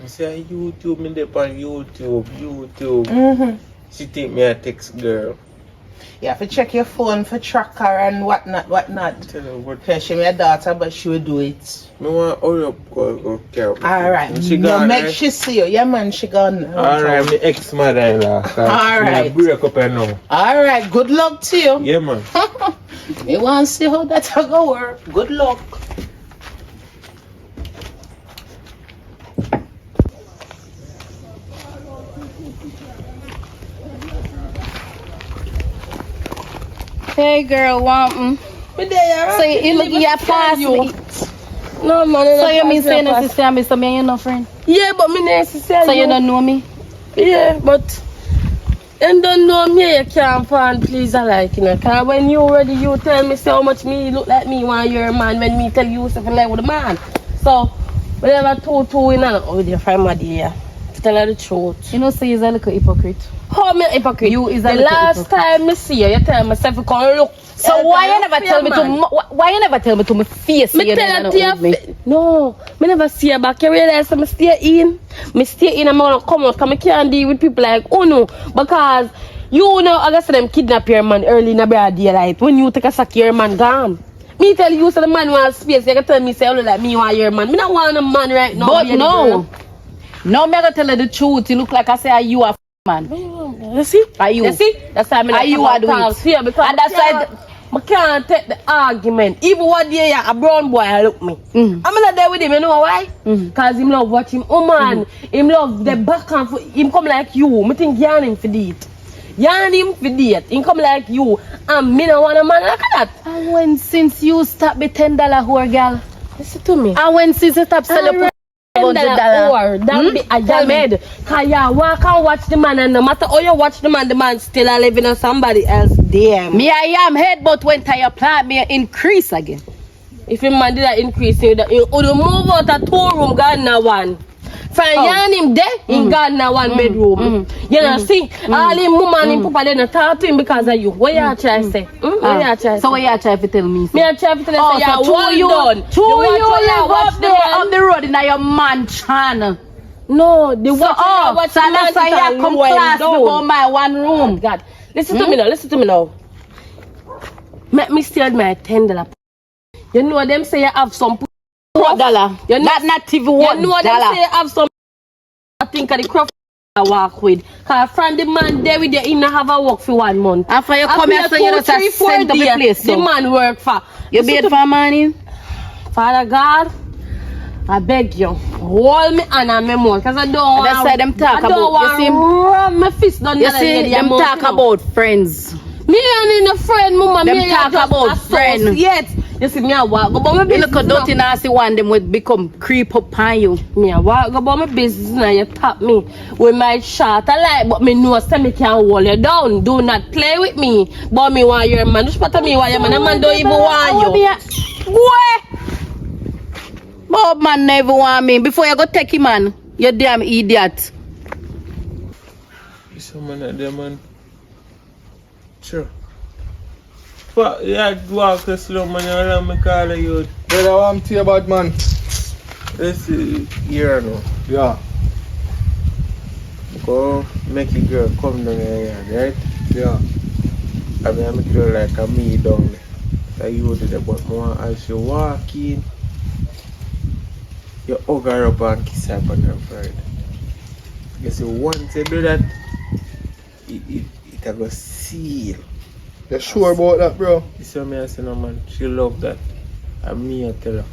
I say YouTube, me dey on YouTube. She think me a text girl. You have to check your phone for tracker and whatnot. Tell her what. Because she my daughter, but she will do it. Me want hurry up go care. Alright. She no, gone, make right? she see you. Yeah man, she gone. Alright, my ex-mother-in-law. Alright. Break up and now. Alright, good luck to you. Yeah man. Me want to see how that's going to work. Good luck. Hey girl, want so you look your pass me. No man, So you mean saying that sister me, so me and you no friend? Yeah, but me necessarily. So you don't know me? Yeah, but you don't know me, you can't find please I like, you know. Cause when you ready, you tell me so much me look like me when you're a man, when me tell you something like with a man. So whatever two in and with your friend my dear. To tell her the truth. You know, say you're a little hypocrite. How me hypocrite? You is a the little last hypocrite. time me see you tell myself you come look. So why you never tell me to my face? Me tell her to your face. No, me never see her back. You realize that me stay in and I'm gonna come out because I can't deal with people like Uno. Because you know, I guess them kidnap your man early in the broad daylight. When you take a sack, your man gone. Me tell you, so the man wants space. You can tell me, say, oh, like me want your man. Me not want a man right now. But no. No, me gonna tell you the truth. You look like I say, are you a man? You see? Are you? You see? That's why I'm Are you a do it? Here because And that's why I can't take the argument. Even one day a brown boy look me. I'm not there with him, you know why? Because him love watch him woman. Him love the back and forth. Him come like you. Me think yarn him for it. You and him for date. He come like you. And me no want a man like that. And when since you stop be $10 whore, girl? Listen to me. And when since you stop selling $100? That be a jamed. Cause you walk and watch the man, and no matter how you watch the man still a living on somebody else. Damn. Me I am head, but when your plant me increase again. If your man did that increase, you would move out a 2-room garden one. From you him there, in garden 1 bedroom. You know, see, all him mama and him papa, they don't talk to him because of you. What you try to say? So what you try to tell me? Me I try to tell you, so well done. Two you live up there on the road in your mansion. No, the so, watch so that's why you come class before my 1 room. God, listen to me now, listen to me now. Make me steal my $10. You know them say you have some $4. You know, that not even $1. You know them say you have some. I think of the crop I walk with. Cause from the man there with you, he not have a work for 1 month. After you come here, so you just send up the place. The man work for. You bid for money? Father God, I beg you, hold me and I'm more. Cause I don't want. That's why them talk about. You see, rub my fist down. You see, them talk about friends. Me and in a friend, mama. Them talk about friends. Yes. You see, me I walk about my business. You look at dirty nasty one, them will become creep up on you. Me I walk about my business now. You tap me with my shot. I like, but me know say me can't hold you down. Do not play with me. But me want your man. Just put me want your man. A man don't even want you. Boy, Bob man never want me. Before you go take him, man, you damn idiot. Someone at there, man. Sure. But yeah, walk the slow man, you let me call you. Brother, what I'm tell you about, man? This is here now. Yeah. Go make a girl come down here, right? Yeah. I mean, I make her like a me down there. So you did it, but more as you walk in, you hug her up and kiss her on her forehead. You see, once you do that, it will seal. You sure about that, bro? You see me, I say, no man, she love that. And me, I tell her.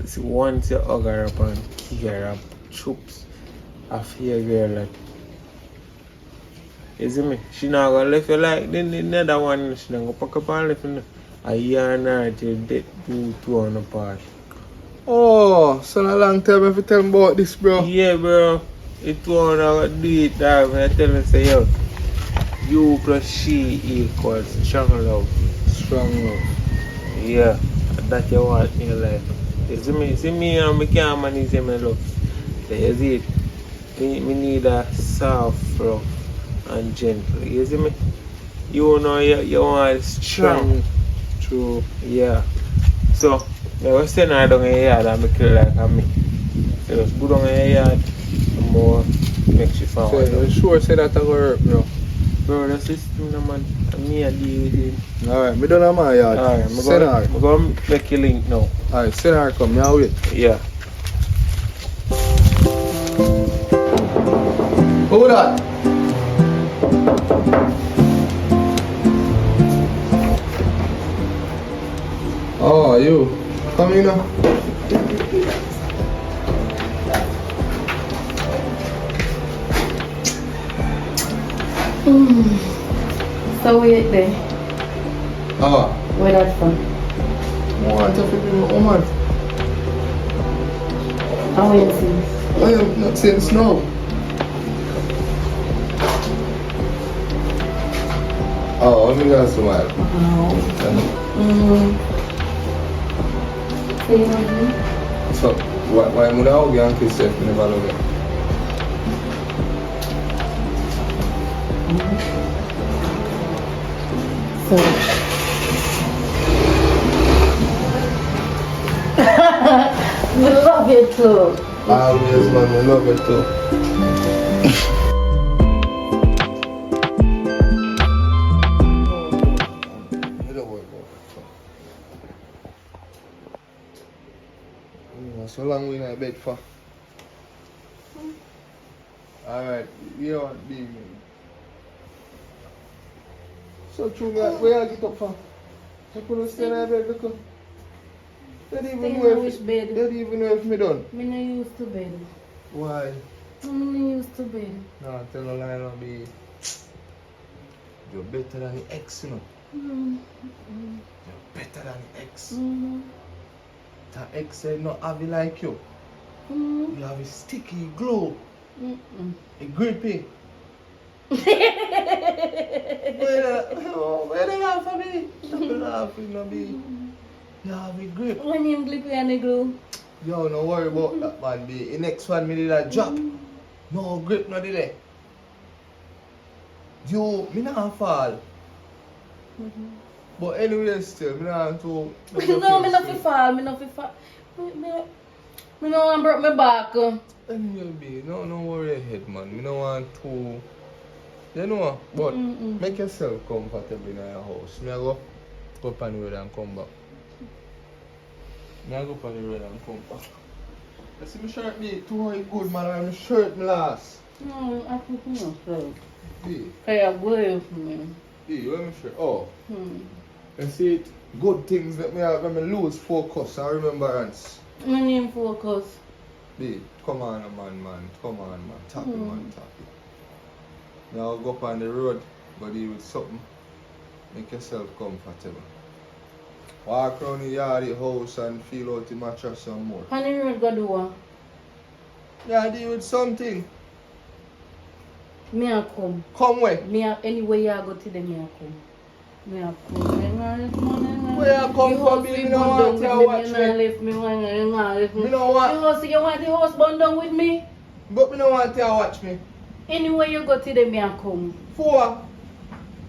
You see, once you hug her up and kick her up, choops, I feel girl like. You see me? She not gonna left you like the other one, she not gonna pack up and left you. A year and a half till death do 2 on the part. Oh, so a long time if you tell me about this, bro. Yeah, bro. It wanna do it, dog. I tell me, say, yo, you plus she equals strong love. Strong love. Yeah, that you want in your life. You see me and me can't manage my love. So you see it. Me need a soft love and gentle. You see me? You know you want strong. True. Yeah. So, I was sending her down in your yard and make her like me. So just go down in your yard and more make she fall. So you sure say that I go work, bro? Bro, that's the system, no, man. And me I deal with it. Alright, me done my yard. Alright, send her. I'm going to make you link now. Alright, send her come, me wait. Yeah. Who that? Oh, you. Come in now. So wait there. Oh. Where that from? I want to figure out woman. How you see? I am not since now. Oh, let me go smile. So, why am I out and kiss yourself? Never love it. We love it too. Always, man, I love it too. So long we in a bed for. Alright, you want to be me. So true, where I get up for? I couldn't stay in a bed because they don't even know if bed. they don't even know if me done. Me no used to bed. Why? I'm not used to bed. No, tell a lie, not be. You're better than the ex, you know. You're better than the ex. The ex said not have it like you. You have a sticky glue. A grippy. Where they laugh at me? Stop laughing at me. You have a grip. When you grippy and the glue. Yo, no worry about that, man. The next one, me did a drop. No grip, no delay. Yo, me not fall. But anyway, still, me not to. No, me not fi fall. Me not fi fall. Me no want break my back. Anyway, no worry ahead, man. Me no want to. You know, but make yourself comfortable in your house. Me a go up on the road and come back. Me a go up on the road and come back. You see my shirt me too good, man. And my shirt me last. No, I think you know so. See? Hey, I'm good for me. See, where my shirt? Oh. You see it? Good things that me have when me lose focus and remembrance. My name focus. See, come on, man. Come on, man. Tap it, man. Tap it. Now go up on the road, go deal with something. Make yourself comfortable. Walk around the yard, the house, and feel out the mattress some more. On the road, go do what? Yeah, deal with something. Me a come. Come where? Me a anywhere you go to them, me a come. Me a come. Where you come from? Me no want to watch me. Me no want. You want the house burned down with me? But me no want to watch me. Anywhere you go to them, me a come. For?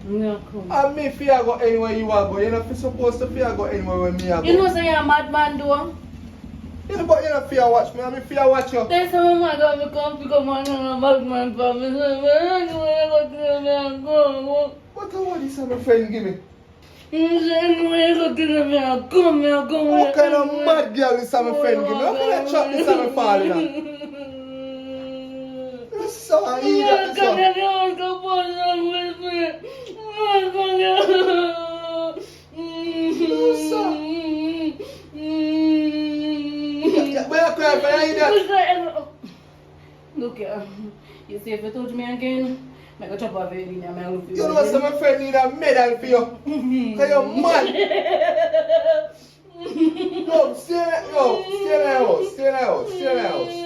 Me a come. And me fear go anywhere you want to go. You're not supposed to fear go anywhere where me a go. You know say you're a madman though? Yeah, but you're not fear watch me. I mean fear watch you. There's some man gonna come pick up my madman for me. Anywhere you go to them, me a come. What award is my friend give me? Anywhere you go to them, me a come. What kind of mad girl is my friend give me? How can I chop this and fall in her? So I eat that Come here, go on with me. Where you cry for? I eat that. Look here. You see if you touch me again, I go chop off your ear and I will feel. You know some my friend need a medal for you. Cause you're mad. No, stay in the house.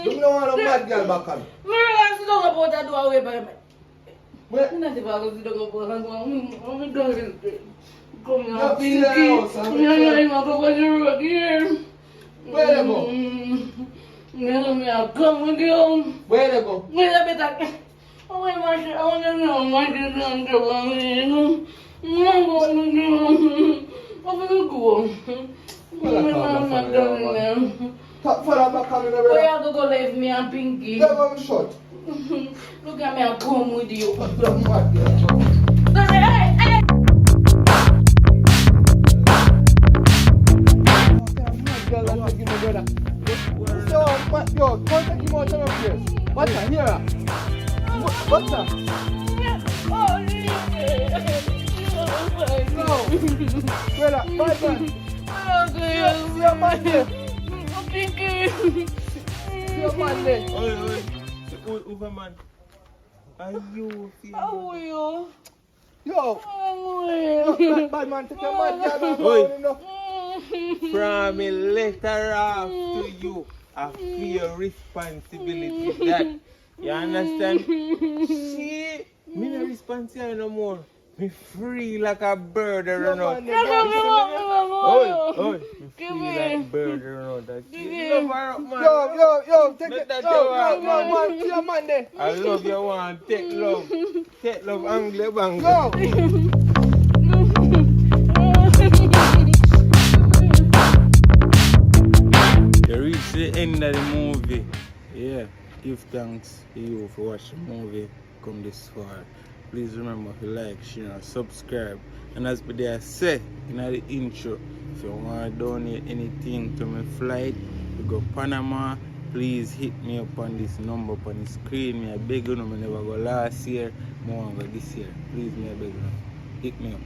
You don't want a mad girl back on. I sit down about that door away by me. Where? I'm not about to sit down about that door. I'm going to come here. No, stay in the house. I'm going to go on the road here. Where you go? I'm come with you. Where you go? Wait a bit. Oh, I want to know my children. I'm going to Top for that back on the Where road. you go leave me and Pinky? That one short. Look at me, I'll come with you. That mad girl. Hey! So, yo, come take him out of your place. What's that? Here. What's that? No. Where that? Bad man. See your man there. See your man there. Oi. Over man. Are you feeling? How are you? Yo. How Bad man, take your man down. Oi. From a letter off to you, I feel responsibility that. You understand? See, me no responsible no more. Me free like a bird around. Oi. Me free like a bird around. Yo, take it. Yo, man, see your man there. I love you, one. Take love. Take love, angle, bang. Yo. You reach the end of the movie. Yeah, give thanks to you for watching the movie come this far. Please remember to like, share, and subscribe. And as I said in the intro, if you want to donate anything to my flight to go Panama, please hit me up on this number on the screen. Me I beg you, I never go last year, more go this year. Please, me I beg you, hit me up.